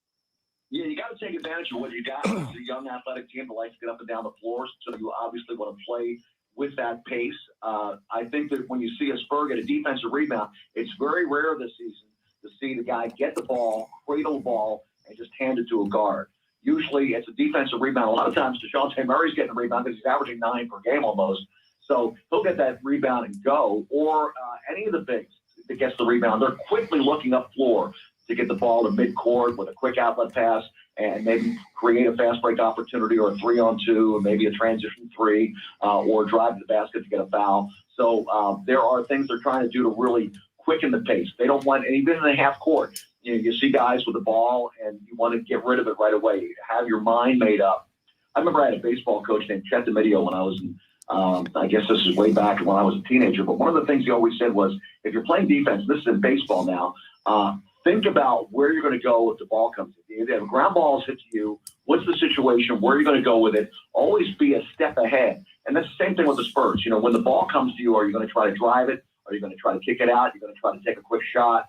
Yeah, you got to take advantage of what you got. It's a young athletic team that likes to get up and down the floors, so you obviously want to play with that pace. I think that when you see a Spur get a defensive rebound, it's very rare this season to see the guy get the ball, cradle the ball, and just hand it to a guard. Usually it's a defensive rebound. A lot of times DeJounte Murray's getting the rebound because he's averaging 9 per game almost. So he'll get that rebound and go. Or any of the bigs that gets the rebound, they're quickly looking up floor to get the ball to midcourt with a quick outlet pass and maybe create a fast break opportunity or a 3-on-2 or maybe a transition 3 or drive to the basket to get a foul. So there are things they're trying to do to really quicken the pace. They don't want, and even in the half court, you see guys with the ball and you want to get rid of it right away. Have your mind made up. I remember I had a baseball coach named Chet DeMedio when I was in, I guess this is way back when I was a teenager, but one of the things he always said was, if you're playing defense, this is in baseball now, think about where you're going to go if the ball comes to you. If a ground ball is hit to you, what's the situation? Where are you going to go with it? Always be a step ahead. And that's the same thing with the Spurs. When the ball comes to you, are you going to try to drive it? Are you going to try to kick it out? You're going to try to take a quick shot.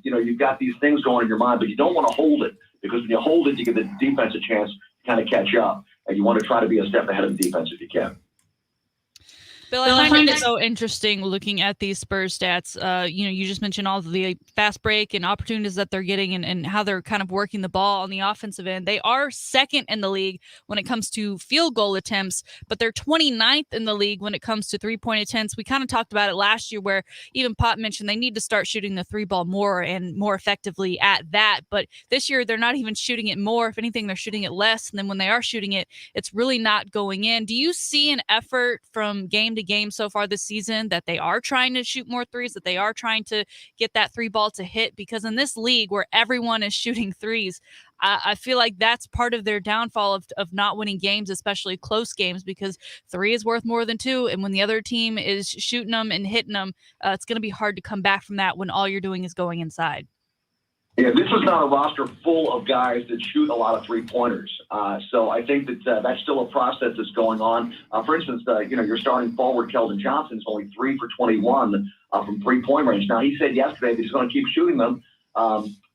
You've got these things going in your mind, but you don't want to hold it because when you hold it, you give the defense a chance to kind of catch up. And you want to try to be a step ahead of the defense if you can. Bill, I find it so interesting looking at these Spurs stats. You just mentioned all of the fast break and opportunities that they're getting and how they're kind of working the ball on the offensive end. They are second in the league when it comes to field goal attempts, but they're 29th in the league when it comes to three-point attempts. We kind of talked about it last year where even Pop mentioned they need to start shooting the 3-ball more and more effectively at that. But this year, they're not even shooting it more. If anything, they're shooting it less. And then when they are shooting it, it's really not going in. Do you see an effort from game to game so far this season that they are trying to shoot more threes, that they are trying to get that 3-ball to hit? Because in this league where everyone is shooting threes, I feel like that's part of their downfall of not winning games, especially close games, because 3 is worth more than 2. And when the other team is shooting them and hitting them, it's going to be hard to come back from that when all you're doing is going inside. Yeah, this is not a roster full of guys that shoot a lot of three-pointers. So I think that that's still a process that's going on. For instance, your starting forward, Keldon Johnson, is only 3 for 21 from three-point range. Now, he said yesterday that he's going to keep shooting them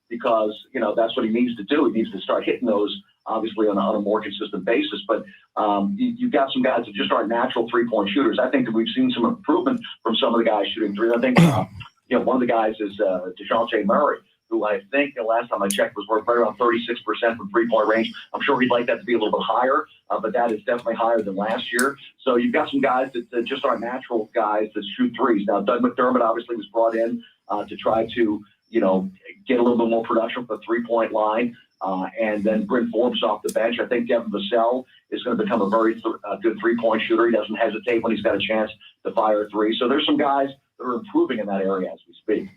because, that's what he needs to do. He needs to start hitting those, obviously, on a more consistent basis. But you've got some guys that just aren't natural three-point shooters. I think that we've seen some improvement from some of the guys shooting threes. I think, one of the guys is DeJounte Murray, who I think the last time I checked was worth right around 36% from three-point range. I'm sure he'd like that to be a little bit higher, but that is definitely higher than last year. So you've got some guys that just aren't natural guys that shoot threes. Now, Doug McDermott obviously was brought in to try to, get a little bit more production from the 3-point line, and then bring Forbes off the bench. I think Devin Vassell is going to become a very good 3-point shooter. He doesn't hesitate when he's got a chance to fire a 3. So there's some guys that are improving in that area as we speak.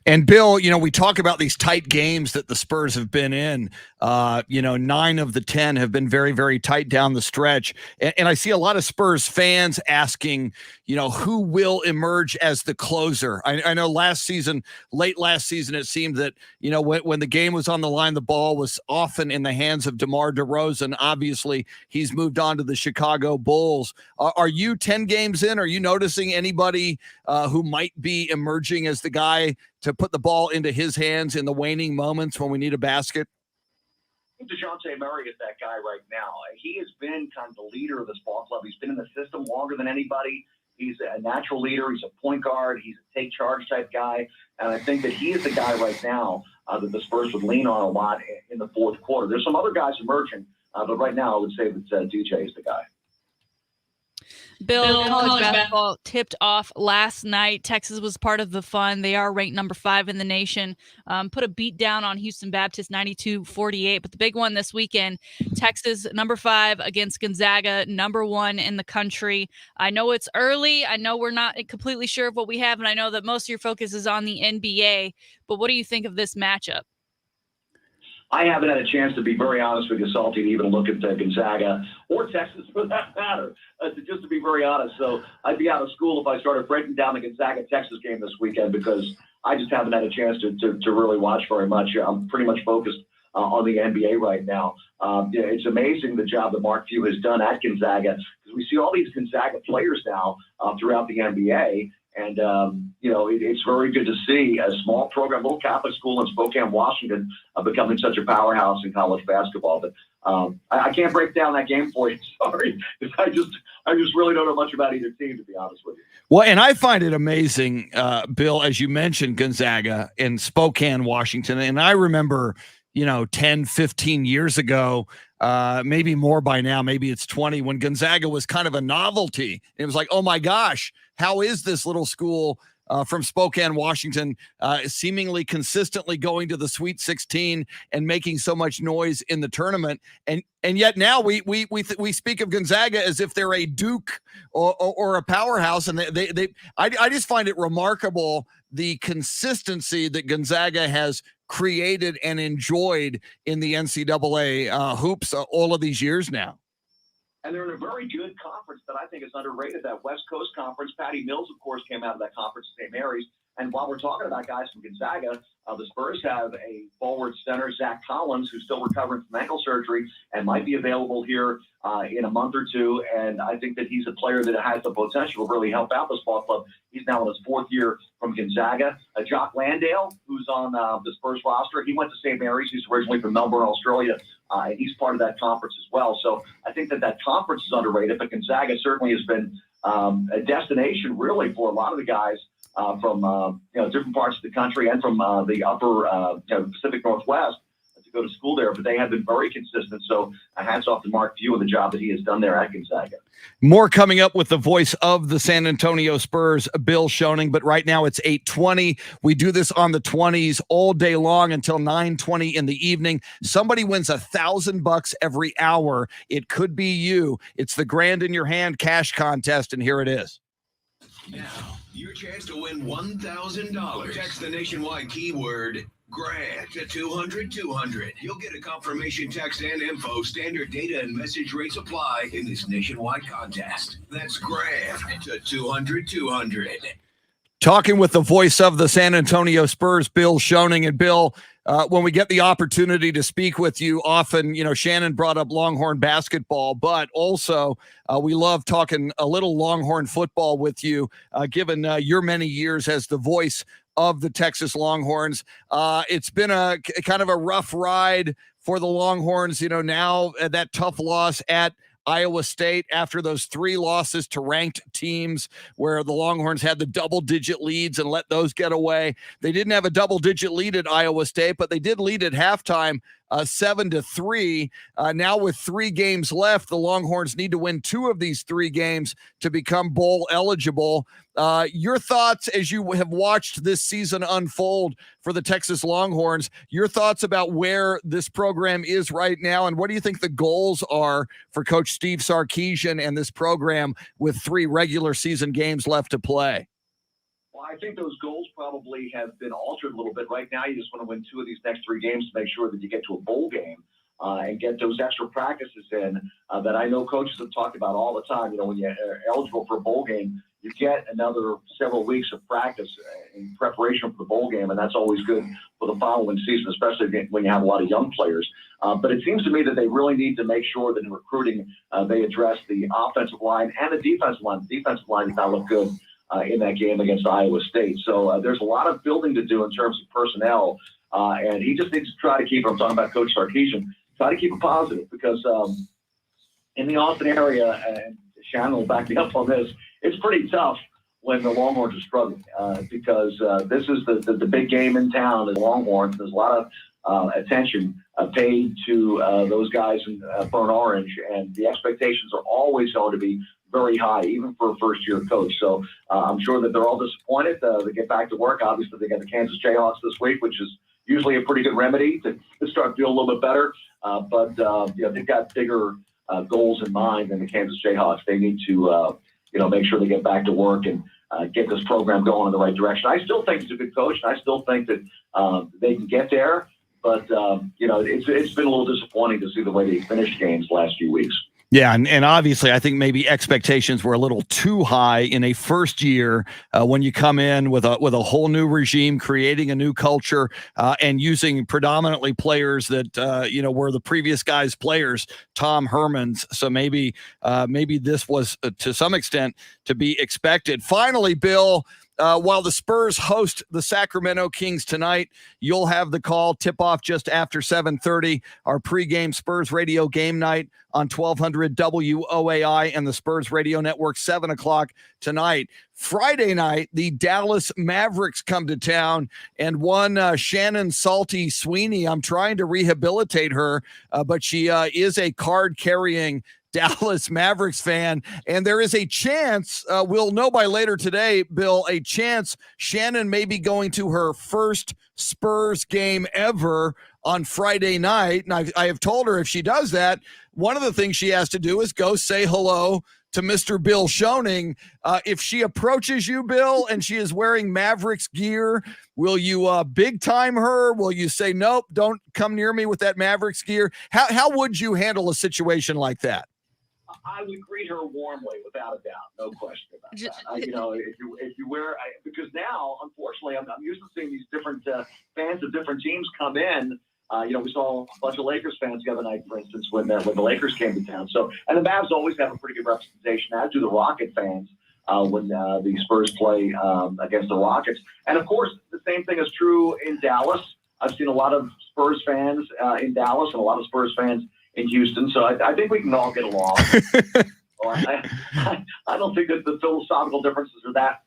And Bill, we talk about these tight games that the Spurs have been in. 9 of the 10 have been very, very tight down the stretch. And I see a lot of Spurs fans asking, who will emerge as the closer? I know late last season, it seemed that, when the game was on the line, the ball was often in the hands of DeMar DeRozan. Obviously, he's moved on to the Chicago Bulls. Are you 10 games in? Are you noticing anybody who might be emerging as the guy to put the ball into his hands in the waning moments when we need a basket? I think DeJounte Murray is that guy right now. He has been kind of the leader of this ball club. He's been in the system longer than anybody. He's a natural leader. He's a point guard. He's a take charge type guy. And I think that he is the guy right now that the Spurs would lean on a lot in the fourth quarter. There's some other guys emerging, but right now I would say that DJ is the guy. Bill, college basketball tipped off last night. Texas was part of the fun. They are ranked number 5 in the nation. Put a beat down on Houston Baptist 92-48. But the big one this weekend, Texas number 5 against Gonzaga, number 1 in the country. I know it's early. I know we're not completely sure of what we have, and I know that most of your focus is on the NBA. But what do you think of this matchup? I haven't had a chance to be very honest with you, Salty, to even look at Gonzaga or Texas for that matter, just to be very honest. So I'd be out of school if I started breaking down the Gonzaga-Texas game this weekend because I just haven't had a chance to really watch very much. I'm pretty much focused on the NBA right now. It's amazing the job that Mark Few has done at Gonzaga because we see all these Gonzaga players now throughout the NBA. And, it's very good to see a small program, little Catholic school in Spokane, Washington, becoming such a powerhouse in college basketball. But I can't break down that game for you. Sorry. I just really don't know much about either team, to be honest with you. Well, and I find it amazing, Bill, as you mentioned Gonzaga in Spokane, Washington. And I remember, 10, 15 years ago, maybe more by now, maybe it's 20, when Gonzaga was kind of a novelty. It was like, oh my gosh, how is this little school from Spokane, Washington, seemingly consistently going to the Sweet 16 and making so much noise in the tournament? And yet now we speak of Gonzaga as if they're a Duke or a powerhouse. And I just find it remarkable the consistency that Gonzaga has created and enjoyed in the NCAA hoops all of these years now. And they're in a very good conference that I think is underrated, that West Coast Conference. Patty Mills, of course, came out of that conference, St. Mary's. And while we're talking about guys from Gonzaga, the Spurs have a forward center, Zach Collins, who's still recovering from ankle surgery and might be available here in a month or two. And I think that he's a player that has the potential to really help out this ball club. He's now in his 4th year from Gonzaga. Jock Landale, who's on the Spurs roster, he went to St. Mary's. He's originally from Melbourne, Australia. And he's part of that conference as well. So I think that conference is underrated, but Gonzaga certainly has been a destination really for a lot of the guys from different parts of the country and from the upper Pacific Northwest to go to school there. But they have been very consistent. So hats off to Mark Few and the job that he has done there at Gonzaga. More coming up with the voice of the San Antonio Spurs, Bill Schoening. But right now it's 8:20. We do this on the 20s all day long until 9:20 in the evening. Somebody wins $1,000 every hour. It could be you. It's the Grand in Your Hand cash contest, and here it is. Now, your chance to win $1,000. Text the nationwide keyword GRAND to 200-200. You'll get a confirmation text and info. Standard data and message rates apply in this nationwide contest. That's GRAND to 200-200. Talking with the voice of the San Antonio Spurs, Bill Schoening. And Bill, when we get the opportunity to speak with you, often, Shannon brought up Longhorn basketball, but also we love talking a little Longhorn football with you, given your many years as the voice of the Texas Longhorns. It's been a kind of a rough ride for the Longhorns, now that tough loss at Iowa State after those 3 losses to ranked teams where the Longhorns had the double-digit leads and let those get away. They didn't have a double-digit lead at Iowa State, but they did lead at halftime 7-3. Now with 3 games left, the Longhorns need to win 2 of these 3 games to become bowl eligible. Your thoughts as you have watched this season unfold for the Texas Longhorns, your thoughts about where this program is right now, and what do you think the goals are for Coach Steve Sarkisian and this program with 3 regular season games left to play? Well, I think those goals probably have been altered a little bit. Right now, you just want to win 2 of these next 3 games to make sure that you get to a bowl game and get those extra practices in that I know coaches have talked about all the time. When you're eligible for a bowl game, you get another several weeks of practice in preparation for the bowl game, and that's always good for the following season, especially when you have a lot of young players. But it seems to me that they really need to make sure that in recruiting they address the offensive line and the defensive line. The defensive line did not look good in that game against Iowa State. So there's a lot of building to do in terms of personnel, and he just needs to try to keep, I'm talking about Coach Sarkisian, try to keep it positive because in the Austin area, and Shannon will back me up on this, it's pretty tough when the Longhorns are struggling because this is the big game in town, the Longhorns. There's a lot of attention paid to those guys in Burnt Orange, and the expectations are always going to be very high, even for a first-year coach. So I'm sure that they're all disappointed. They get back to work. Obviously, they got the Kansas Jayhawks this week, which is usually a pretty good remedy to start feeling a little bit better. But they've got bigger goals in mind than the Kansas Jayhawks. They need to make sure they get back to work and get this program going in the right direction. I still think he's a good coach, and I still think that they can get there. But it's been a little disappointing to see the way they finished games the last few weeks. Yeah, and obviously I think maybe expectations were a little too high in a first year when you come in with a whole new regime, creating a new culture, and using predominantly players that were the previous guy's players, Tom Herman's. So maybe this was to some extent to be expected. Finally, Bill, while the Spurs host the Sacramento Kings tonight, you'll have the call tip-off just after 7:30, our pregame Spurs radio game night on 1200 WOAI and the Spurs Radio Network, 7 o'clock tonight. Friday night, the Dallas Mavericks come to town, and one Shannon Salty Sweeney, I'm trying to rehabilitate her, but she is a card-carrying Dallas Mavericks fan, and there is a chance, we'll know by later today, Bill, a chance Shannon may be going to her first Spurs game ever on Friday night, and I have told her if she does that, one of the things she has to do is go say hello to Mr. Bill Schoening. If she approaches you, Bill, and she is wearing Mavericks gear, will you big time her? Will you say, nope, don't come near me with that Mavericks gear? How would you handle a situation like that? I would greet her warmly, without a doubt, no question about that. If you wear, because now, unfortunately, I'm used to seeing these different fans of different teams come in. We saw a bunch of Lakers fans the other night, for instance, when the Lakers came to town. So, and the Mavs always have a pretty good representation, as do the Rocket fans when the Spurs play against the Rockets. And of course, the same thing is true in Dallas. I've seen a lot of Spurs fans in Dallas and a lot of Spurs fans in Houston, so I think we can all get along. I don't think that the philosophical differences are that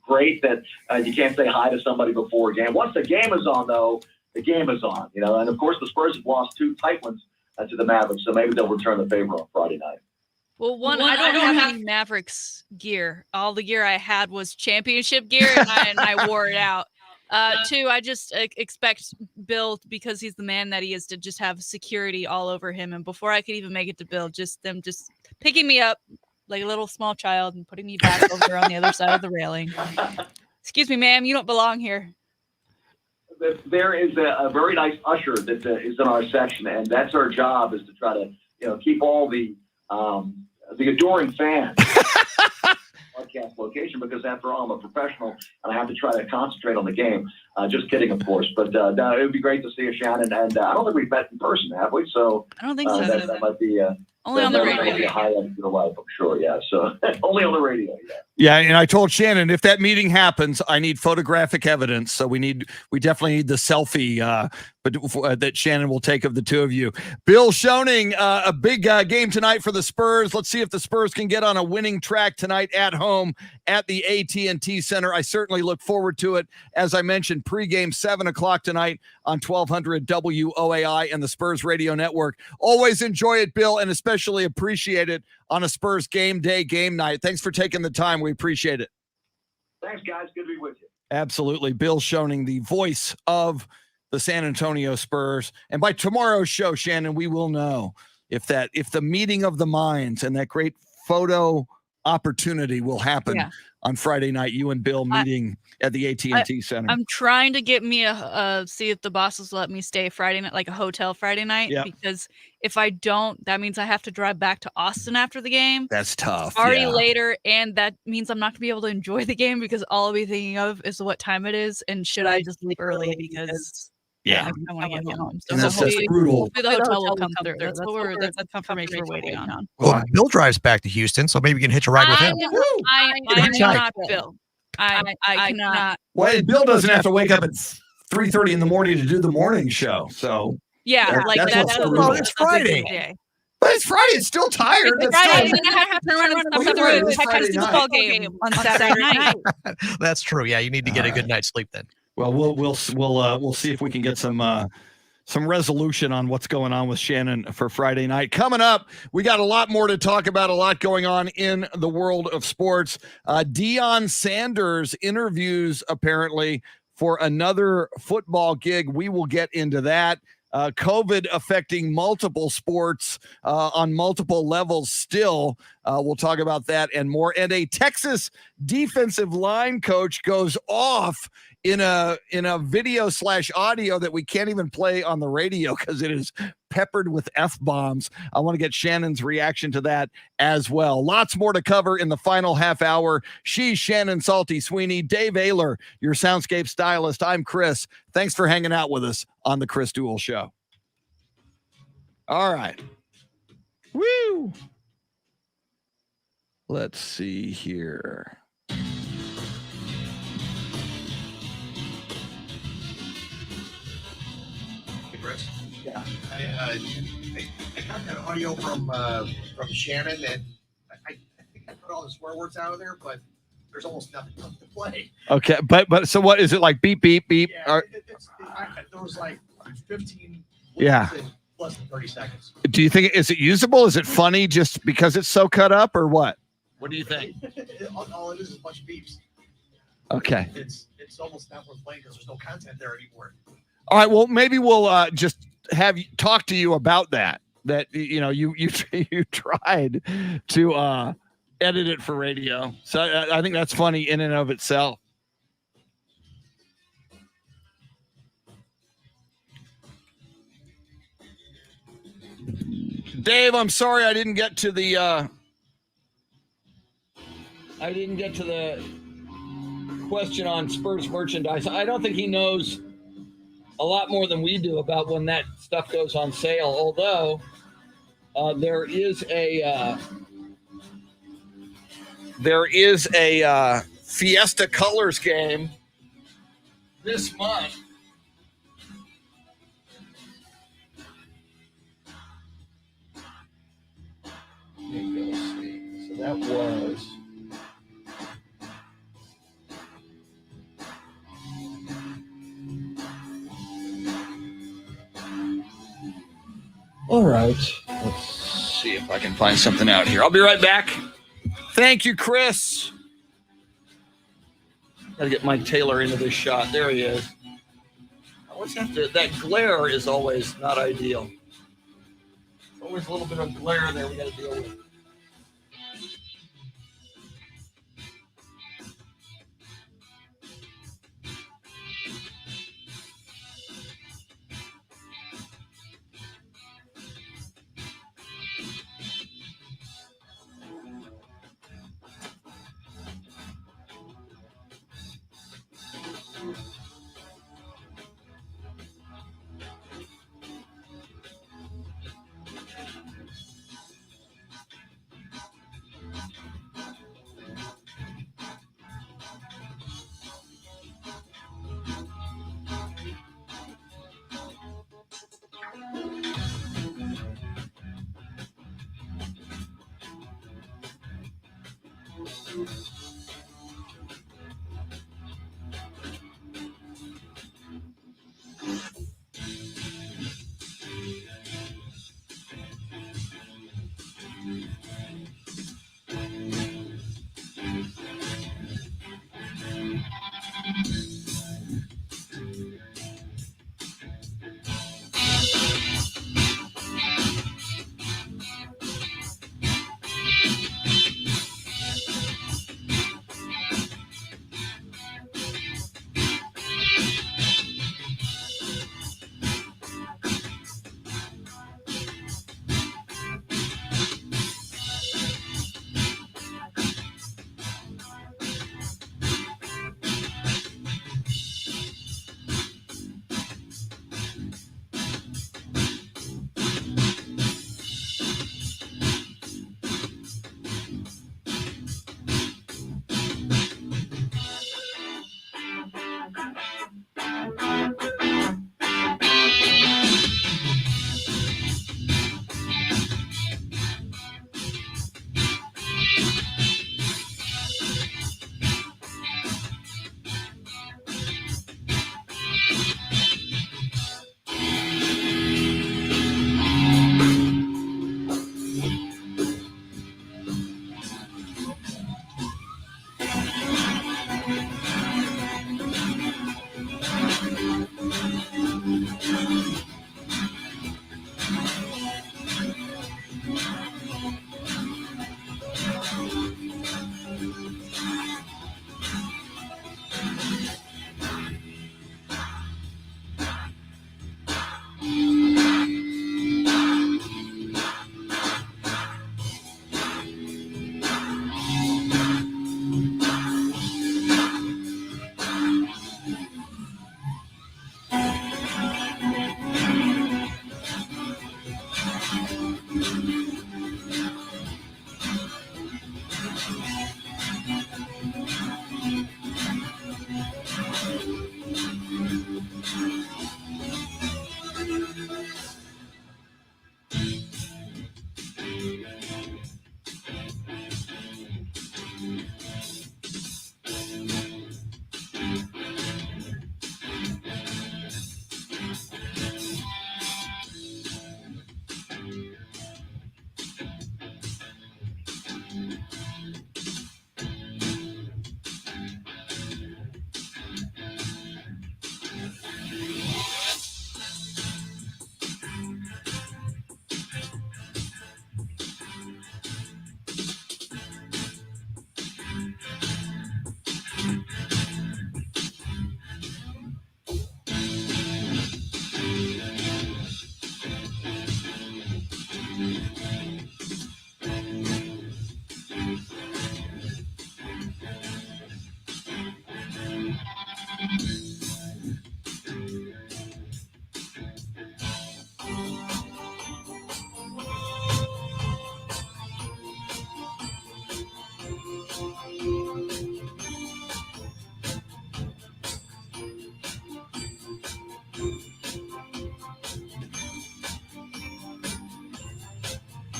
great that you can't say hi to somebody before a game. Once the game is on, though, the game is on. And of course the Spurs have lost 2 tight ones to the Mavericks, so maybe they'll return the favor on Friday night. Well, I don't have any Mavericks gear. All the gear I had was championship gear, and I wore it out. 2, I just expect Bill, because he's the man that he is, to just have security all over him. And before I could even make it to Bill, just picking me up like a little small child and putting me back over on the other side of the railing. Excuse me, ma'am, you don't belong here. There is a very nice usher that is in our section, and that's our job, is to try to keep all the adoring fans podcast location, because after all, I'm a professional and I have to try to concentrate on the game. Just kidding, of course, but it would be great to see you, Shannon. And I don't think we've met in person, have we? So I don't think so. That might be only on the radio. Might be a highlight of your life, I'm sure. Yeah, so only on the radio. Yeah, and I told Shannon if that meeting happens, I need photographic evidence. So we definitely need the selfie that Shannon will take of the two of you. Bill Schoening, a big game tonight for the Spurs. Let's see if the Spurs can get on a winning track tonight at home at the AT&T Center. I certainly look forward to it. As I mentioned, pregame 7 o'clock tonight on 1200 WOAI and the Spurs Radio Network. Always enjoy it, Bill, and especially appreciate it on a Spurs game day, game night. Thanks for taking the time. We appreciate it. Thanks, guys. Good to be with you. Absolutely. Bill Schoening, the voice of the San Antonio Spurs. And by tomorrow's show, Shannon, we will know if the meeting of the minds and that great photo opportunity will happen on Friday night. You and Bill meeting at the AT&T Center. I'm trying to get me see if the bosses let me stay Friday night, like a hotel Friday night, because if I don't, that means I have to drive back to Austin after the game. That's tough. It's already later, and that means I'm not going to be able to enjoy the game because all I'll be thinking of is what time it is and should I just leave early because I want to get home. So hopefully, hopefully the hotel will come through. That's the confirmation we're waiting on. Well, Bill drives back to Houston, so maybe we can hitch a ride with him. I'm not Bill. I cannot. Well, Bill doesn't have to wake up at 3:30 in the morning to do the morning show. So that's it's Friday. But it's Friday. It's still tired. It's Friday. I have to run stuff through the Texas football game on Saturday night. That's true. Yeah, you need to get a good night's sleep then. Well, we'll see if we can get some resolution on what's going on with Shannon for Friday night. Coming up, we got a lot more to talk about, a lot going on in the world of sports. Deion Sanders interviews apparently for another football gig. We will get into that. COVID affecting multiple sports on multiple levels still. We'll talk about that and more. And a Texas defensive line coach goes off in a video / audio that we can't even play on the radio because it is peppered with F-bombs. I want to get Shannon's reaction to that as well. Lots more to cover in the final half hour. She's Shannon Salty Sweeney, Dave Oehler, your Soundscape stylist. I'm Chris. Thanks for hanging out with us on the Chris Duel Show. All right. Woo! Let's see here. Yeah, I got that audio from Shannon, and I think I put all the swear words out of there, but there's almost nothing left to play. Okay, but so what is it like? Beep beep beep. Yeah, there was like 15. Yeah. In less than 30 seconds. Do you think is it usable? Is it funny just because it's so cut up, or what? What do you think? All it is a bunch of beeps. Okay. It's almost not worth playing because there's no content there anymore. All right. Well, maybe we'll just have you talk to you about that. That you tried to edit it for radio, so I think that's funny in and of itself. Dave, I'm sorry I didn't get to the question on Spurs merchandise. I don't think he knows a lot more than we do about when that stuff goes on sale, although there is a Fiesta Colors game this month. Let me go see. So that was all right. Let's see if I can find something out here. I'll be right back. Thank you, Chris. Gotta get Mike Taylor into this shot. There he is. I always have to. That glare is always not ideal. Always a little bit of glare there we got to deal with.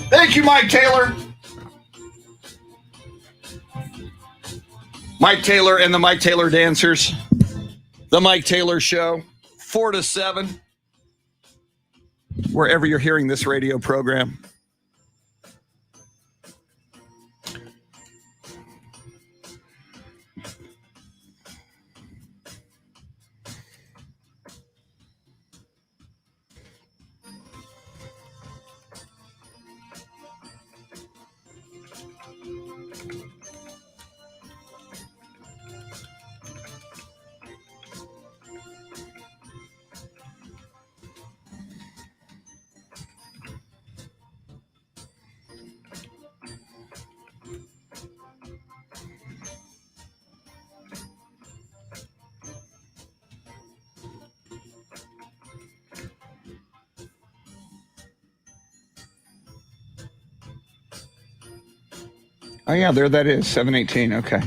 Thank you, Mike Taylor. Mike Taylor and the Mike Taylor Dancers. The Mike Taylor Show, 4 to 7, wherever you're hearing this radio program. Oh, yeah, there that is, 718. Okay.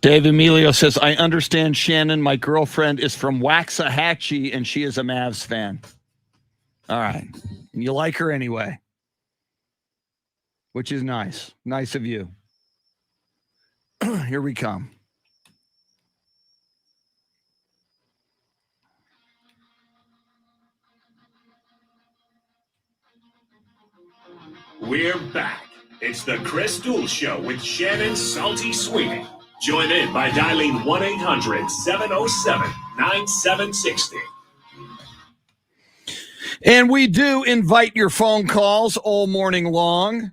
Dave Emilio says, I understand, Shannon. My girlfriend is from Waxahachie, and she is a Mavs fan. All right. And you like her anyway, which is nice. Nice of you. Here we come. We're back. It's the Chris Duel Show with Shannon Salty Sweeney. Join in by dialing 1-800-707-9760. And we do invite your phone calls all morning long.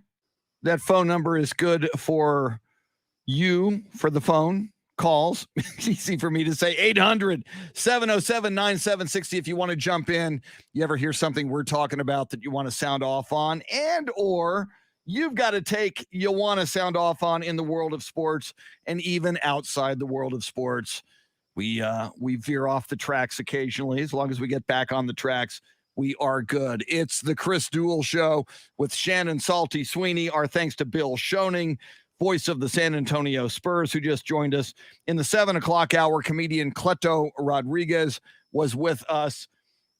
That phone number is good for you, for the phone calls. Easy for me to say. 800-707-9760 if you want to jump in. You ever hear something we're talking about that you want to sound off on, and or you've got a take you want to sound off on in the world of sports and even outside the world of sports. We veer off the tracks occasionally. As long as we get back on the tracks, we are good. It's the Chris Duel Show with Shannon Salty Sweeney. Our thanks to Bill Schoening, voice of the San Antonio Spurs, who just joined us in the 7 o'clock hour. Comedian Cleto Rodriguez was with us.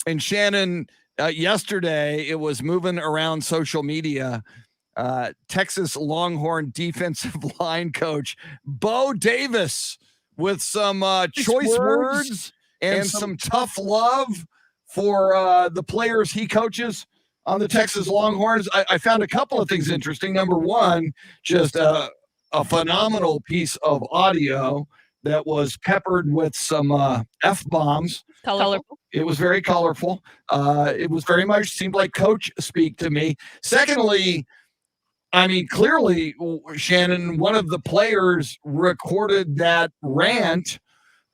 And Shannon, yesterday, it was moving around social media. Texas Longhorn defensive line coach Bo Davis with some choice words and some tough love for the players he coaches on the Texas Longhorns. I found a couple of things interesting. Number one, just a phenomenal piece of audio that was peppered with some F-bombs. Colorful. It was very colorful. It was very much seemed like coach speak to me. Secondly, I mean, clearly, Shannon, one of the players recorded that rant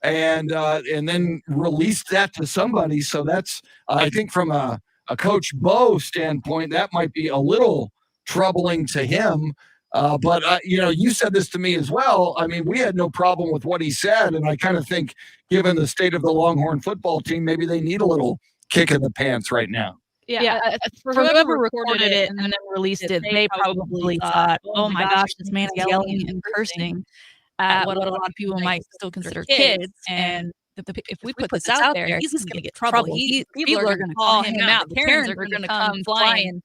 and then released that to somebody. So that's, I think from a Coach Bo standpoint, that might be a little troubling to him. But you said this to me as well. I mean, we had no problem with what he said. And I kind of think, given the state of the Longhorn football team, maybe they need a little kick in the pants right now. Yeah, for whoever recorded it and then released it, they probably thought, oh my gosh, this man's yelling and cursing at what a lot of people might still consider kids. And if we put this out there, he's going to get trouble. People are going to call him out. The parents are going to come flying.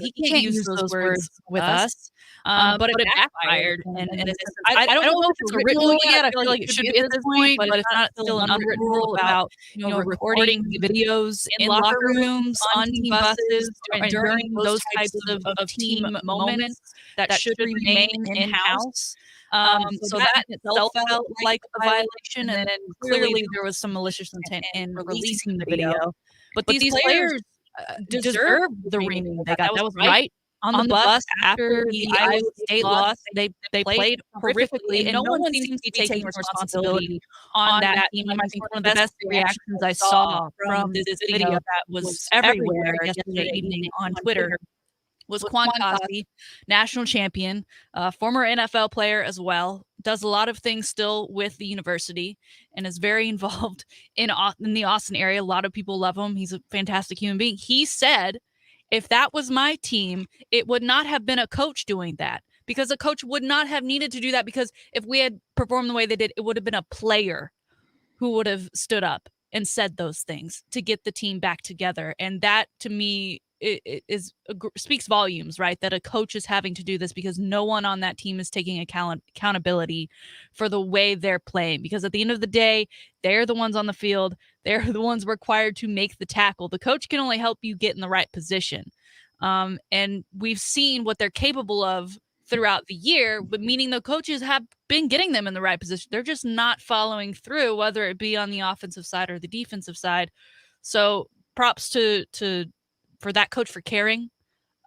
He can't use those words with us. But it backfired. And I don't know if it's a written rule yet. I feel like it should be at this point, but it's not still an unwritten rule about recording videos in locker rooms, on team buses, during those types of team moments that should remain in-house. So that in itself felt like a violation, and then clearly there was some malicious intent in releasing the video. But these players deserve the reaming they got. That was right on the bus after the Iowa State loss. They played horrifically, and no one seems to be taking responsibility on that team. I think one of the best reactions I saw from this video that was everywhere yesterday evening on Twitter was Mcconaughey, national champion, former NFL player as well, does a lot of things still with the university and is very involved in the Austin area. A lot of people love him. He's a fantastic human being. He said, if that was my team, it would not have been a coach doing that, because a coach would not have needed to do that, because if we had performed the way they did, it would have been a player who would have stood up and said those things to get the team back together. And that, to me, speaks volumes, right? That a coach is having to do this because no one on that team is taking accountability for the way they're playing. Because at the end of the day, they're the ones on the field. They're the ones required to make the tackle. The coach can only help you get in the right position. And we've seen what they're capable of throughout the year, but meaning the coaches have been getting them in the right position. They're just not following through, whether it be on the offensive side or the defensive side. So props for that coach for caring,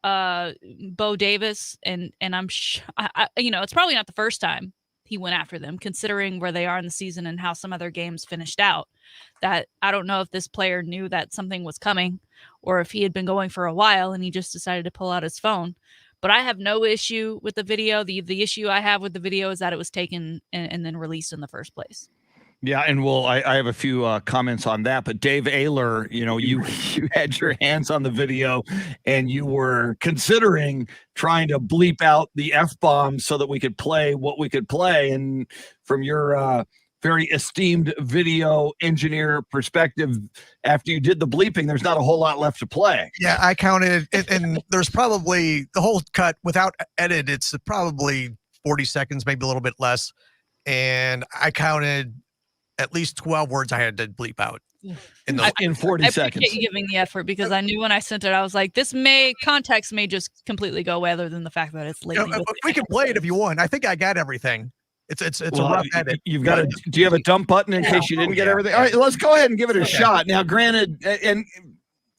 Bo Davis, and I'm it's probably not the first time he went after them, considering where they are in the season and how some other games finished out. That I don't know if this player knew that something was coming, or if he had been going for a while and he just decided to pull out his phone. But I have no issue with the video. The issue I have with the video is that it was taken and then released in the first place. Yeah, and I have a few comments on that, but Dave Oehler, you had your hands on the video and you were considering trying to bleep out the F-bomb so that we could play what we could play. And from your very esteemed video engineer perspective, after you did the bleeping, there's not a whole lot left to play. Yeah, I counted it, and there's probably the whole cut without edit. It's probably 40 seconds, maybe a little bit less. And I counted at least 12 words I had to bleep out in 40 I seconds. I appreciate you giving the effort, because I knew when I sent it, I was like, context may just completely go away, other than the fact that it's late. We can play it if you want. I think I got everything. It's a rough edit. You've got do you have a dump button in case you didn't get everything? All right, let's go ahead and give it a shot. Now, granted, and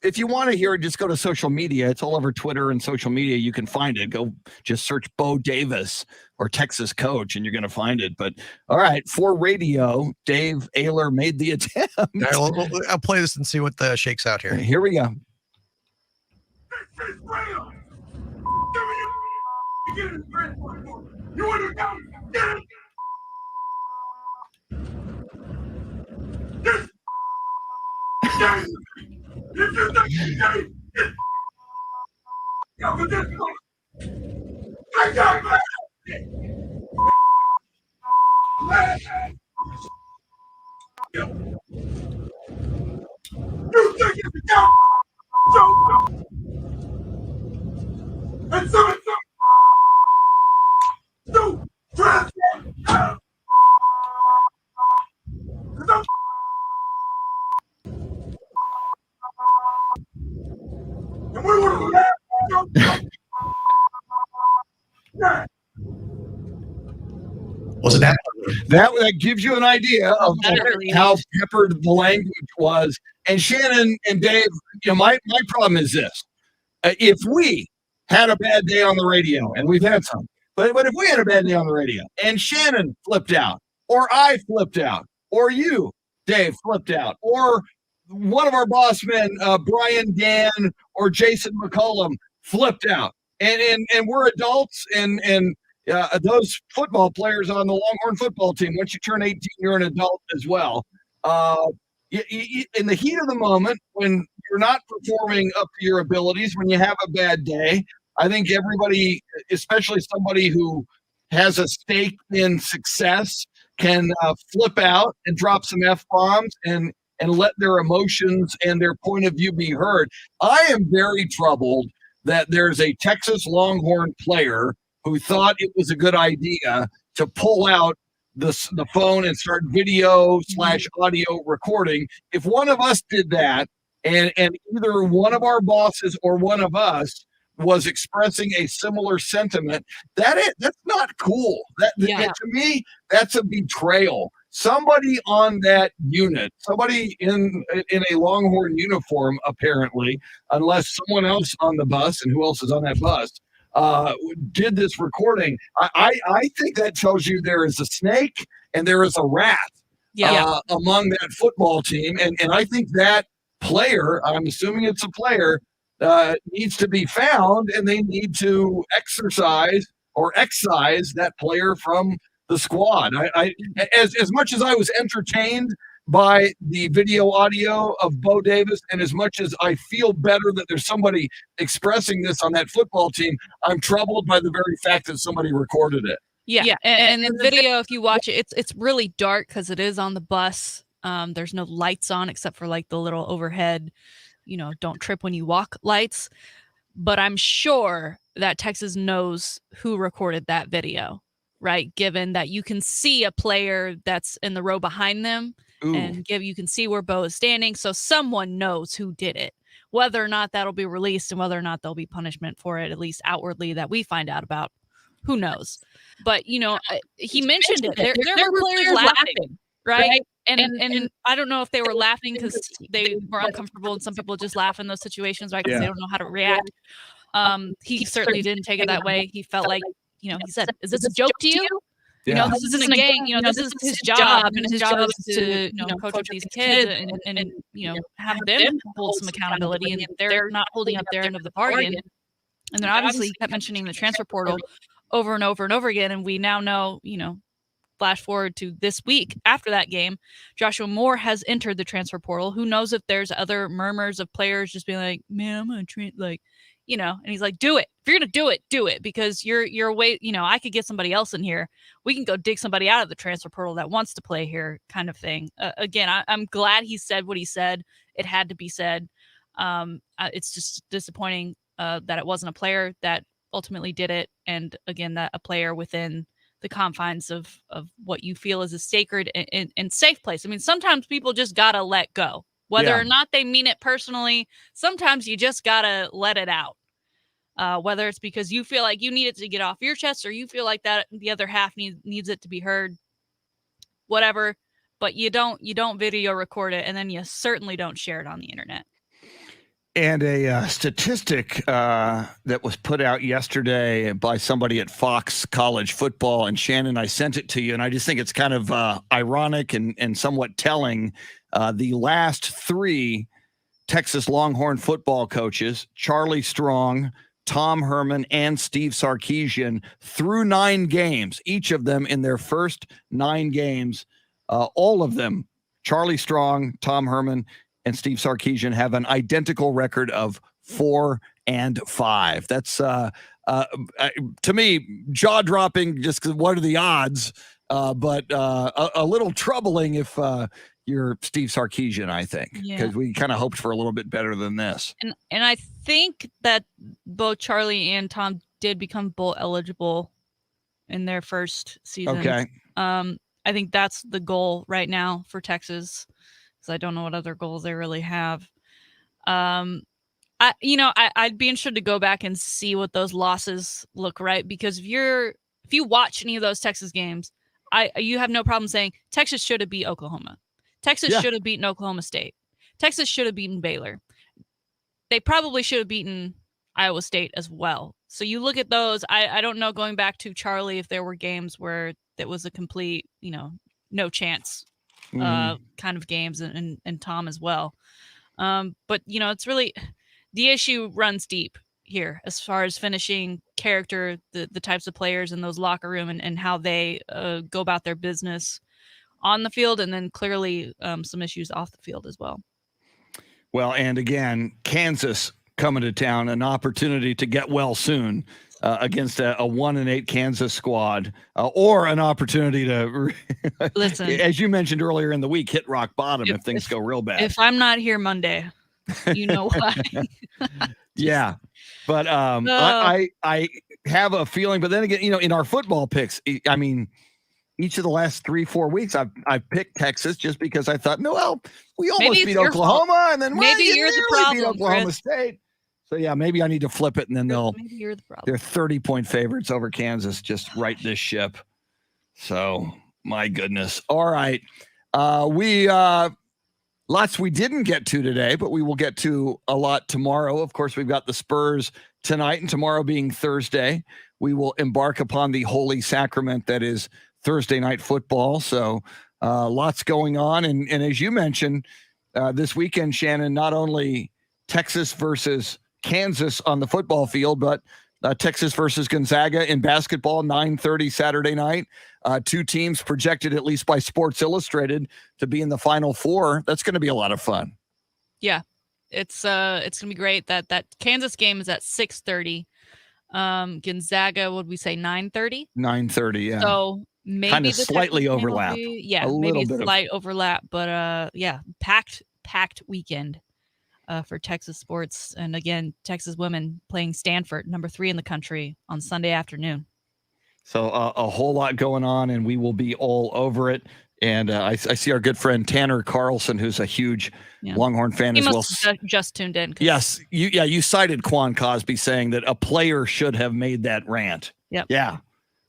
if you want to hear it, just go to social media. It's all over Twitter and social media. You can find it. Go just search Bo Davis or Texas coach, and you're going to find it. But all right, for radio, Dave Oehler made the attempt. I'll play this and see what shakes out here. Here we go. You want to go? Get it! This game, if you think you get it, go for this one. I got it. You think it's a go? So, and so it's no transfer. And we want to Was it that? That gives you an idea of how peppered the language was. And Shannon and Dave, my problem is this. If we had a bad day on the radio, and we've had some, but if we had a bad day on the radio and Shannon flipped out, or I flipped out, or you, Dave, flipped out, or one of our boss men, Brian Dan or Jason McCollum, flipped out, and we're adults, and those football players on the Longhorn football team, once you turn 18, you're an adult as well. In the heat of the moment, when you're not performing up to your abilities, when you have a bad day, I think everybody, especially somebody who has a stake in success, can flip out and drop some F-bombs and let their emotions and their point of view be heard. I am very troubled that there's a Texas Longhorn player who thought it was a good idea to pull out the phone and start video/audio recording. If one of us did that, and either one of our bosses or one of us was expressing a similar sentiment, that's not cool. To me, that's a betrayal. Somebody on that unit, somebody in a Longhorn uniform, apparently, unless someone else on the bus, and who else is on that bus, did this recording. I think that tells you there is a snake and there is a rat among that football team. And I think that player, I'm assuming it's a player, needs to be found, and they need to exercise or excise that player from the squad. As much as I was entertained by the video audio of Bo Davis, and as much as I feel better that there's somebody expressing this on that football team, I'm troubled by the very fact that somebody recorded it. Yeah. And the video, if you watch it, it's really dark because it is on the bus. There's no lights on except for like the little overhead, don't trip when you walk lights. But I'm sure that Texas knows who recorded that video, right? Given that you can see a player that's in the row behind them. Ooh. And you can see where Bo is standing. So someone knows who did it. Whether or not that'll be released and whether or not there'll be punishment for it, at least outwardly, that we find out about, who knows? But, he mentioned it. There were players laughing, right? And I don't know if they were laughing because they were uncomfortable, and some people just laugh in those situations, right? Because they don't know how to react. He certainly didn't take it that way. He felt like, he said, "Is this a joke to you? This isn't a gang. This is his job, and his job is to, coach up these kids and have them hold some accountability, and they're not holding up their end of the bargain." And then obviously he kept mentioning the transfer portal over and over and over again, and we now know, flash forward to this week after that game, Joshua Moore has entered the transfer portal. Who knows if there's other murmurs of players just being like, man, I'm going to and he's like, do it. If you're going to do it because you're way, I could get somebody else in here. We can go dig somebody out of the transfer portal that wants to play here kind of thing. Again, I'm glad he said what he said. It had to be said. It's just disappointing that it wasn't a player that ultimately did it. And again, that a player within the confines of what you feel is a sacred and safe place. I mean, sometimes people just got to let go, whether or not they mean it personally. Sometimes you just got to let it out. Whether it's because you feel like you need it to get off your chest or you feel like that the other half needs it to be heard, whatever, but you don't video record it. And then you certainly don't share it on the internet. And a statistic that was put out yesterday by somebody at Fox College Football, and Shannon, I sent it to you, and I just think it's kind of ironic and somewhat telling. The last 3 Texas Longhorn football coaches, Charlie Strong, Tom Herman, and Steve Sarkisian, through 9 games, each of them in their first 9 games, all of them, Charlie Strong, Tom Herman, and Steve Sarkisian, have an identical record of 4-5. That's to me jaw-dropping. Just because what are the odds? But a little troubling if you're Steve Sarkisian, I think, because we kind of hoped for a little bit better than this. And I think that both Charlie and Tom did become bowl eligible in their first season. Okay. I think that's the goal right now for Texas. I don't know what other goals they really have. I'd be interested to go back and see what those losses look like, because if you watch any of those Texas games, you have no problem saying Texas should have beat Oklahoma. Texas should have beaten Oklahoma State. Texas should have beaten Baylor. They probably should have beaten Iowa State as well. So you look at those. I don't know, going back to Charlie, if there were games where it was a complete, no chance kind of games, and Tom as well. But it's really, the issue runs deep here as far as finishing character, the types of players in those locker room and how they go about their business on the field, and then clearly some issues off the field as well. Well, and again, Kansas coming to town, an opportunity to get well soon against a 1-8 Kansas squad, or an opportunity to, listen, as you mentioned earlier in the week, hit rock bottom if things go real bad. If I'm not here Monday, you know why. Yeah. But I have a feeling, but then again, in our football picks, I mean, each of the last 3-4 weeks, I've picked Texas just because I thought, we almost beat Oklahoma, and then maybe you're the problem, beat Oklahoma State. So yeah, maybe I need to flip it, and then maybe you're the problem. They're 30-point favorites over Kansas. Just right this ship. So my goodness. All right, we lots we didn't get to today, but we will get to a lot tomorrow. Of course, we've got the Spurs tonight, and tomorrow being Thursday, we will embark upon the holy sacrament that is Thursday night football. So lots going on. And as you mentioned, this weekend, Shannon, not only Texas versus Kansas on the football field, but Texas versus Gonzaga in basketball, 9:30 Saturday night. 2 teams projected, at least by Sports Illustrated, to be in the Final Four. That's going to be a lot of fun. Yeah, it's going to be great. That Kansas game is at 6:30. Gonzaga, would we say 9:30? 9:30, yeah. So maybe kind of slightly overlap. Maybe a slight overlap, but packed weekend for Texas sports. And again, Texas women playing Stanford, number 3 in the country, on Sunday afternoon. So a whole lot going on, and we will be all over it. And I see our good friend Tanner Carlson, who's a huge Longhorn fan as well. Just tuned in. Yes, you cited Quan Cosby saying that a player should have made that rant. Yep. Yeah.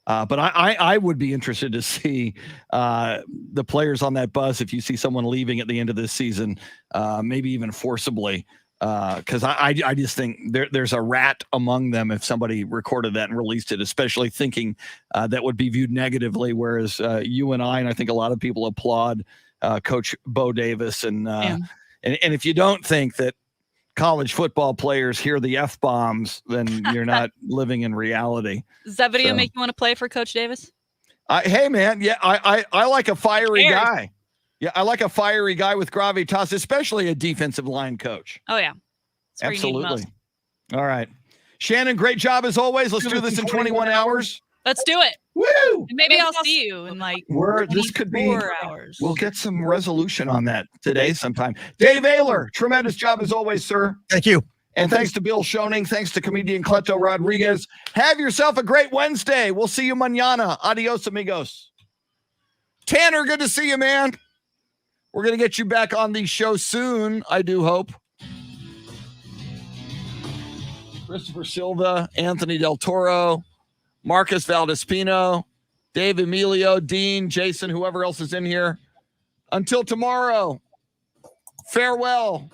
But I would be interested to see the players on that bus, if you see someone leaving at the end of this season, maybe even forcibly, because I just think there's a rat among them if somebody recorded that and released it, especially thinking that would be viewed negatively, whereas you and I think a lot of people applaud Coach Bo Davis. And if you don't think that college football players hear the F-bombs, then you're not living in reality. Does that video make you want to play for Coach Davis? Hey, man. Yeah, I like a fiery guy. Yeah, I like a fiery guy with gravitas, especially a defensive line coach. Oh, yeah. Absolutely. All right. Shannon, great job as always. Let's do this in 21 hours. Let's do it. Woo! And maybe I'll see you in like this could be 4 hours. We'll get some resolution on that today sometime. Dave Oehler, tremendous job as always, sir. Thank you. And thanks to Bill Schoening. Thanks to comedian Cleto Rodriguez. Have yourself a great Wednesday. We'll see you mañana. Adios, amigos. Tanner, good to see you, man. We're going to get you back on the show soon, I do hope. Christopher Silva, Anthony Del Toro, Marcus Valdespino, Dave Emilio, Dean, Jason, whoever else is in here. Until tomorrow, farewell.